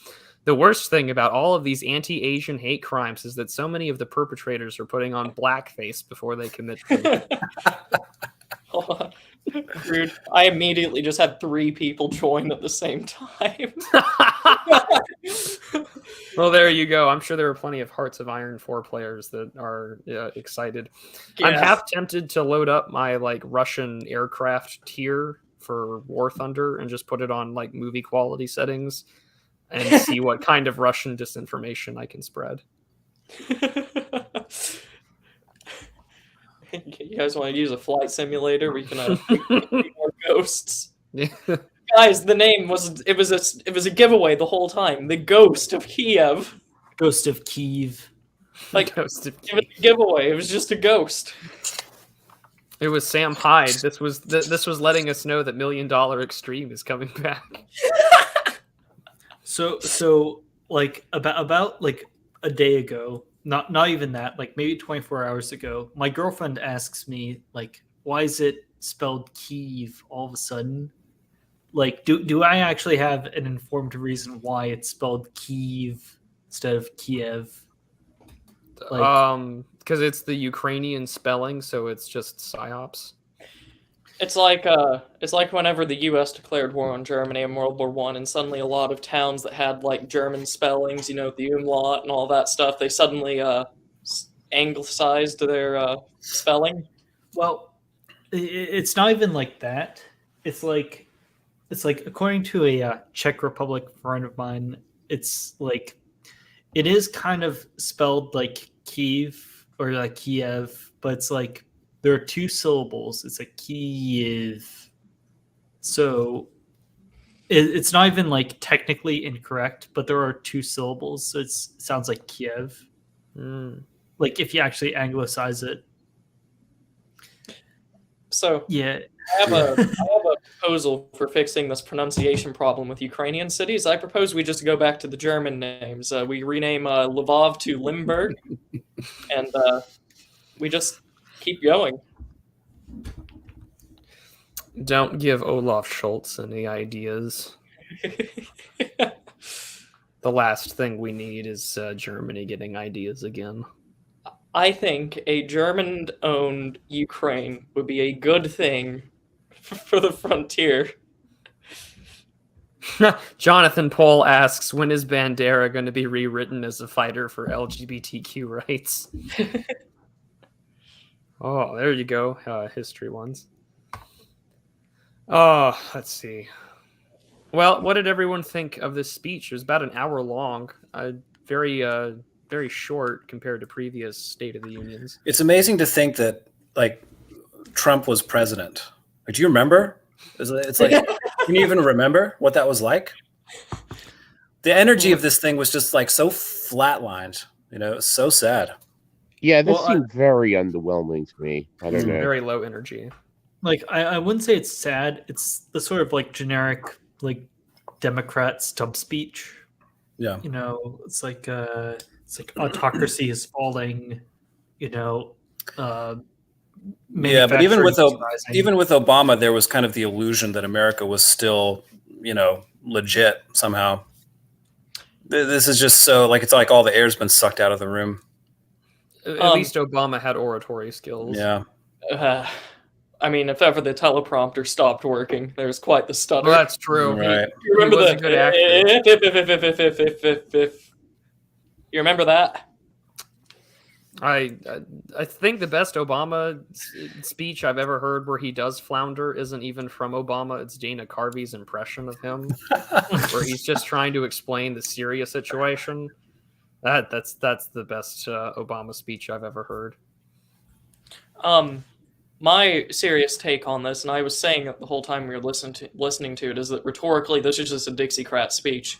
The worst thing about all of these anti-Asian hate crimes is that so many of the perpetrators are putting on blackface before they commit them. Rude. I immediately just had 3 people join at the same time. Well, there you go. I'm sure there are plenty of Hearts of Iron 4 players that are excited. Yeah. I'm half tempted to load up my like Russian aircraft tier for War Thunder and just put it on like movie quality settings and see what kind of Russian disinformation I can spread. You guys want to use a flight simulator? We can more ghosts. Yeah. Guys, the name was a giveaway the whole time. The Ghost of Kiev. Ghost of Kiev. Like, Ghost of it was a giveaway. It was just a ghost. It was Sam Hyde. This was letting us know that $1 Million Extreme is coming back. So like about like a day ago, not even that, like maybe 24 hours ago, my girlfriend asks me like, why is it spelled Kiev all of a sudden? Like, do I actually have an informed reason why it's spelled Kiev instead of Kiev? Like, because it's the Ukrainian spelling, so it's just psyops. It's like whenever the U.S. declared war on Germany in World War I, and suddenly a lot of towns that had like German spellings, the umlaut and all that stuff, they suddenly anglicized their spelling. Well, it's not even like that. It's like according to a Czech Republic friend of mine, it's like it is kind of spelled like Kiev or like Kiev, but it's like there are two syllables. It's like Kiev. So it's not even like technically incorrect, but there are two syllables. So it sounds like Kiev. Like if you actually anglicize it. So yeah. I have a proposal for fixing this pronunciation problem with Ukrainian cities. I propose we just go back to the German names. We rename Lvov to Limburg, and we just keep going. Don't give Olaf Scholz any ideas. The last thing we need is Germany getting ideas again. I think a German-owned Ukraine would be a good thing for the frontier. Jonathan Pohl asks, when is Bandera going to be rewritten as a fighter for LGBTQ rights? Oh, there you go. History ones. Oh, let's see. Well, what did everyone think of this speech? It was about an hour long. Very short compared to previous State of the Unions. It's amazing to think that like Trump was president. Do you remember? It's like, can you even remember what that was like? The energy of this thing was just like so flatlined. It's so sad. Yeah, this seemed very underwhelming to me. I don't know. Very low energy. Like I wouldn't say it's sad. It's the sort of like generic like Democrat stump speech. Yeah. It's like autocracy is falling. Yeah, but even with Obama, there was kind of the illusion that America was still, legit somehow. This is just so like it's like all the air's been sucked out of the room. At least Obama had oratory skills. Yeah. I mean, if ever the teleprompter stopped working, there's quite the stutter. Well, that's true. Right. You remember a good actor. You remember that? I think the best Obama speech I've ever heard where he does flounder isn't even from Obama. It's Dana Carvey's impression of him, where he's just trying to explain the Syria situation. That's the best Obama speech I've ever heard. My serious take on this, and I was saying it the whole time we were listening to it, is that rhetorically this is just a Dixiecrat speech.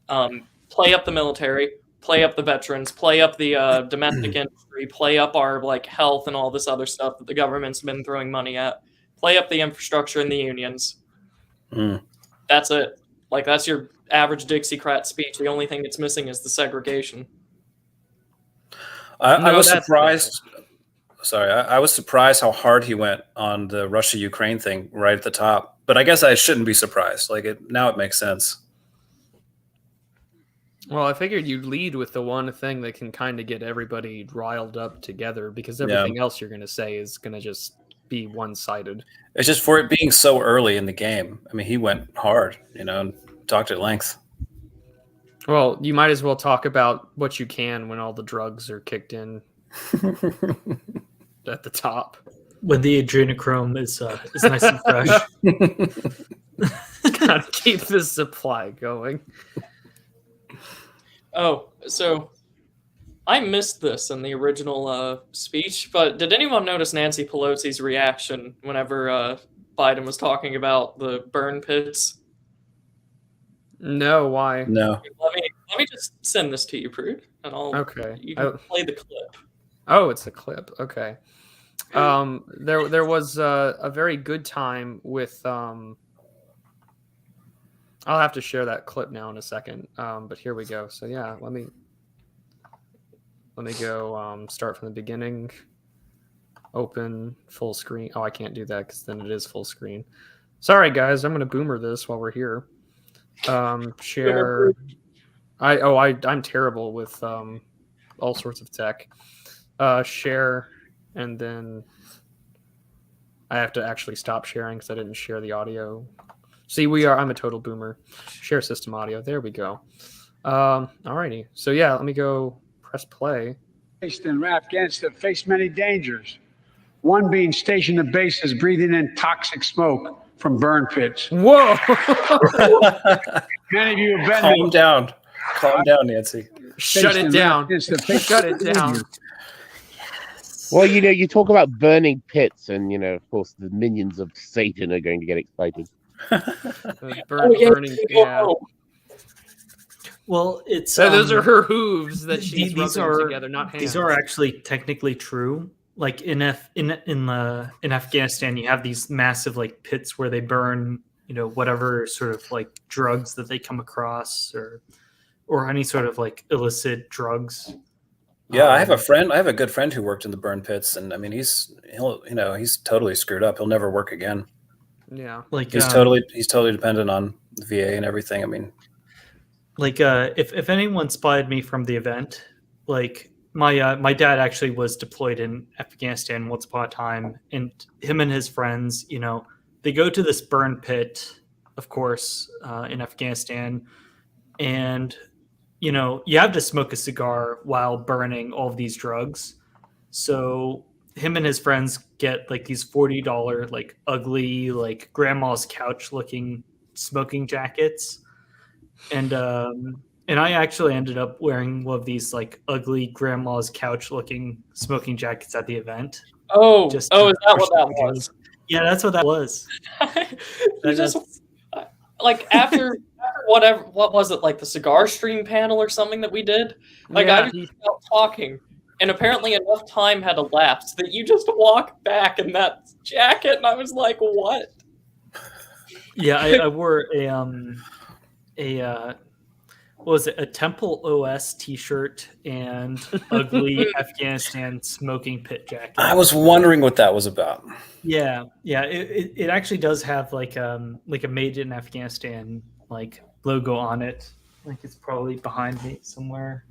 Play up the military, play up the veterans, play up the domestic industry, play up our like health and all this other stuff that the government's been throwing money at. Play up the infrastructure and the unions. That's it. Like that's your average Dixiecrat speech. The only thing that's missing is the segregation. I was surprised. Sorry, I was surprised how hard he went on the Russia-Ukraine thing right at the top. But I guess I shouldn't be surprised. Now it makes sense. Well, I figured you'd lead with the one thing that can kind of get everybody riled up together, because everything else you're going to say is going to just be one-sided. It's just for it being so early in the game. I mean, he went hard, and talked at length. Well, you might as well talk about what you can when all the drugs are kicked in at the top. when the adrenochrome is nice and fresh. Gotta keep this supply going. Oh, so I missed this in the original speech, but did anyone notice Nancy Pelosi's reaction whenever Biden was talking about the burn pits? No, why? No. Let me just send this to you, Prude, and you can play the clip. Oh, it's a clip. Okay. There was a very good time with I'll have to share that clip now in a second. But here we go. So yeah, let me go start from the beginning. Open full screen. Oh, I can't do that because then it is full screen. Sorry guys, I'm gonna boomer this while we're here. Share. I'm terrible with all sorts of tech. Share, and then I have to actually stop sharing because I didn't share the audio. See, I'm a total boomer. Share system audio. There we go. Alrighty. So yeah, let me go press play. In Afghanistan face many dangers. One being stationed at bases breathing in toxic smoke from burn pits. Whoa! Many of you have been Calm down. Calm down, Nancy. Shut it down. Shut it down. Well, you talk about burning pits, and of course, the minions of Satan are going to get excited. Burning. Yeah. Well, it's those are her hooves that she's rubbing together, not hands. These are actually technically true. Like in Afghanistan, you have these massive pits where they burn, whatever sort of drugs that they come across, or any sort of illicit drugs. Yeah, I have a good friend who worked in the burn pits, and I mean, he's totally screwed up. He'll never work again. Yeah, he's totally dependent on the VA and everything. I mean, if anyone spied me from the event, my dad actually was deployed in Afghanistan once upon a time, and him and his friends, they go to this burn pit, of course, in Afghanistan, and you have to smoke a cigar while burning all of these drugs. So him and his friends get these $40 ugly grandma's couch looking smoking jackets, and I actually ended up wearing one of these ugly grandma's couch looking smoking jackets at the event. Is that what that was? Yeah, that's what that was. After what was it, the cigar stream panel or something that we did? I just stopped talking, and apparently enough time had elapsed that you just walked back in that jacket, and I was like, what? Yeah, I wore what was it, a Temple OS t-shirt and ugly Afghanistan smoking pit jacket. I was wondering what that was about. Yeah, it actually does have a made in Afghanistan logo on it. It's probably behind me somewhere.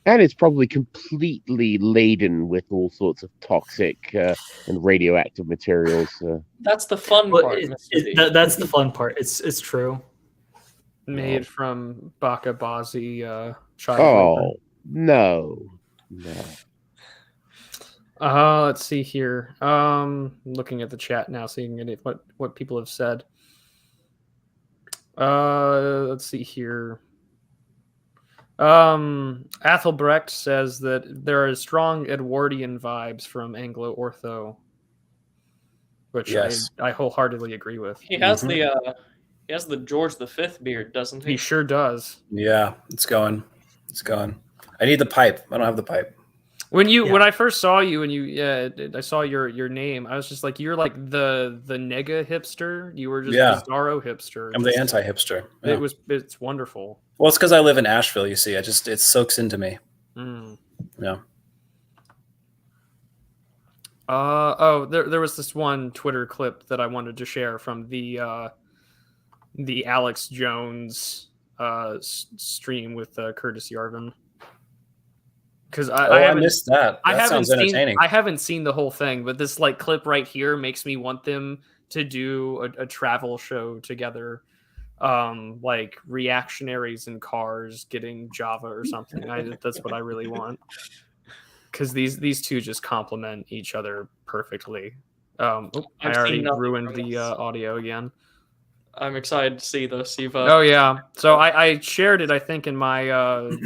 And it's probably completely laden with all sorts of toxic and radioactive materials. That's the fun part. That's the fun part. It's true. Made from Baka Bazi child labor. No. Let's see here. Looking at the chat now, seeing what people have said. Let's see here. Athelbrecht says that there are strong Edwardian vibes from Anglo Ortho, which I wholeheartedly agree with. He has he has the George V beard, doesn't he? He sure does. Yeah, it's going. I need the pipe. I don't have the pipe. When I first saw you and I saw your name, I was just like, you're like the nega hipster. You were just bizarro hipster. I'm the anti-hipster. Yeah. It's wonderful. Well, it's because I live in Asheville. You see, it soaks into me. Yeah. There was this one Twitter clip that I wanted to share from the Alex Jones stream with Curtis Yarvin. Because I missed that. Sounds entertaining. I haven't seen the whole thing, but this clip right here makes me want them to do a travel show together, reactionaries in cars getting Java or something. That's what I really want. because these two just complement each other perfectly. I I've already seen nothing ruined from the this. audio again. I'm excited to see this. Oh yeah, so I shared it, I think, in my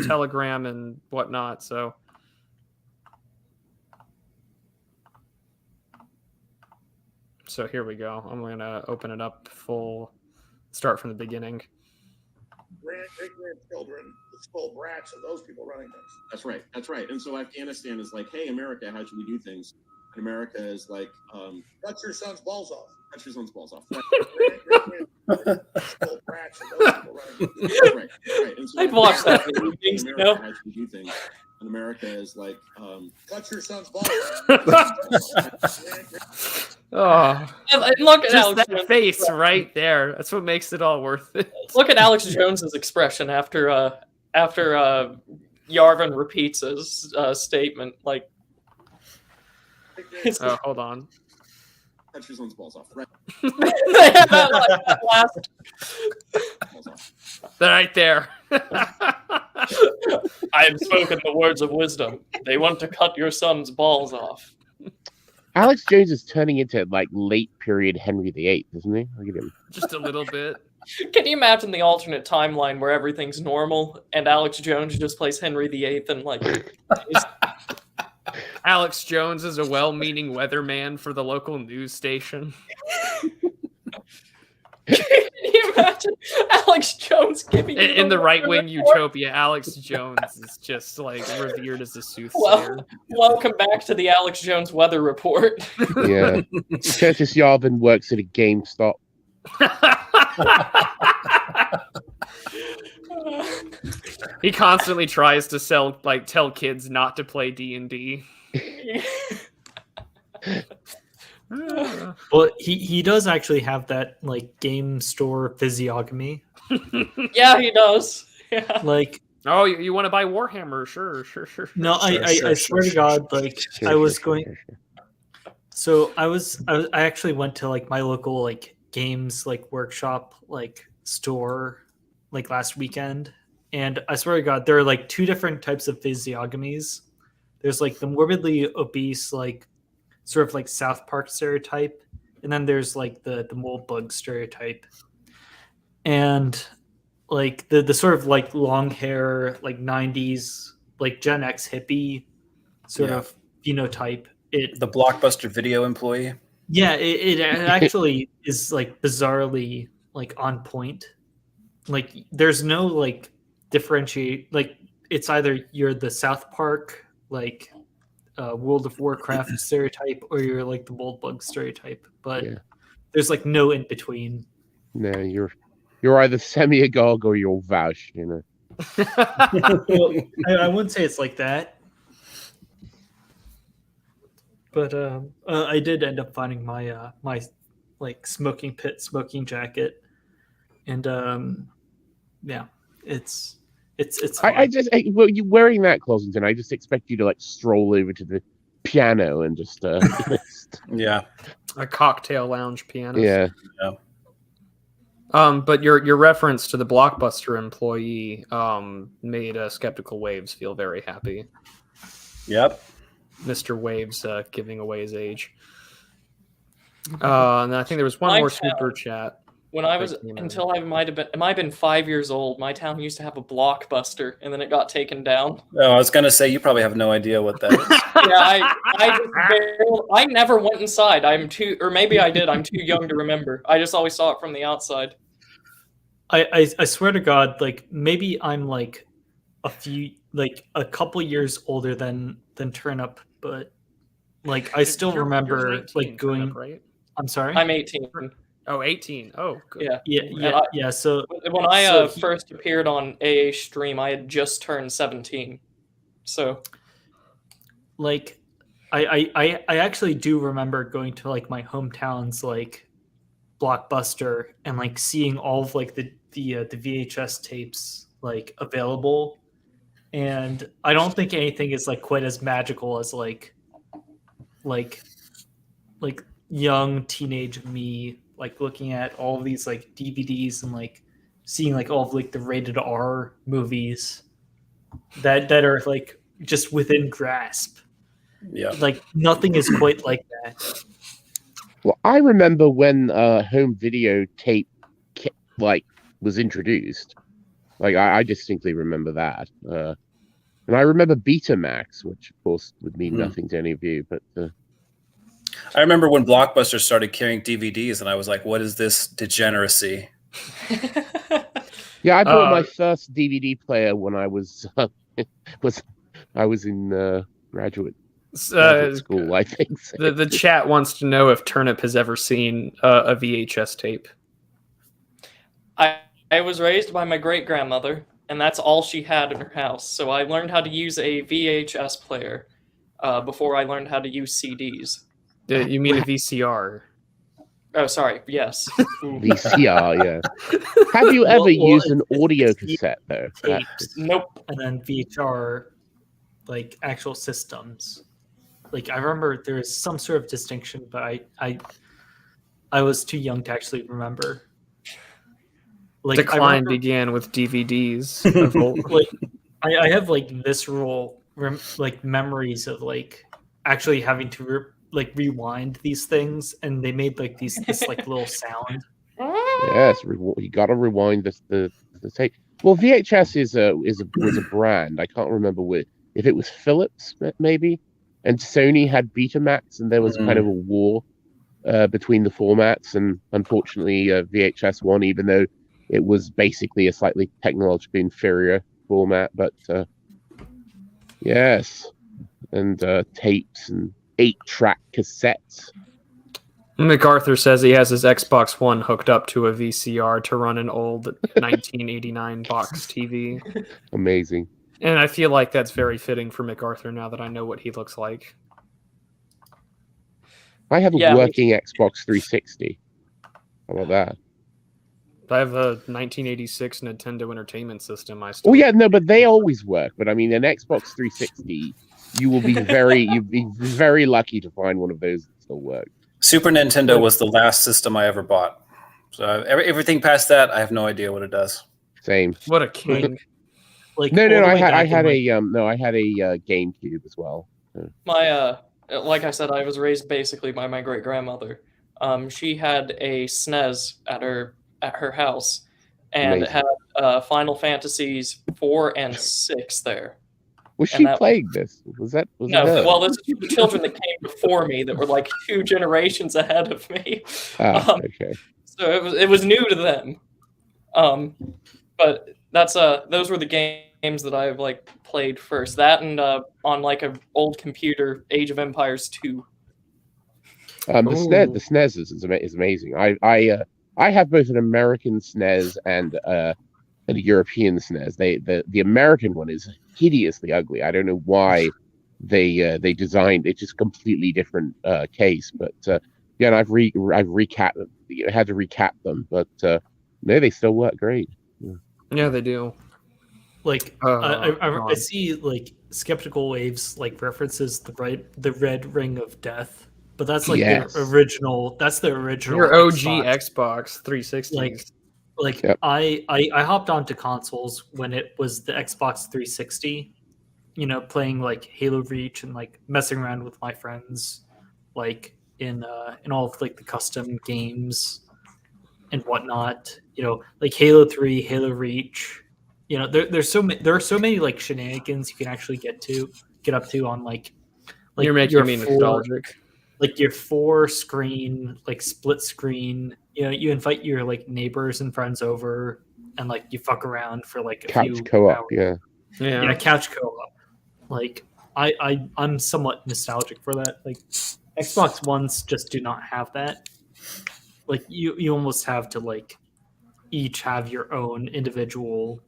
Telegram and whatnot. So here we go. I'm gonna open it up full. Start from the beginning. Grandchildren, the spoiled brats of those people running things. That's right. That's right. And so Afghanistan is like, hey, America, how should we do things? And America is like, cut your son's balls off. Cut your son's balls off. Spoiled brats of those people running things. That's right. That's right. And so I'd watch that. America, how should we do things? And America is like, cut your son's balls off. Oh, look at just Alex that Jones' face expression. right there. That's what makes it all worth it. Look at Alex Jones's expression after Yarvin repeats his statement. Like, Oh, hold on. Cut your son's balls off. Right. that last. Balls off. Right there. I have spoken the words of wisdom. They want to cut your son's balls off. Alex Jones is turning into like late period Henry VIII, isn't he? Look at him. Just a little bit. Can you imagine the alternate timeline where everything's normal and Alex Jones just plays Henry VIII and like Alex Jones is a well-meaning weatherman for the local news station. Can you imagine Alex Jones giving In the right-wing utopia, Alex Jones is just like revered as a soothsayer. Welcome back to the Alex Jones weather report. Yeah. Curtis Yarvin works at a GameStop. He constantly tries to tell kids not to play D&D. Well, he does actually have that like game store physiognomy. Yeah, he does. Yeah. Like, oh, you want to buy Warhammer? Sure. no, I swear to God, like I was going. So I actually went to like my local like games like workshop like store like last weekend, and I swear to God, there are like two different types of physiognomies. There's like the morbidly obese, like sort of like South Park stereotype, and then there's like the mold bug stereotype, and like the sort of like long hair, like 90s, like Gen X hippie sort of phenotype. The Blockbuster Video employee. Yeah, it actually is like bizarrely like on point. Like there's no like differentiate. Like it's either you're the South Park like World of Warcraft stereotype, or you're like the mold bug stereotype. But there's like no in between. No, you're either semi-agog or you're Vouch, you know. Well, I wouldn't say it's like that. But I did end up finding my my like smoking jacket, and yeah, it's fine. Well, you wearing that, Clossington, I just expect you to like stroll over to the piano and just yeah, a cocktail lounge piano. Yeah. But your reference to the Blockbuster employee made Skeptical Waves feel very happy. Yep. Mr. Waves giving away his age. And I think there was one more super chat. When I was until I might have been 5 years old, my town used to have a Blockbuster, and then it got taken down. Oh, I was gonna say you probably have no idea what that is. Yeah, I never went inside. I'm too, or maybe I did. I'm too young to remember. I just always saw it from the outside. I swear to God, like maybe I'm like a couple years older than Turnip, but like I still remember 19, like going. Turnip, right? I'm sorry. I'm 18. Oh, 18. Oh, good. Yeah. So when I first appeared on AA Stream, I had just turned 17. So, like, I actually do remember going to like my hometown's like Blockbuster and like seeing all of like the VHS tapes like available, and I don't think anything is like quite as magical as like young teenage me like looking at all of these like DVDs and like seeing like all of like the rated R movies that are like just within grasp. Yeah. Like nothing is quite like that. Well, I remember when home video tape was introduced. Like I distinctly remember that. And I remember Betamax, which of course would mean nothing to any of you, but I remember when Blockbuster started carrying DVDs, and I was like, "What is this degeneracy?" yeah, I bought my first DVD player when I was in graduate school, I think. So. The chat wants to know if Turnip has ever seen a VHS tape. I was raised by my great-grandmother, and that's all she had in her house. So I learned how to use a VHS player before I learned how to use CDs. You mean a VCR? Oh, sorry. Yes. VCR, yeah. Have you ever used an audio cassette, though? Tapes, nope. And then VHR, like actual systems. Like I remember there was some sort of distinction, but I was too young to actually remember. Like, Decline began with DVDs. Like, I have like visceral like memories of like actually having to rewind these things, and they made like this like little sound. Yes, you got to rewind the tape. Well, VHS was a brand. I can't remember if it was Philips maybe, and Sony had Betamax, and there was kind of a war between the formats, and unfortunately VHS won, even though it was basically a slightly technologically inferior format. But yes, and tapes and 8-track cassettes. MacArthur says he has his Xbox One hooked up to a VCR to run an old 1989 box TV. Amazing. And I feel like that's very fitting for MacArthur now that I know what he looks like. I have a working Xbox 360. How about that? I have a 1986 Nintendo Entertainment System. Oh yeah, no, but they always work. But I mean, an Xbox 360, you'd be very lucky to find one of those that still work. Super Nintendo was the last system I ever bought. So everything past that, I have no idea what it does. Same. What a king! I had a GameCube as well. My like I said, I was raised basically by my great grandmother. She had a SNES at her house, and it had Final Fantasies 4 and 6 there. Was she playing this? Was it her? Well, this is the children that came before me that were like 2 generations ahead of me. Okay. So it was new to them. But that's those were the games that I've like played first. That and on like an old computer, Age of Empires 2. The SNES is amazing. I have both an American SNES and a European SNES. The American one is hideously ugly. I don't know why they designed it. Just completely different case. But yeah, and I've had to recap them. But no, they still work great. Yeah, they do. Like I see like Skeptical Waves like references the Red Ring of Death. But that's like the original. That's the original. Your OG Xbox 360. Like yep. I hopped onto consoles when it was the Xbox 360. You know, playing like Halo Reach and like messing around with my friends, like in all of like the custom games and whatnot. You know, like Halo 3, Halo Reach. You know, there are so many like shenanigans you can actually get up to on like you're making me nostalgic. Like your 4-screen, like split screen, you know, you invite your like neighbors and friends over, and like you fuck around for like a couch few co-op, hours. Yeah, couch co-op. Like I'm somewhat nostalgic for that. Like Xbox Ones just do not have that. Like you almost have to like each have your own individual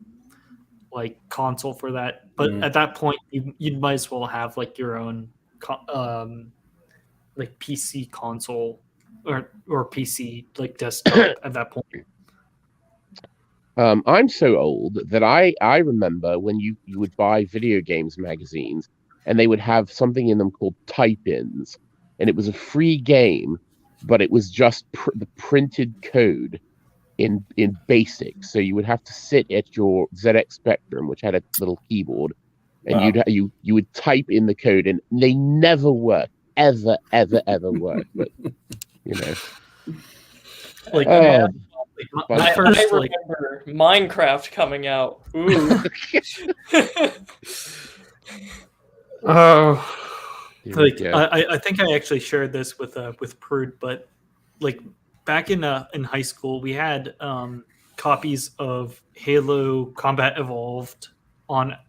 like console for that. But at that point, you might as well have like your own like PC console or PC like desktop at that point. I'm so old that I remember when you would buy video games magazines and they would have something in them called type-ins, and it was a free game, but it was just the printed code in BASIC. So you would have to sit at your ZX Spectrum, which had a little keyboard, and you would type in the code, and they never work, ever work. But you know, like, I first, remember Minecraft coming out. Ooh. Oh, like I think I actually shared this with Prude, but like back in high school, we had copies of Halo Combat Evolved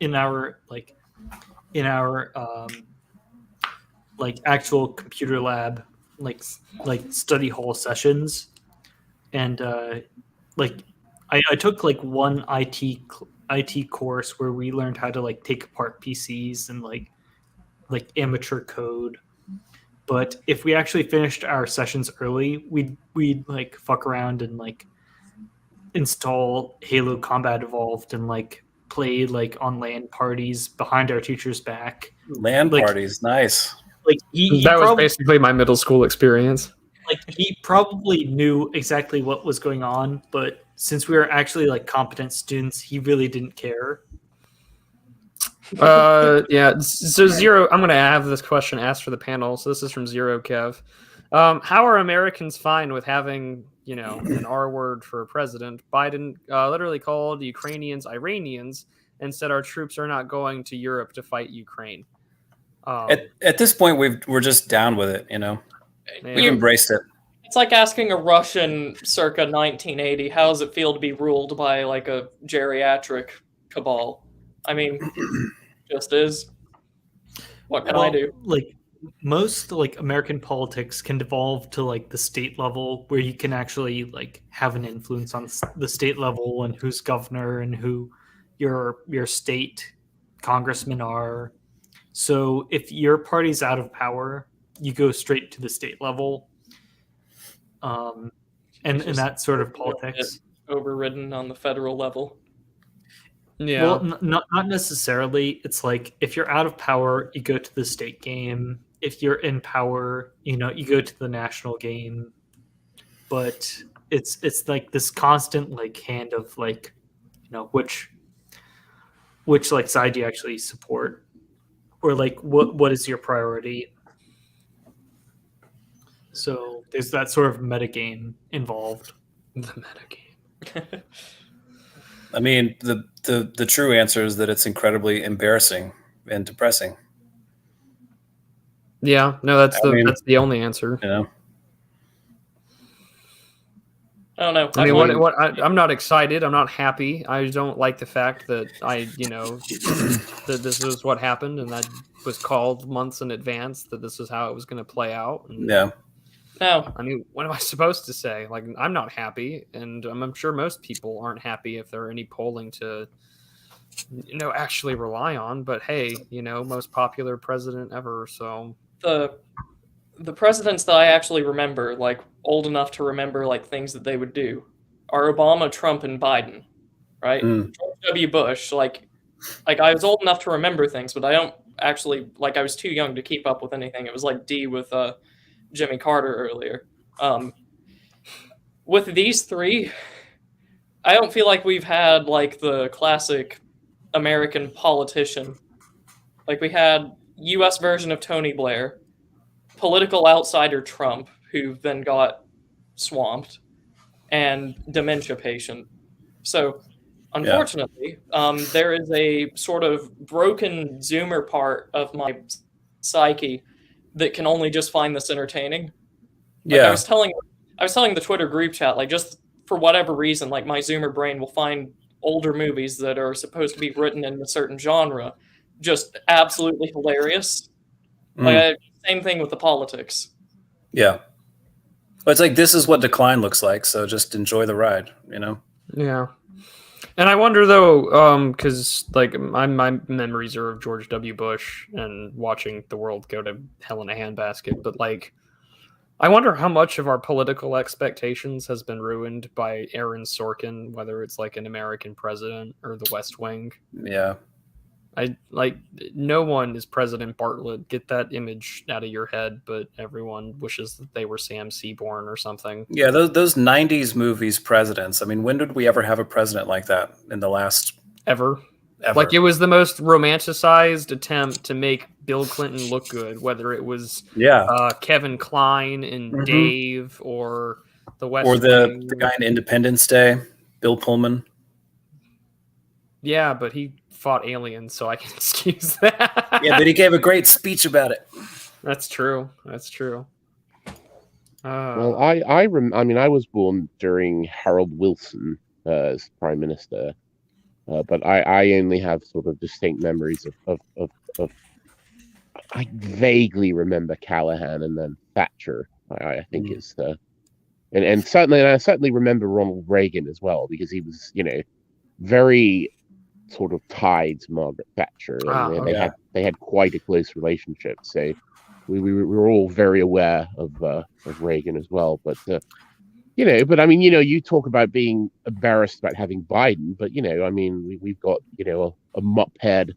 in our actual computer lab, like study hall sessions, and like I took like one IT course where we learned how to like take apart PCs and like amateur code. But if we actually finished our sessions early, we'd like fuck around and like install Halo Combat Evolved and like play like on LAN parties behind our teacher's back. LAN parties, nice. Like that was basically my middle school experience. Like he probably knew exactly what was going on, but since we were actually like competent students, he really didn't care. Yeah. So Zero, I'm going to have this question asked for the panel. So this is from Zero Kev. How are Americans fine with having, you know, an R word for a president? Biden literally called Ukrainians Iranians and said our troops are not going to Europe to fight Ukraine. At this point, we're just down with it. You know, we've embraced it. It's like asking a Russian circa 1980, how does it feel to be ruled by like a geriatric cabal? I mean, just is. What can I do? Like most like American politics can devolve to like the state level, where you can actually like have an influence on the state level and who's governor and who your state congressmen are. So if your party's out of power, you go straight to the state level. And that sort of politics overridden on the federal level. Yeah. Well, not necessarily. It's like if you're out of power, you go to the state game. If you're in power, you know, you go to the national game. But it's like this constant like hand of like, you know, which like side do you actually support, or like what is your priority? So there's that sort of metagame involved. The metagame. I mean, the true answer is that it's incredibly embarrassing and depressing. Yeah, no, that's the only answer. You know, I don't know. I mean, I'm not excited. I'm not happy. I don't like the fact that that this is what happened, and that was called months in advance that this is how it was going to play out. And, yeah. No. I mean, what am I supposed to say? Like, I'm not happy, and I'm sure most people aren't happy if there are any polling to, actually rely on. But hey, most popular president ever. So the presidents that I actually remember, like old enough to remember, like things that they would do, are Obama, Trump, and Biden, right? George W. Bush, like I was old enough to remember things, but I don't actually I was too young to keep up with anything. It was like D with Jimmy Carter earlier. With these three, I don't feel like we've had like the classic American politician. Like we had U.S. version of Tony Blair, political outsider Trump, who then got swamped, and dementia patient. So unfortunately, there is a sort of broken Zoomer part of my psyche that can only just find this entertaining. I was telling the Twitter group chat, like just for whatever reason, like my Zoomer brain will find older movies that are supposed to be written in a certain genre just absolutely hilarious. Same thing with the politics. Yeah. But it's like, this is what decline looks like, so just enjoy the ride, Yeah. And I wonder though, because like my memories are of George W. Bush and watching the world go to hell in a handbasket, but like, I wonder how much of our political expectations has been ruined by Aaron Sorkin, whether it's like an American president or the West Wing. Yeah. No one is President Bartlett. Get that image out of your head, but everyone wishes that they were Sam Seaborn or something. Yeah, those 90s movies presidents. I mean, when did we ever have a president like that in the last... Ever? ever. Like, it was the most romanticized attempt to make Bill Clinton look good, whether it was Kevin Kline and Dave or the West Wing. The guy in Independence Day, Bill Pullman. Yeah, but he fought aliens, so I can excuse that. Yeah, but he gave a great speech about it. That's true. That's true. Well, I mean, I was born during Harold Wilson as Prime Minister, but I only have sort of distinct memories of I vaguely remember Callahan and then Thatcher. I think is the and certainly I certainly remember Ronald Reagan as well, because he was, you know, very sort of tied to Margaret Thatcher. And they had quite a close relationship. So we were all very aware of Reagan as well. But you know, but I mean, you know, you talk about being embarrassed about having Biden, but you know, I mean, we've got, you know, a mop-head,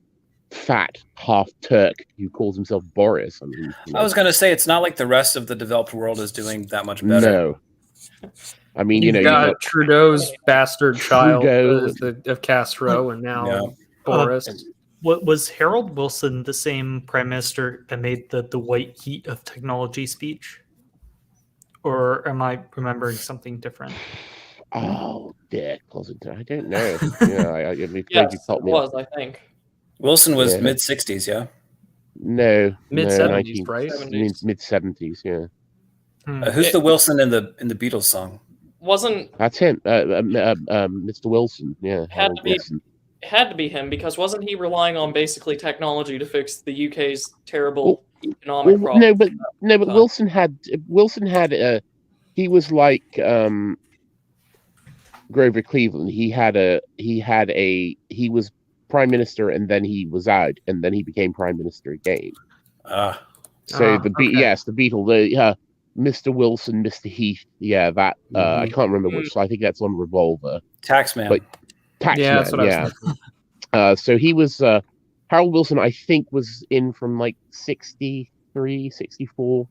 fat half Turk who calls himself Boris. I mean, you know, I was going to say, it's not like the rest of the developed world is doing that much better. No. I mean, you know, got Trudeau's bastard child of Castro, and now Boris. What was Harold Wilson the same prime minister that made the white heat of technology speech? Or am I remembering something different? Oh, dear, Clossington. I don't know. Yeah, I mean, yes, it was, I think. Wilson was mid-60s, yeah? No. Mid-70s, right? Mid-70s, yeah. Who's the Wilson in the Beatles song? That's him, Mr. Wilson. Yeah, had to be him, because wasn't he relying on basically technology to fix the UK's terrible economic problems? No, but Wilson had he was like Grover Cleveland. He was prime minister, and then he was out, and then he became prime minister again. The Beatles, Mr. Wilson, Mr. Heath, I can't remember which. I think that's on Revolver. Taxman. But Taxman, that's what I was thinking. So he was Harold Wilson, I think, was in from like 63, 64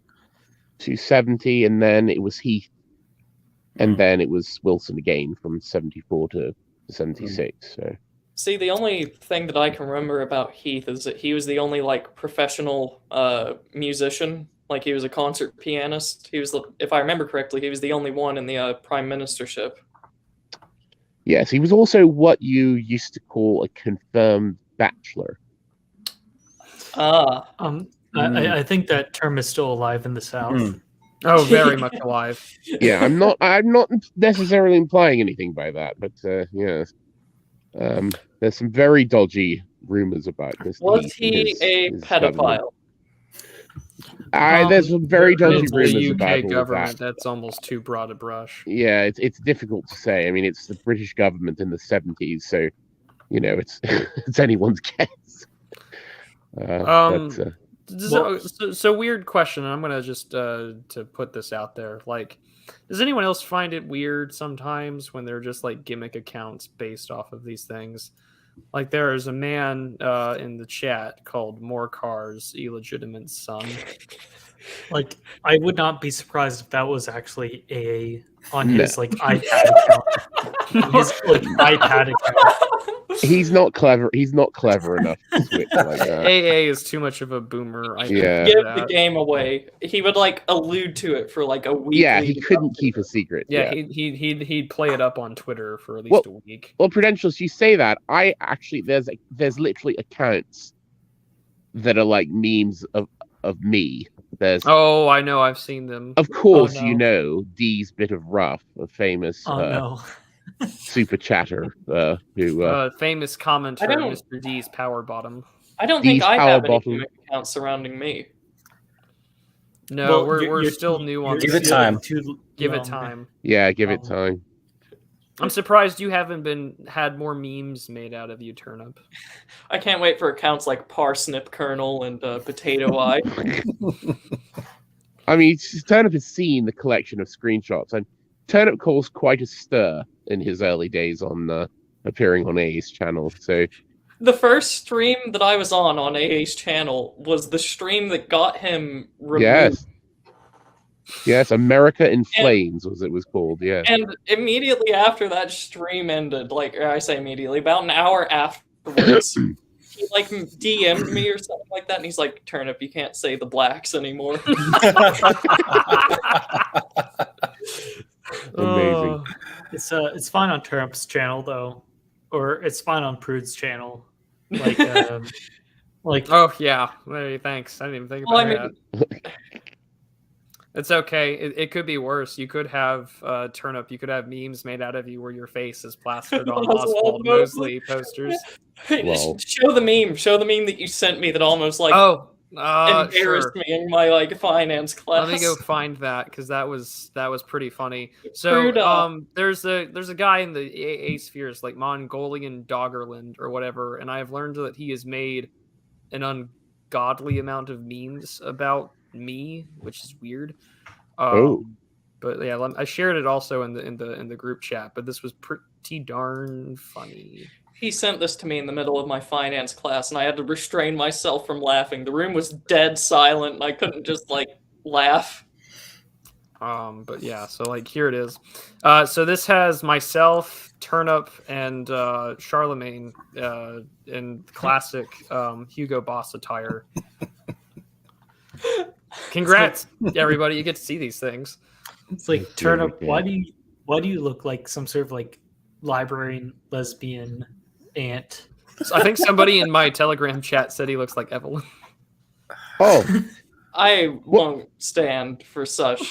to 70, and then it was Heath, and then it was Wilson again from 74 to 76. So. See, the only thing that I can remember about Heath is that he was the only like professional musician. Like, he was a concert pianist. He was, if I remember correctly, he was the only one in the prime ministership. Yes, he was also what you used to call a confirmed bachelor. I think that term is still alive in the South. Oh, very much alive. Yeah, I'm not necessarily implying anything by that, but yes. There's some very dodgy rumors about this. Was he a pedophile? There's some very dodgy rumors about the UK government. That's almost too broad a brush. Yeah, it's difficult to say. I mean, it's the British government in the 70s, so you know, it's it's anyone's guess. So weird question, and I'm gonna just to put this out there. Like, does anyone else find it weird sometimes when they're just like gimmick accounts based off of these things? Like, there is a man in the chat called More Cars Illegitimate Son. Like, I would not be surprised if that was actually on his like iPad account. His like iPad account. He's not clever. He's not clever enough to switch like that. AA is too much of a boomer. Give the game away. He would like allude to it for like a week. Yeah, he couldn't keep a secret. Yeah, he'd play it up on Twitter for at least a week. Well, Prudentials, you say that. I actually there's literally accounts that are like memes of me. I know, I've seen them. Of course, you know Dee's Bit of Rough, a famous super chatter who famous commenter, Mr. D's Power Bottom. I don't think I have any accounts surrounding me. No, we're still new on this. Give it time. Give it time. Yeah, give it time. I'm surprised you haven't had more memes made out of you, Turnip. I can't wait for accounts like Parsnip Kernel and Potato Eye. I mean, Turnip has seen the collection of screenshots, and Turnip caused quite a stir in his early days on appearing on AA's channel. So the first stream that I was on AA's channel was the stream that got him removed. Yes, America in Flames it was called, yeah. And immediately after that stream ended, like I say immediately, about an hour after the words. He like DM'd me or something like that, and he's like, "Turnip, you can't say the blacks anymore." Amazing. It's fine on Turnip's channel though, or it's fine on Prude's channel. Like, oh yeah, hey, thanks. I didn't even think about that. It's okay. It could be worse. You could have Turnip. You could have memes made out of you where your face is plastered on Oswald Mosley posters. Well. Show the meme. Show the meme that you sent me that almost like embarrassed me in my like finance class. Let me go find that because that was pretty funny. So there's a guy in the AA spheres like Mongolian Doggerland or whatever, and I've learned that he has made an ungodly amount of memes about me, which is weird. But yeah, I shared it also in the group chat. But this was pretty darn funny. He sent this to me in the middle of my finance class, and I had to restrain myself from laughing. The room was dead silent, and I couldn't just like laugh. But yeah, so like here it is. So this has myself, Turnip, and Charlemagne in classic Hugo Boss attire. Congrats, everybody! You get to see these things. It's like Turnip. Why do you look like some sort of like librarian lesbian aunt? So I think somebody in my Telegram chat said he looks like Evelyn. Oh, I won't stand for such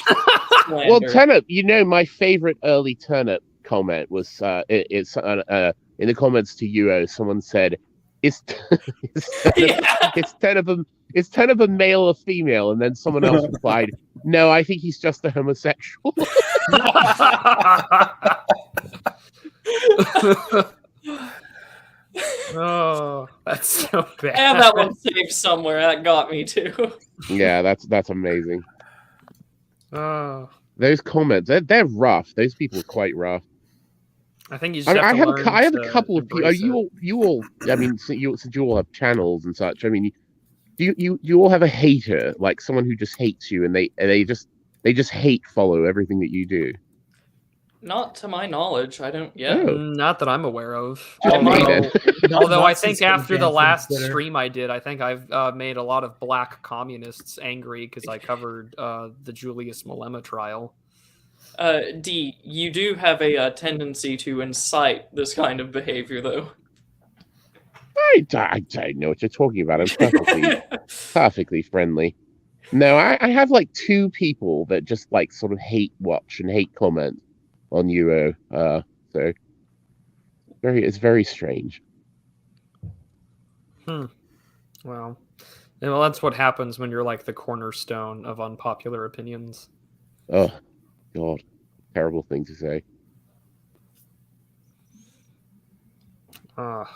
slander. Well, Turnip, my favorite early Turnip comment was it's in the comments to UO. Someone said, "Is Turnip a male or female?" And then someone else replied, "No, I think he's just a homosexual." Oh, that's so bad. I have that one saved somewhere. That got me too. Yeah, that's amazing. Oh, those comments, they're rough. Those people are quite rough. I think you just I have a couple of people. You all. I mean, since you all have channels and such. I mean, you all have a hater, like someone who just hates you, and they just hate follow everything that you do. Not to my knowledge. I don't yet. Oh. Not that I'm aware of. Just Although I think after the last stream I did, I think I've made a lot of black communists angry because I covered the Julius Malema trial. D, you do have a tendency to incite this kind of behavior, though. I don't know what you're talking about. I'm perfectly friendly. No, I have like two people that just like sort of hate watch and hate comment on UO. So it's very strange. Well, that's what happens when you're like the cornerstone of unpopular opinions. Oh, God. Terrible thing to say. Well,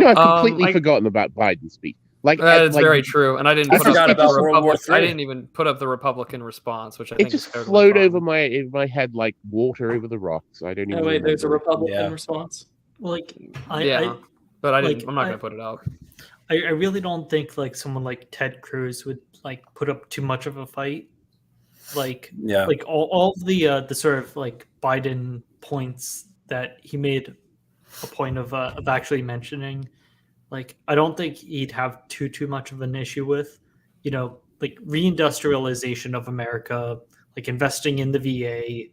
I've completely forgotten about Biden's speech. It's very true, and I didn't. I forgot about World War III. I didn't even put up the Republican response, which I think just is flowed over my head like water over the rocks. I don't even. Oh wait, there's a Republican response. Like, but I didn't. I'm not gonna put it out. I really don't think like someone like Ted Cruz would like put up too much of a fight. Like, like all the sort of like Biden points that he made a point of actually mentioning. Like, I don't think he'd have too much of an issue with, like reindustrialization of America, like investing in the VA,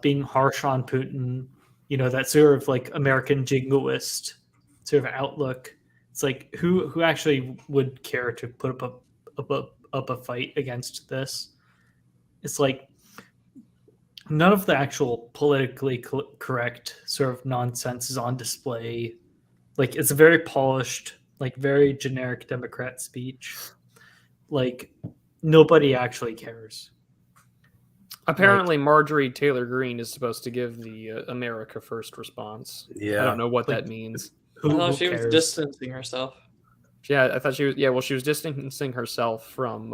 being harsh on Putin, that sort of like American jingoist sort of outlook. It's like who actually would care to put up a fight against this? It's like none of the actual politically correct sort of nonsense is on display. Like, it's a very polished, like very generic Democrat speech. Like, nobody actually cares. Apparently, Marjorie Taylor Greene is supposed to give the America First response. Yeah, I don't know what that means. I thought she was distancing herself. Yeah, I thought she was. Yeah, well, she was distancing herself from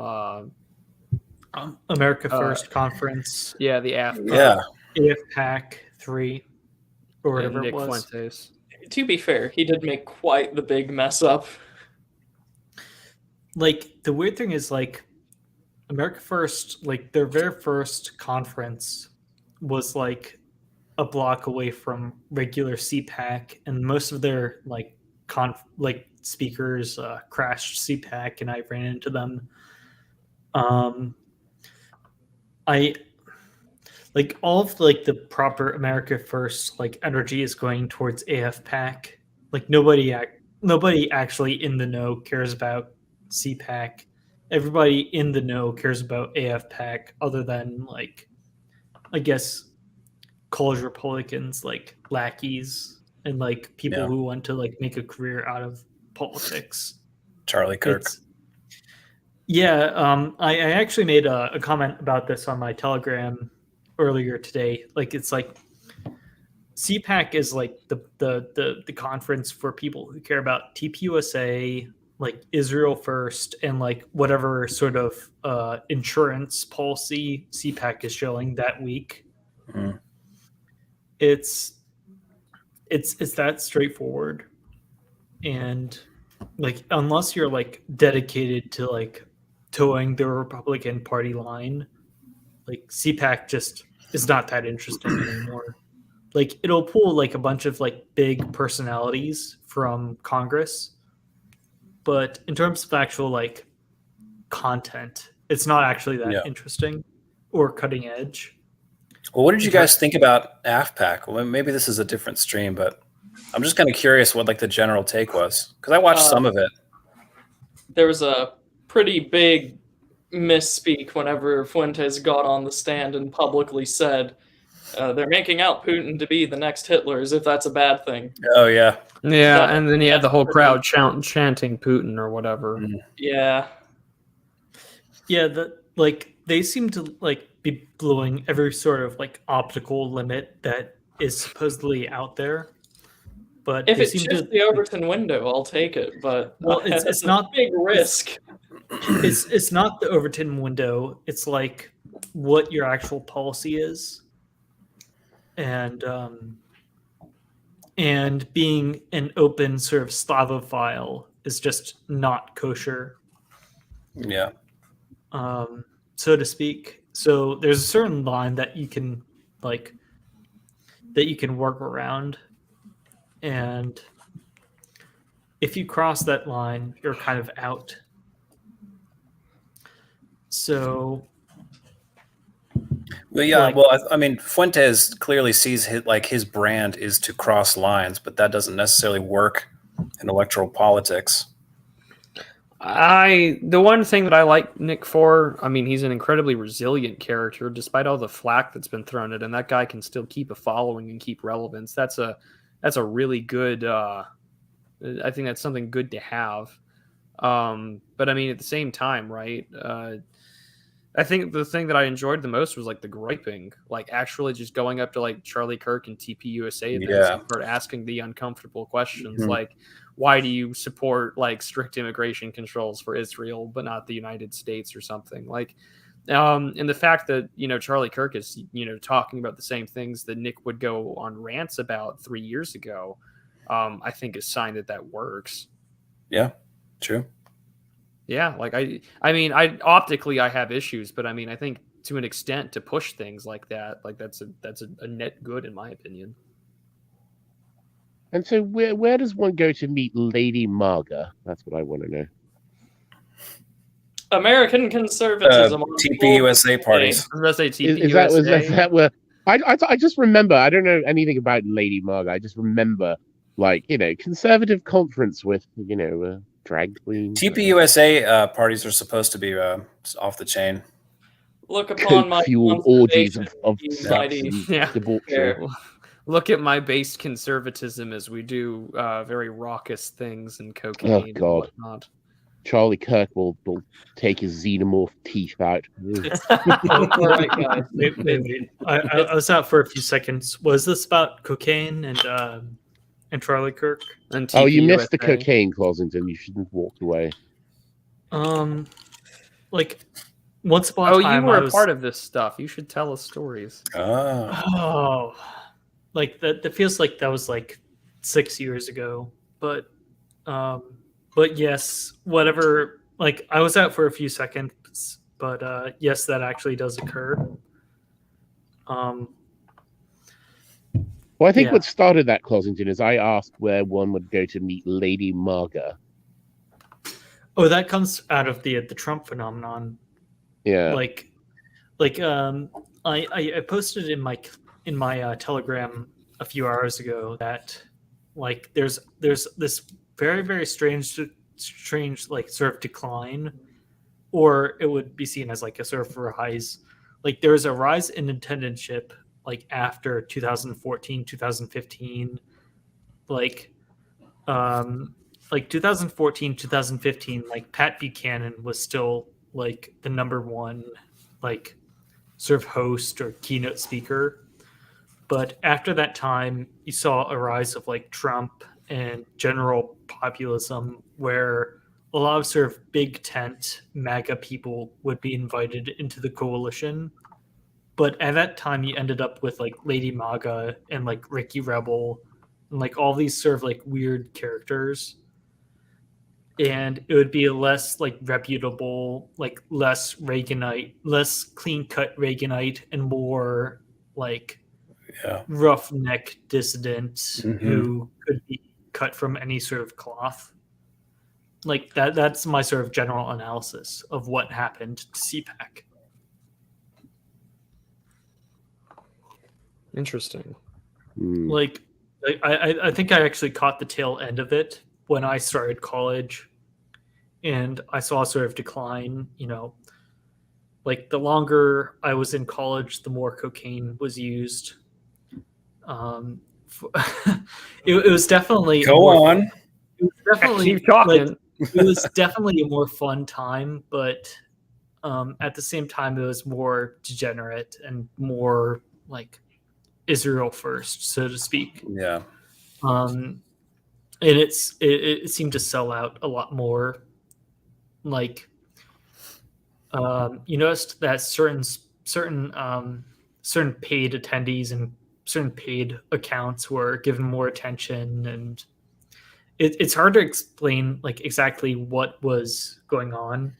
America First conference. Yeah, the AFPAC 3 or whatever Nick it was. Fuentes. To be fair, he did make quite the big mess up. Like, the weird thing is, like, America First, like, their very first conference was, like, a block away from regular CPAC, and most of their speakers crashed CPAC, and I ran into them. I like all of the proper America First energy is going towards AFPAC. Like nobody actually in the know cares about CPAC. Everybody in the know cares about AFPAC, other than I guess college Republicans, lackeys, and people who want to make a career out of politics. Charlie Kirk. I actually made a comment about this on my Telegram earlier today. It's CPAC is the conference for people who care about TPUSA, Israel first, and whatever sort of insurance policy CPAC is showing that week. Mm. It's that straightforward, and unless you're dedicated to towing the Republican Party line, CPAC just is not that interesting anymore. It'll pull a bunch of big personalities from Congress, but in terms of actual content, it's not actually that interesting or cutting edge. Well, what did you guys think about AFPAC? Well, maybe this is a different stream, but I'm just kind of curious what the general take was, because I watched some of it. There was a pretty big misspeak whenever Fuentes got on the stand and publicly said they're making out Putin to be the next Hitler, as if that's a bad thing. Oh yeah, and then he had the whole crowd chanting Putin or whatever. Yeah, they seem to be blowing every sort of optical limit that is supposedly out there. But if it's just the Overton window, I'll take it. But it's not a big risk. It's not the Overton window. It's what your actual policy is, and being an open sort of Slavophile is just not kosher. Yeah. So to speak. So there's a certain line that you can work around, and if you cross that line, you're kind of out. So, well, yeah. I mean, Fuentes clearly sees his brand is to cross lines, but that doesn't necessarily work in electoral politics. The one thing that I like Nick for, I mean, he's an incredibly resilient character, despite all the flack that's been thrown at him. That guy can still keep a following and keep relevance. That's a really good. I think that's something good to have. But I mean, at the same time, right? I think the thing that I enjoyed the most was the griping, actually just going up to Charlie Kirk and TPUSA events and start asking the uncomfortable questions, why do you support strict immigration controls for Israel but not the United States or something and the fact that Charlie Kirk is talking about the same things that Nick would go on rants about 3 years ago, I think is a sign that works. Yeah, true. Yeah, I mean, optically I have issues, but I mean, I think to an extent to push things like that, that's a net good in my opinion. And so where does one go to meet Lady Marga? That's what I want to know. American conservatism. TPUSA parties. I was going to say TPUSA. Is that where? I just remember. I don't know anything about Lady Marga. I just remember, conservative conference with drag queen. TPUSA parties are supposed to be off the chain. Look upon my fueled orgies of debauchery. Look at my based conservatism as we do very raucous things and cocaine. Oh God! And whatnot. Charlie Kirk will take his xenomorph teeth out. Wait. I was out for a few seconds. Was this about cocaine and Charlie Kirk? And you missed the cocaine, Clossington. You shouldn't have walked away. Once upon a time, you were a part of this stuff. You should tell us stories. Oh, that feels like that was 6 years ago. But yes, whatever. I was out for a few seconds, but yes, that actually does occur. Well, I think Yeah. what started that, Clossington, is I asked where one would go to meet Lady Marga. Oh, that comes out of the Trump phenomenon. Yeah. I posted in my Telegram a few hours ago that like there's this very, very strange like sort of decline, or it would be seen as like a sort of rise. Like there's a rise in attendantship like after 2014, 2015, like 2014, 2015, like Pat Buchanan was still like the number one like sort of host or keynote speaker. But after that time, you saw a rise of like Trump and general populism, where a lot of sort of big tent MAGA people would be invited into the coalition. But at that time, you ended up with like Lady MAGA and like Ricky Rebel and like all these sort of like weird characters. And it would be a less like reputable, like less Reaganite, less clean cut Reaganite, and more like roughneck dissident who could be cut from any sort of cloth. Like that's my sort of general analysis of what happened to CPAC. Interesting. Like I think I actually caught the tail end of it when I started college, and I saw a sort of decline. You know, like the longer I was in college, the more cocaine was used. It was definitely Go on. It was definitely Keep talking. like, it was definitely a more fun time, but at the same time, it was more degenerate and more like Israel first, so to speak. Yeah. And it seemed to sell out a lot more. Like, you noticed that certain paid attendees and certain paid accounts were given more attention, and it's hard to explain like exactly what was going on.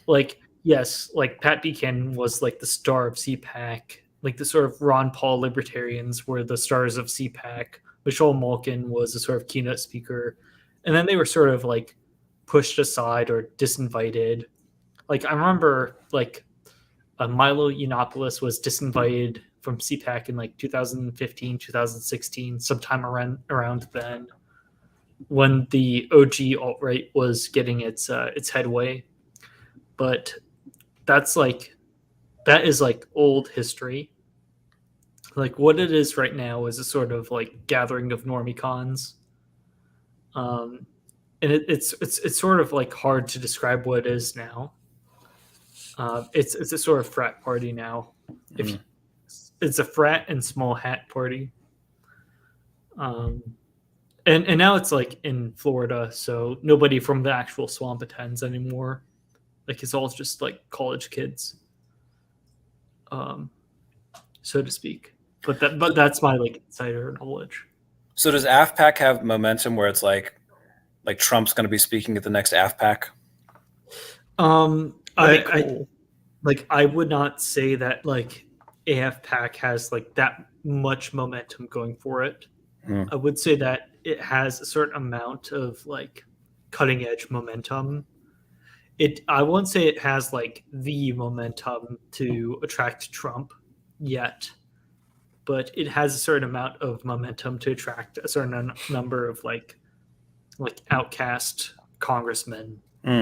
Like, yes, like Pat Buchanan was like the star of CPAC. Like the sort of Ron Paul libertarians were the stars of CPAC. Michelle Malkin was a sort of keynote speaker. And then they were sort of like pushed aside or disinvited. Like I remember like Milo Yiannopoulos was disinvited from CPAC in like 2015, 2016, sometime around then, when the OG alt-right was getting its headway. But that is like old history. Like what it is right now is a sort of like gathering of normicons. And it's sort of like hard to describe what it is now. It's a sort of frat party now. It's a frat and small hat party. And now it's like in Florida, so nobody from the actual swamp attends anymore. Like it's all just like college kids, so to speak. But that's my like insider knowledge. So does AFPAC have momentum where it's like Trump's going to be speaking at the next AFPAC? I would not say that like AFPAC has like that much momentum going for it. I would say that it has a certain amount of like cutting edge momentum. I won't say it has like the momentum to attract Trump yet, but it has a certain amount of momentum to attract a certain number of like outcast congressmen,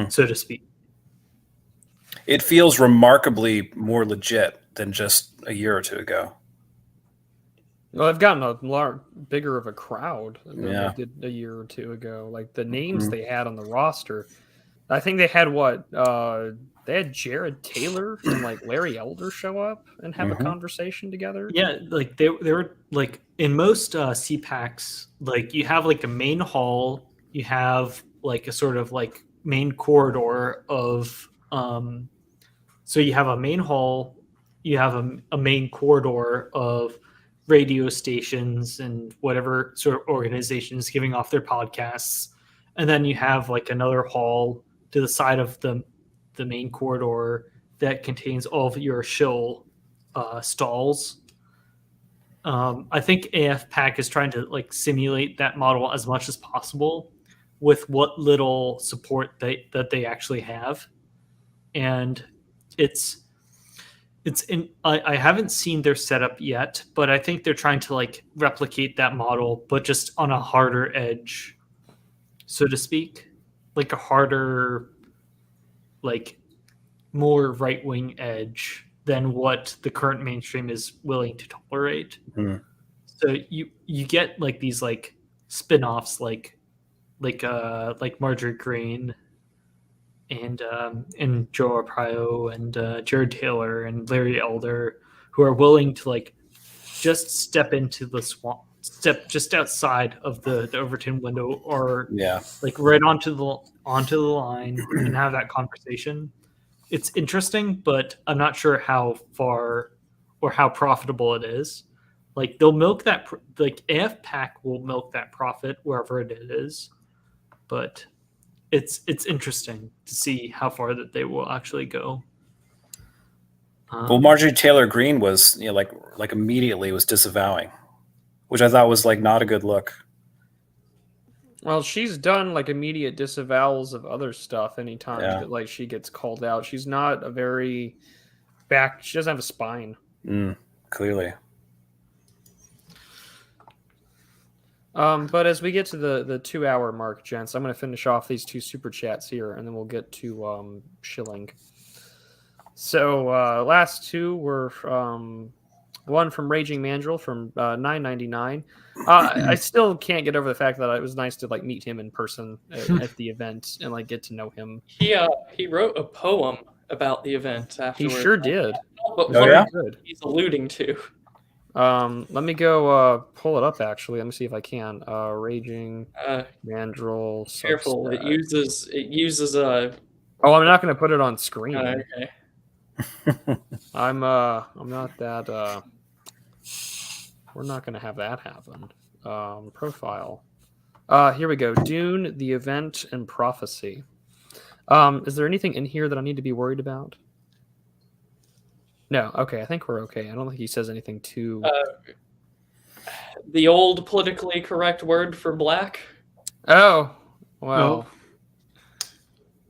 so to speak. It feels remarkably more legit than just a year or two ago. Well, they've gotten a lot bigger of a crowd than Yeah. they did a year or two ago. Like the names they had on the roster, I think they had they had Jared Taylor and like Larry Elder show up and have a conversation together. Yeah, like they were like in most CPACs, like you have like a main hall, you have like a sort of like main corridor of so you have a main hall, you have a main corridor of radio stations and whatever sort of organizations giving off their podcasts, and then you have like another hall to the side of the main corridor that contains all of your shill stalls. I think AFPAC is trying to like simulate that model as much as possible with what little support that they actually have, and I haven't seen their setup yet, but I think they're trying to like replicate that model, but just on a harder edge, so to speak, like a harder, like more right-wing edge than what the current mainstream is willing to tolerate. Mm. So you get like these like spin-offs like Marjorie Green and Joe Arpaio and Jared Taylor and Larry Elder, who are willing to like just step into the swamp, step just outside of the Overton window, or like right onto the line and have that conversation. It's interesting, but I'm not sure how far or how profitable it is. Like they'll milk that, like AFPAC will milk that profit wherever it is, but it's interesting to see how far that they will actually go. Well, Marjorie Taylor Greene was, like immediately was disavowing, which I thought was like not a good look. Well, she's done like immediate disavowals of other stuff anytime that like she gets called out. She's not a very she doesn't have a spine. Clearly. But as we get to the 2-hour mark, gents, I'm going to finish off these 2 super chats here, and then we'll get to shilling. So last 2 were one from Raging Mandrill from $9.99. I still can't get over the fact that it was nice to like meet him in person at the event and like get to know him. He wrote a poem about the event afterwards. He sure did. But good. He's alluding to. Let me go pull it up. Actually, let me see if I can. Raging Mandrill. Careful, Substack. it uses a. Oh, I'm not going to put it on screen. Okay. I'm not that. We're not going to have that happen. Profile. Here we go. Dune, the event, and prophecy. Is there anything in here that I need to be worried about? No. Okay, I think we're okay. I don't think he says anything too. The old politically correct word for black. Oh, well. No.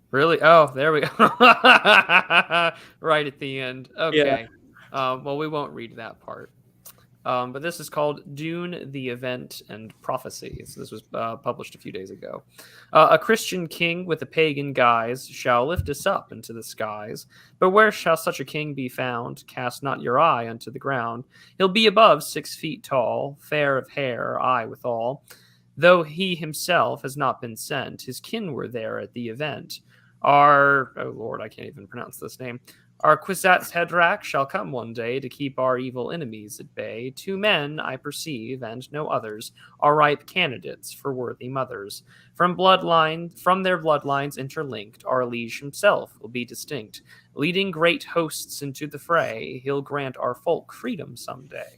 Really? Oh, there we go. Right at the end. Okay. Yeah. Well, we won't read that part. But this is called Dune, the Event, and Prophecy. So this was published a few days ago. A Christian king with a pagan guise shall lift us up into the skies. But where shall such a king be found? Cast not your eye unto the ground. He'll be above 6 feet tall, fair of hair, eye withal. Though he himself has not been sent, his kin were there at the event. Oh Lord, I can't even pronounce this name. Our Kwisatz Haderach shall come one day to keep our evil enemies at bay. 2 men, I perceive, and no others, are ripe candidates for worthy mothers. From their bloodlines interlinked, our liege himself will be distinct. Leading great hosts into the fray, he'll grant our folk freedom someday,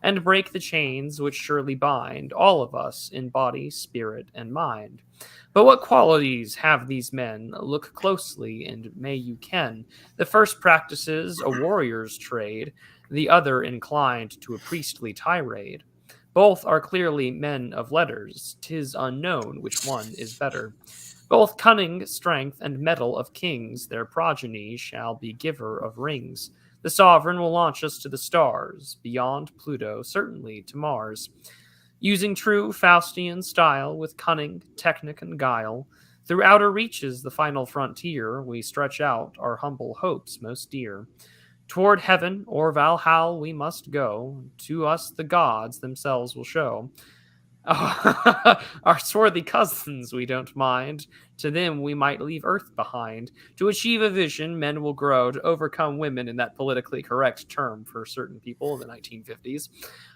and break the chains which surely bind all of us in body, spirit, and mind. But what qualities have these men? Look closely, and may you ken. The first practices a warrior's trade, the other inclined to a priestly tirade. Both are clearly men of letters, 'tis unknown which one is better. Both cunning, strength, and mettle of kings, their progeny shall be giver of rings. The sovereign will launch us to the stars, beyond Pluto, certainly to Mars. Using true Faustian style, with cunning, technic, and guile, through outer reaches the final frontier, we stretch out our humble hopes most dear. Toward heaven or Valhalla we must go, to us the gods themselves will show. Our swarthy cousins we don't mind, to them we might leave Earth behind. To achieve a vision, men will grow, to overcome women in that politically correct term for certain people in the 1950s.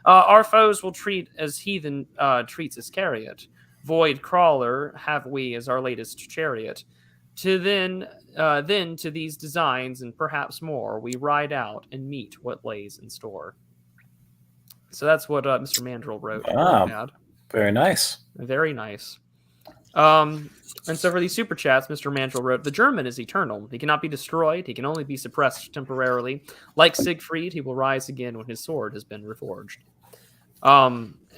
Our foes will treat as heathen treats Iscariot. Void crawler have we as our latest chariot. Then to these designs and perhaps more, we ride out and meet what lays in store. So that's what Mr. Mandrill wrote. Very nice. Very nice. And so for these super chats, Mr. Mandrill wrote, the German is eternal. He cannot be destroyed. He can only be suppressed temporarily. Like Siegfried, he will rise again when his sword has been reforged.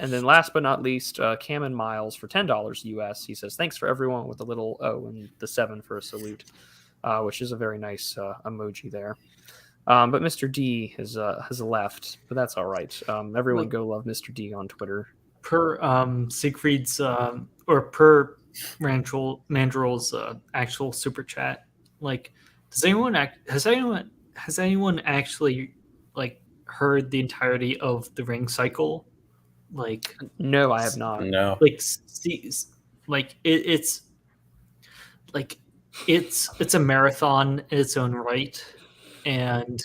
And then last but not least, Cam and Miles for $10 US. He says, thanks for everyone with a little O and the 7 for a salute, which is a very nice emoji there. But Mr. D has left, but that's all right. Everyone go love Mr. D on Twitter. Per Siegfried's or per Mandrel's actual super chat, like, has anyone actually like heard the entirety of the ring cycle? Like, no, I have not. No. Like, it's a marathon in its own right, and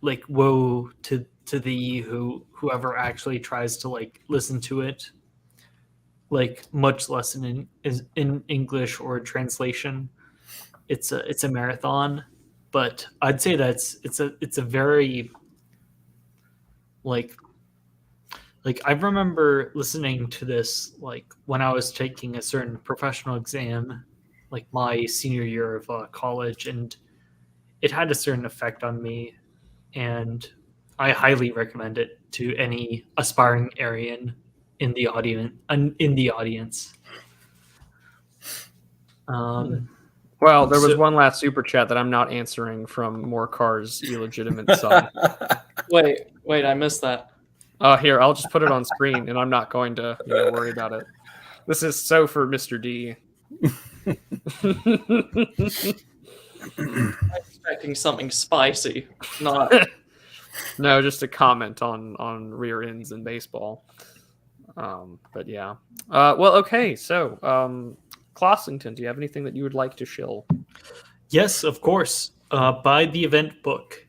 like, woe to whoever actually tries to like listen to it, like, much less in English or translation. It's a marathon, but I'd say that it's a very like I remember listening to this like when I was taking a certain professional exam, like my senior year of college, and it had a certain effect on me, and I highly recommend it to any aspiring Aryan in the audience. Well, there was one last super chat that I'm not answering from Morcar's illegitimate son. Wait, I missed that. Here, I'll just put it on screen, and I'm not going to worry about it. This is so for Mr. D. I'm expecting something spicy, not. No, just a comment on rear ends in baseball. But yeah. Well, okay. So, Clossington, do you have anything that you would like to shill? Yes, of course. Buy the event book.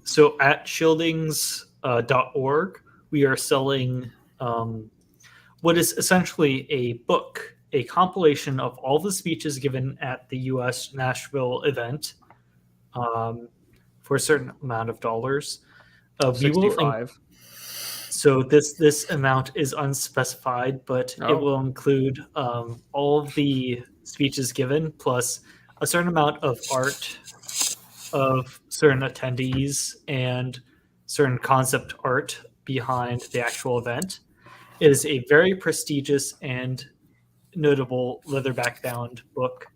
So at shieldings.org, we are selling what is essentially a book, a compilation of all the speeches given at the U.S. Nashville event for a certain amount of dollars. 65. So this amount is unspecified, but it will include all of the speeches given, plus a certain amount of art of certain attendees and certain concept art behind the actual event. It is a very prestigious and notable leatherback-bound book.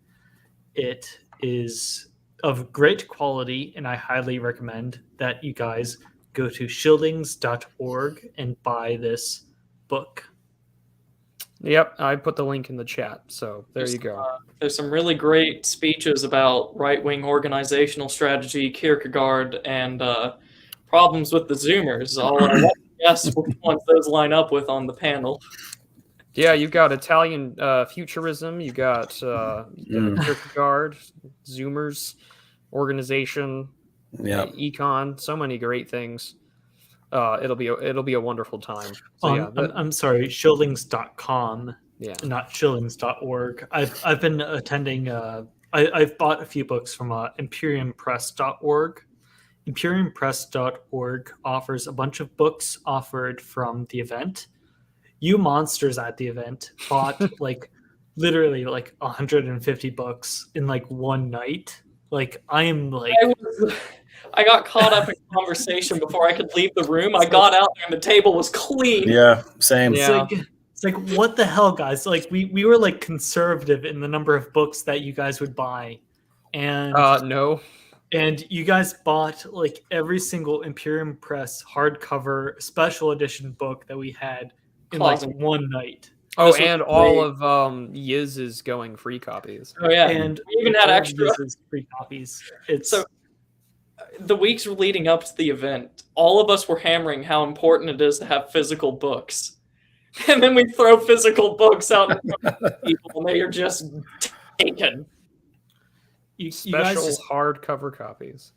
It is of great quality, and I highly recommend that you guys go to shieldings.org and buy this book. Yep, I put the link in the chat, so you go. There's some really great speeches about right-wing organizational strategy, Kierkegaard, and problems with the Zoomers. I'll guess which ones those line up with on the panel. Yeah, you've got Italian futurism, you got Kierkegaard, Zoomers, organization, econ, so many great things. It'll be a wonderful time. So, I'm sorry, shieldings.com, not shillings.org. I've been attending. I've bought a few books from imperiumpress.org. Imperiumpress.org offers a bunch of books offered from the event. You monsters at the event bought literally 150 books in one night. I got caught up in conversation before I could leave the room. I got out there and the table was clean. Yeah, same. It's like what the hell, guys? We were conservative in the number of books that you guys would buy, and no. And you guys bought every single Imperium Press hardcover special edition book that we had in one night. Oh, and all of Yiz's going free copies. Oh yeah, and we even had extra free copies. So the weeks leading up to the event, all of us were hammering how important it is to have physical books, and then we throw physical books out in front of people, and they are just taken. Special hardcover copies.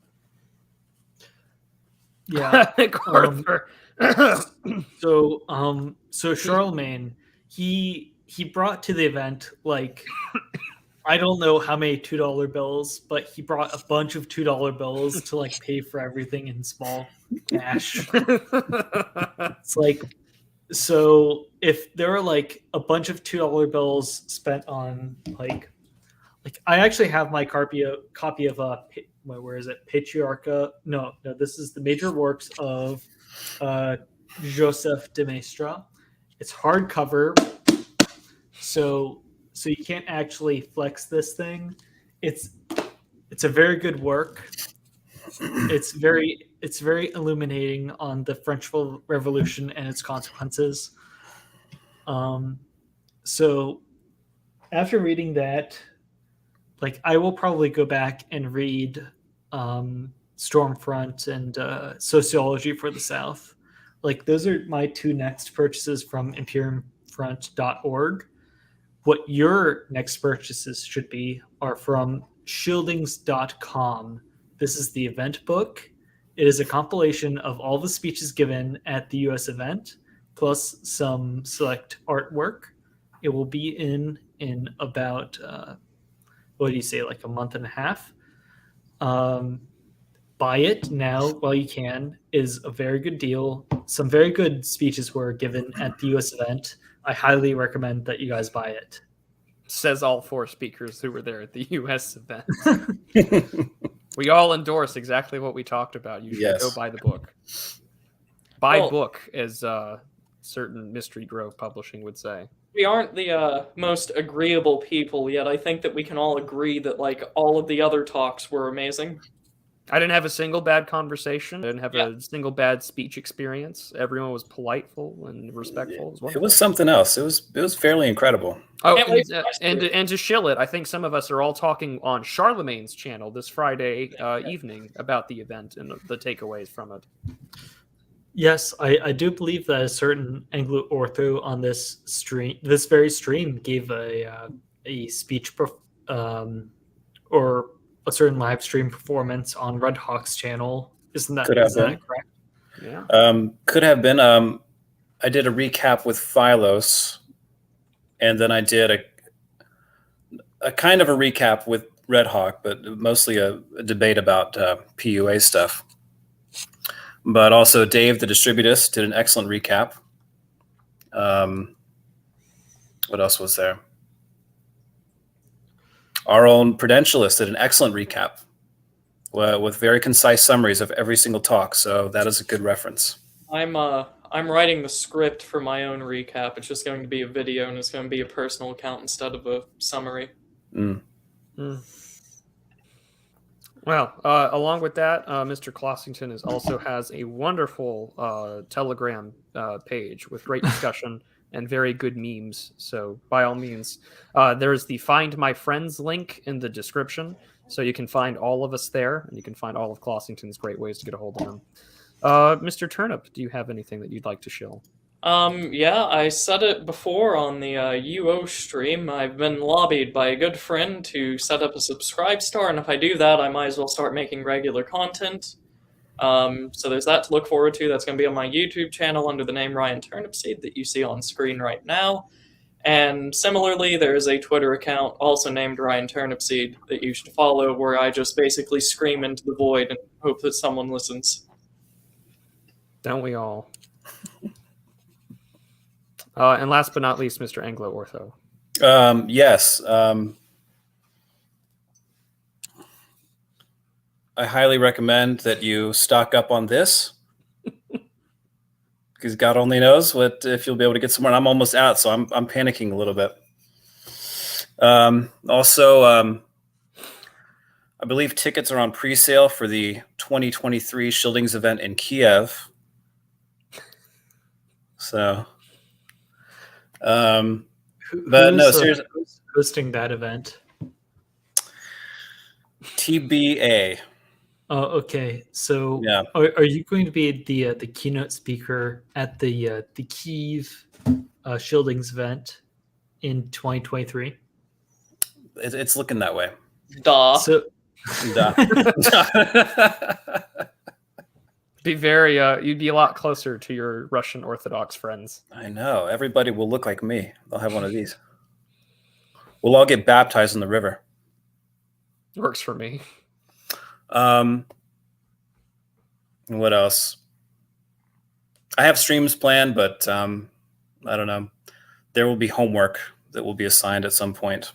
Yeah. So Charlemagne, he brought to the event I don't know how many $2 bills, but he brought a bunch of $2 bills to pay for everything in small cash. It's so if there are a bunch of $2 bills spent on I actually have my copy of where is it? Patriarcha. No, this is the major works of Joseph de Maistre. It's hardcover, so you can't actually flex this thing. It's a very good work. It's very illuminating on the French Revolution and its consequences. So after reading that, like, I will probably go back and read Stormfront and Sociology for the South. Like, those are my two next purchases from imperiumfront.org. What your next purchases should be are from shieldings.com. This is the event book. It is a compilation of all the speeches given at the U.S. event, plus some select artwork. It will be in about, what do you say, like a month and a half. Buy it now while you can. Is a very good deal. Some very good speeches were given at the U.S. event. I highly recommend that you guys buy it. Says all 4 speakers who were there at the U.S. event. We all endorse exactly what we talked about. You should go buy the book. Buy book, as certain Mystery Grove Publishing would say. We aren't the most agreeable people, yet I think that we can all agree that, like, all of the other talks were amazing. I didn't have a single bad conversation. I didn't have a single bad speech experience. Everyone was politeful and respectful. It was something else. It was fairly incredible. Oh, and to shill it, I think some of us are all talking on Charlemagne's channel this Friday evening about the event and the takeaways from it. Yes, I do believe that a certain Anglo Ortho on this very stream, gave a speech or a certain live stream performance on Red Hawk's channel. Is that correct? Yeah. Could have been. I did a recap with Phylos, and then I did a kind of a recap with Red Hawk, but mostly a debate about PUA stuff. But also Dave, the distributist, did an excellent recap. What else was there? Our own Prudentialist did an excellent recap with very concise summaries of every single talk. So that is a good reference. I'm writing the script for my own recap. It's just going to be a video, and it's going to be a personal account instead of a summary. Well, along with that, Mr. Clossington also has a wonderful Telegram page with great discussion and very good memes. So by all means, there's the Find My Friends link in the description. So you can find all of us there, and you can find all of Clossington's great ways to get a hold of him. Mr. Turnip, do you have anything that you'd like to shill? Yeah, I said it before on the UO stream. I've been lobbied by a good friend to set up a subscribe star, and if I do that, I might as well start making regular content. So there's that to look forward to. That's going to be on my YouTube channel under the name Ryan Turnipseed that you see on screen right now. And similarly, there is a Twitter account also named Ryan Turnipseed that you should follow, where I just basically scream into the void and hope that someone listens. Don't we all? And last but not least, Mr. Anglo Ortho. Yes. I highly recommend that you stock up on this, because God only knows if you'll be able to get somewhere. I'm almost out, so I'm panicking a little bit. Also, I believe tickets are on pre-sale for the 2023 Shieldings event in Kiev. So, but no, seriously, who's hosting that event? TBA. Oh, okay. So, yeah, are you going to be the keynote speaker at the Kiev Shieldings event in 2023? It's looking that way. Duh. So, Be very you'd be a lot closer to your Russian Orthodox friends. I know. Everybody will look like me. They'll have one of these. We'll all get baptized in the river. Works for me. What else? I have streams planned, but I don't know. There will be homework that will be assigned at some point.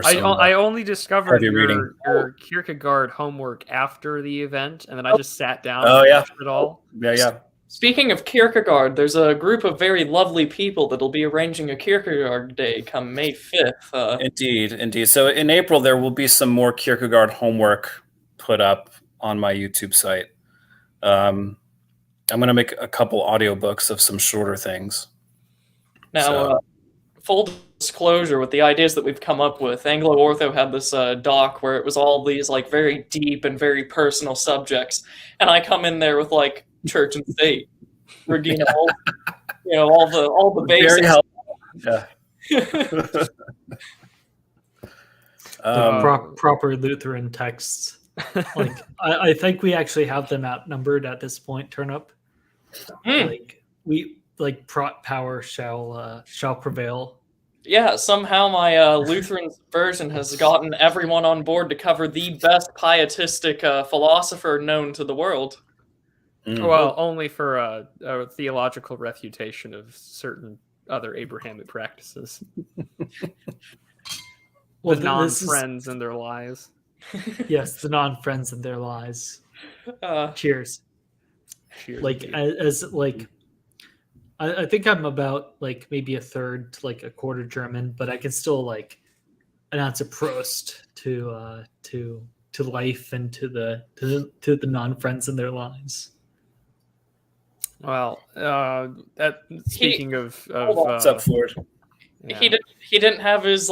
I only discovered your Kierkegaard homework after the event, and then I just sat down and watched it all. Yeah. Speaking of Kierkegaard, there's a group of very lovely people that'll be arranging a Kierkegaard Day come May 5th. Indeed. So in April, there will be some more Kierkegaard homework put up on my YouTube site. I'm going to make a couple audiobooks of some shorter things. Now, full disclosure with the ideas that we've come up with, Anglo Ortho had this doc where it was all these like very deep and very personal subjects, and I come in there with like church and state, Regina, all the basics. Proper Lutheran texts. Like I think we actually have them outnumbered at this point. Turnip. Like power shall prevail. Yeah, somehow my Lutheran version has gotten everyone on board to cover the best pietistic philosopher known to the world. Well, only for a theological refutation of certain other Abrahamic practices. Well, the non-friends and their lies. Yes, the non-friends and their lies. Cheers. Cheers. I think I'm about like maybe a third to like a quarter German, but I can still like announce a Prost to life and to the non-friends and their lives. Well, speaking of what's up, Ford? Yeah. He didn't have his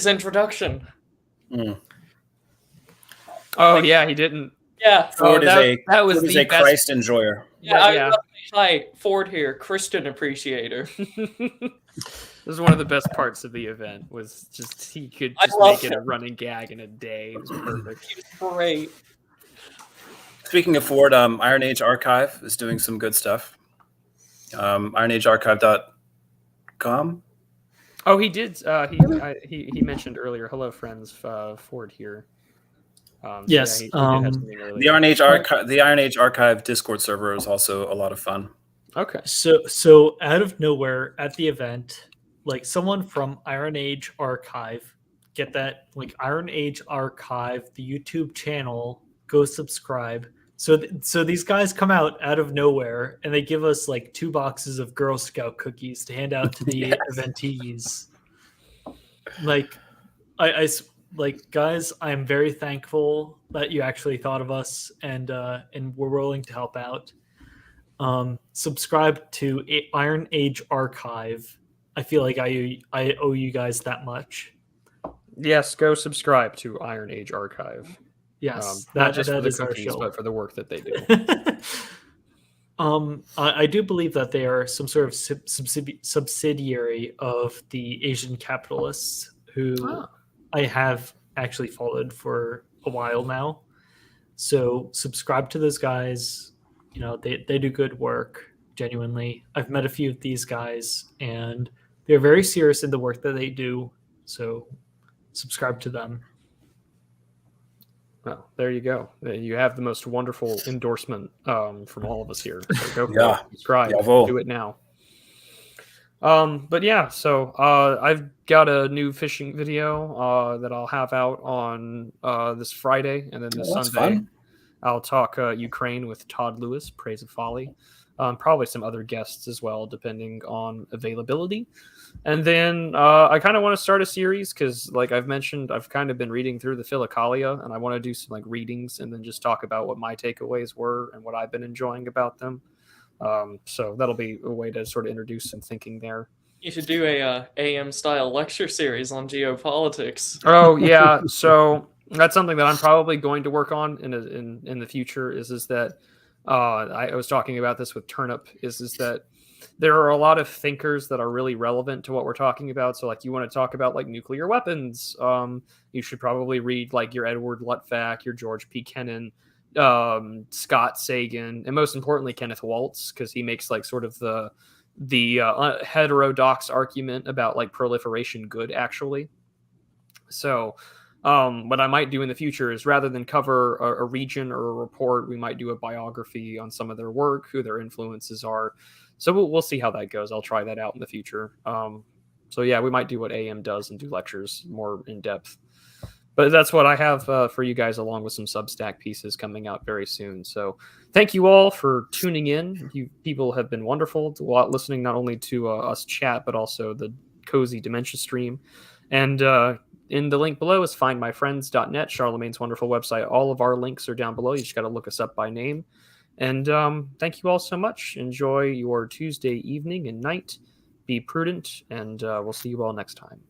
introduction. Oh yeah, he didn't. Yeah, Ford that was a Christ enjoyer. Yeah. Hi, Ford here, Christian appreciator. This was one of the best parts of the event. Was just he could just make it a running gag in a day. It was perfect. It was great. Speaking of Ford, Iron Age Archive is doing some good stuff. IronAgeArchive.com. Oh, he did. He mentioned earlier. Hello, friends. Ford here. Yes. He did have something earlier. The Iron Age Archive Discord server is also a lot of fun. Okay. So out of nowhere at the event, like someone from Iron Age Archive, get that, like Iron Age Archive, the YouTube channel, go subscribe. So these guys come out of nowhere and they give us like 2 boxes of Girl Scout cookies to hand out to the eventees. Like I guys, I'm very thankful that you actually thought of us and we're willing to help out. Subscribe to Iron Age Archive. I feel like I owe you guys that much. Yes, go subscribe to Iron Age Archive. Yes, not just that for the is our cookies, show. but for the work that they do. I do believe that they are some sort of subsidiary of the Asian capitalists who I have actually followed for a while now. So subscribe to those guys. You know, they do good work, genuinely. I've met a few of these guys, and they're very serious in the work that they do. So subscribe to them. Well, there you go. You have the most wonderful endorsement from all of us here. So go for it. Subscribe. Do it now. But yeah, so I've got a new fishing video that I'll have out on this Friday, and then this Sunday fun. I'll talk Ukraine with Todd Lewis, Praise of Folly. Probably some other guests as well, depending on availability. And then I kind of want to start a series because, like I've mentioned, I've kind of been reading through the Philokalia, and I want to do some like readings and then just talk about what my takeaways were and what I've been enjoying about them. So that'll be a way to sort of introduce some thinking there. You should do a AM style lecture series on geopolitics. Oh yeah, so that's something that I'm probably going to work on in the future. Is that I was talking about this with Turnip. Is that there are a lot of thinkers that are really relevant to what we're talking about. So like you want to talk about like nuclear weapons, you should probably read like your Edward Luttwak, your George P. Kennan, Scott Sagan, and most importantly Kenneth Waltz, because he makes like sort of the heterodox argument about like proliferation good actually. So what I might do in the future is rather than cover a region or a report, we might do a biography on some of their work, who their influences are. So we'll see how that goes. I'll try that out in the future. So yeah, we might do what AM does and do lectures more in depth. But that's what I have for you guys, along with some Substack pieces coming out very soon. So thank you all for tuning in. You people have been wonderful listening not only to us chat, but also the cozy Dementia stream. And in the link below is findmyfriends.net, Charlemagne's wonderful website. All of our links are down below. You just got to look us up by name. And thank you all so much. Enjoy your Tuesday evening and night. Be prudent, and we'll see you all next time.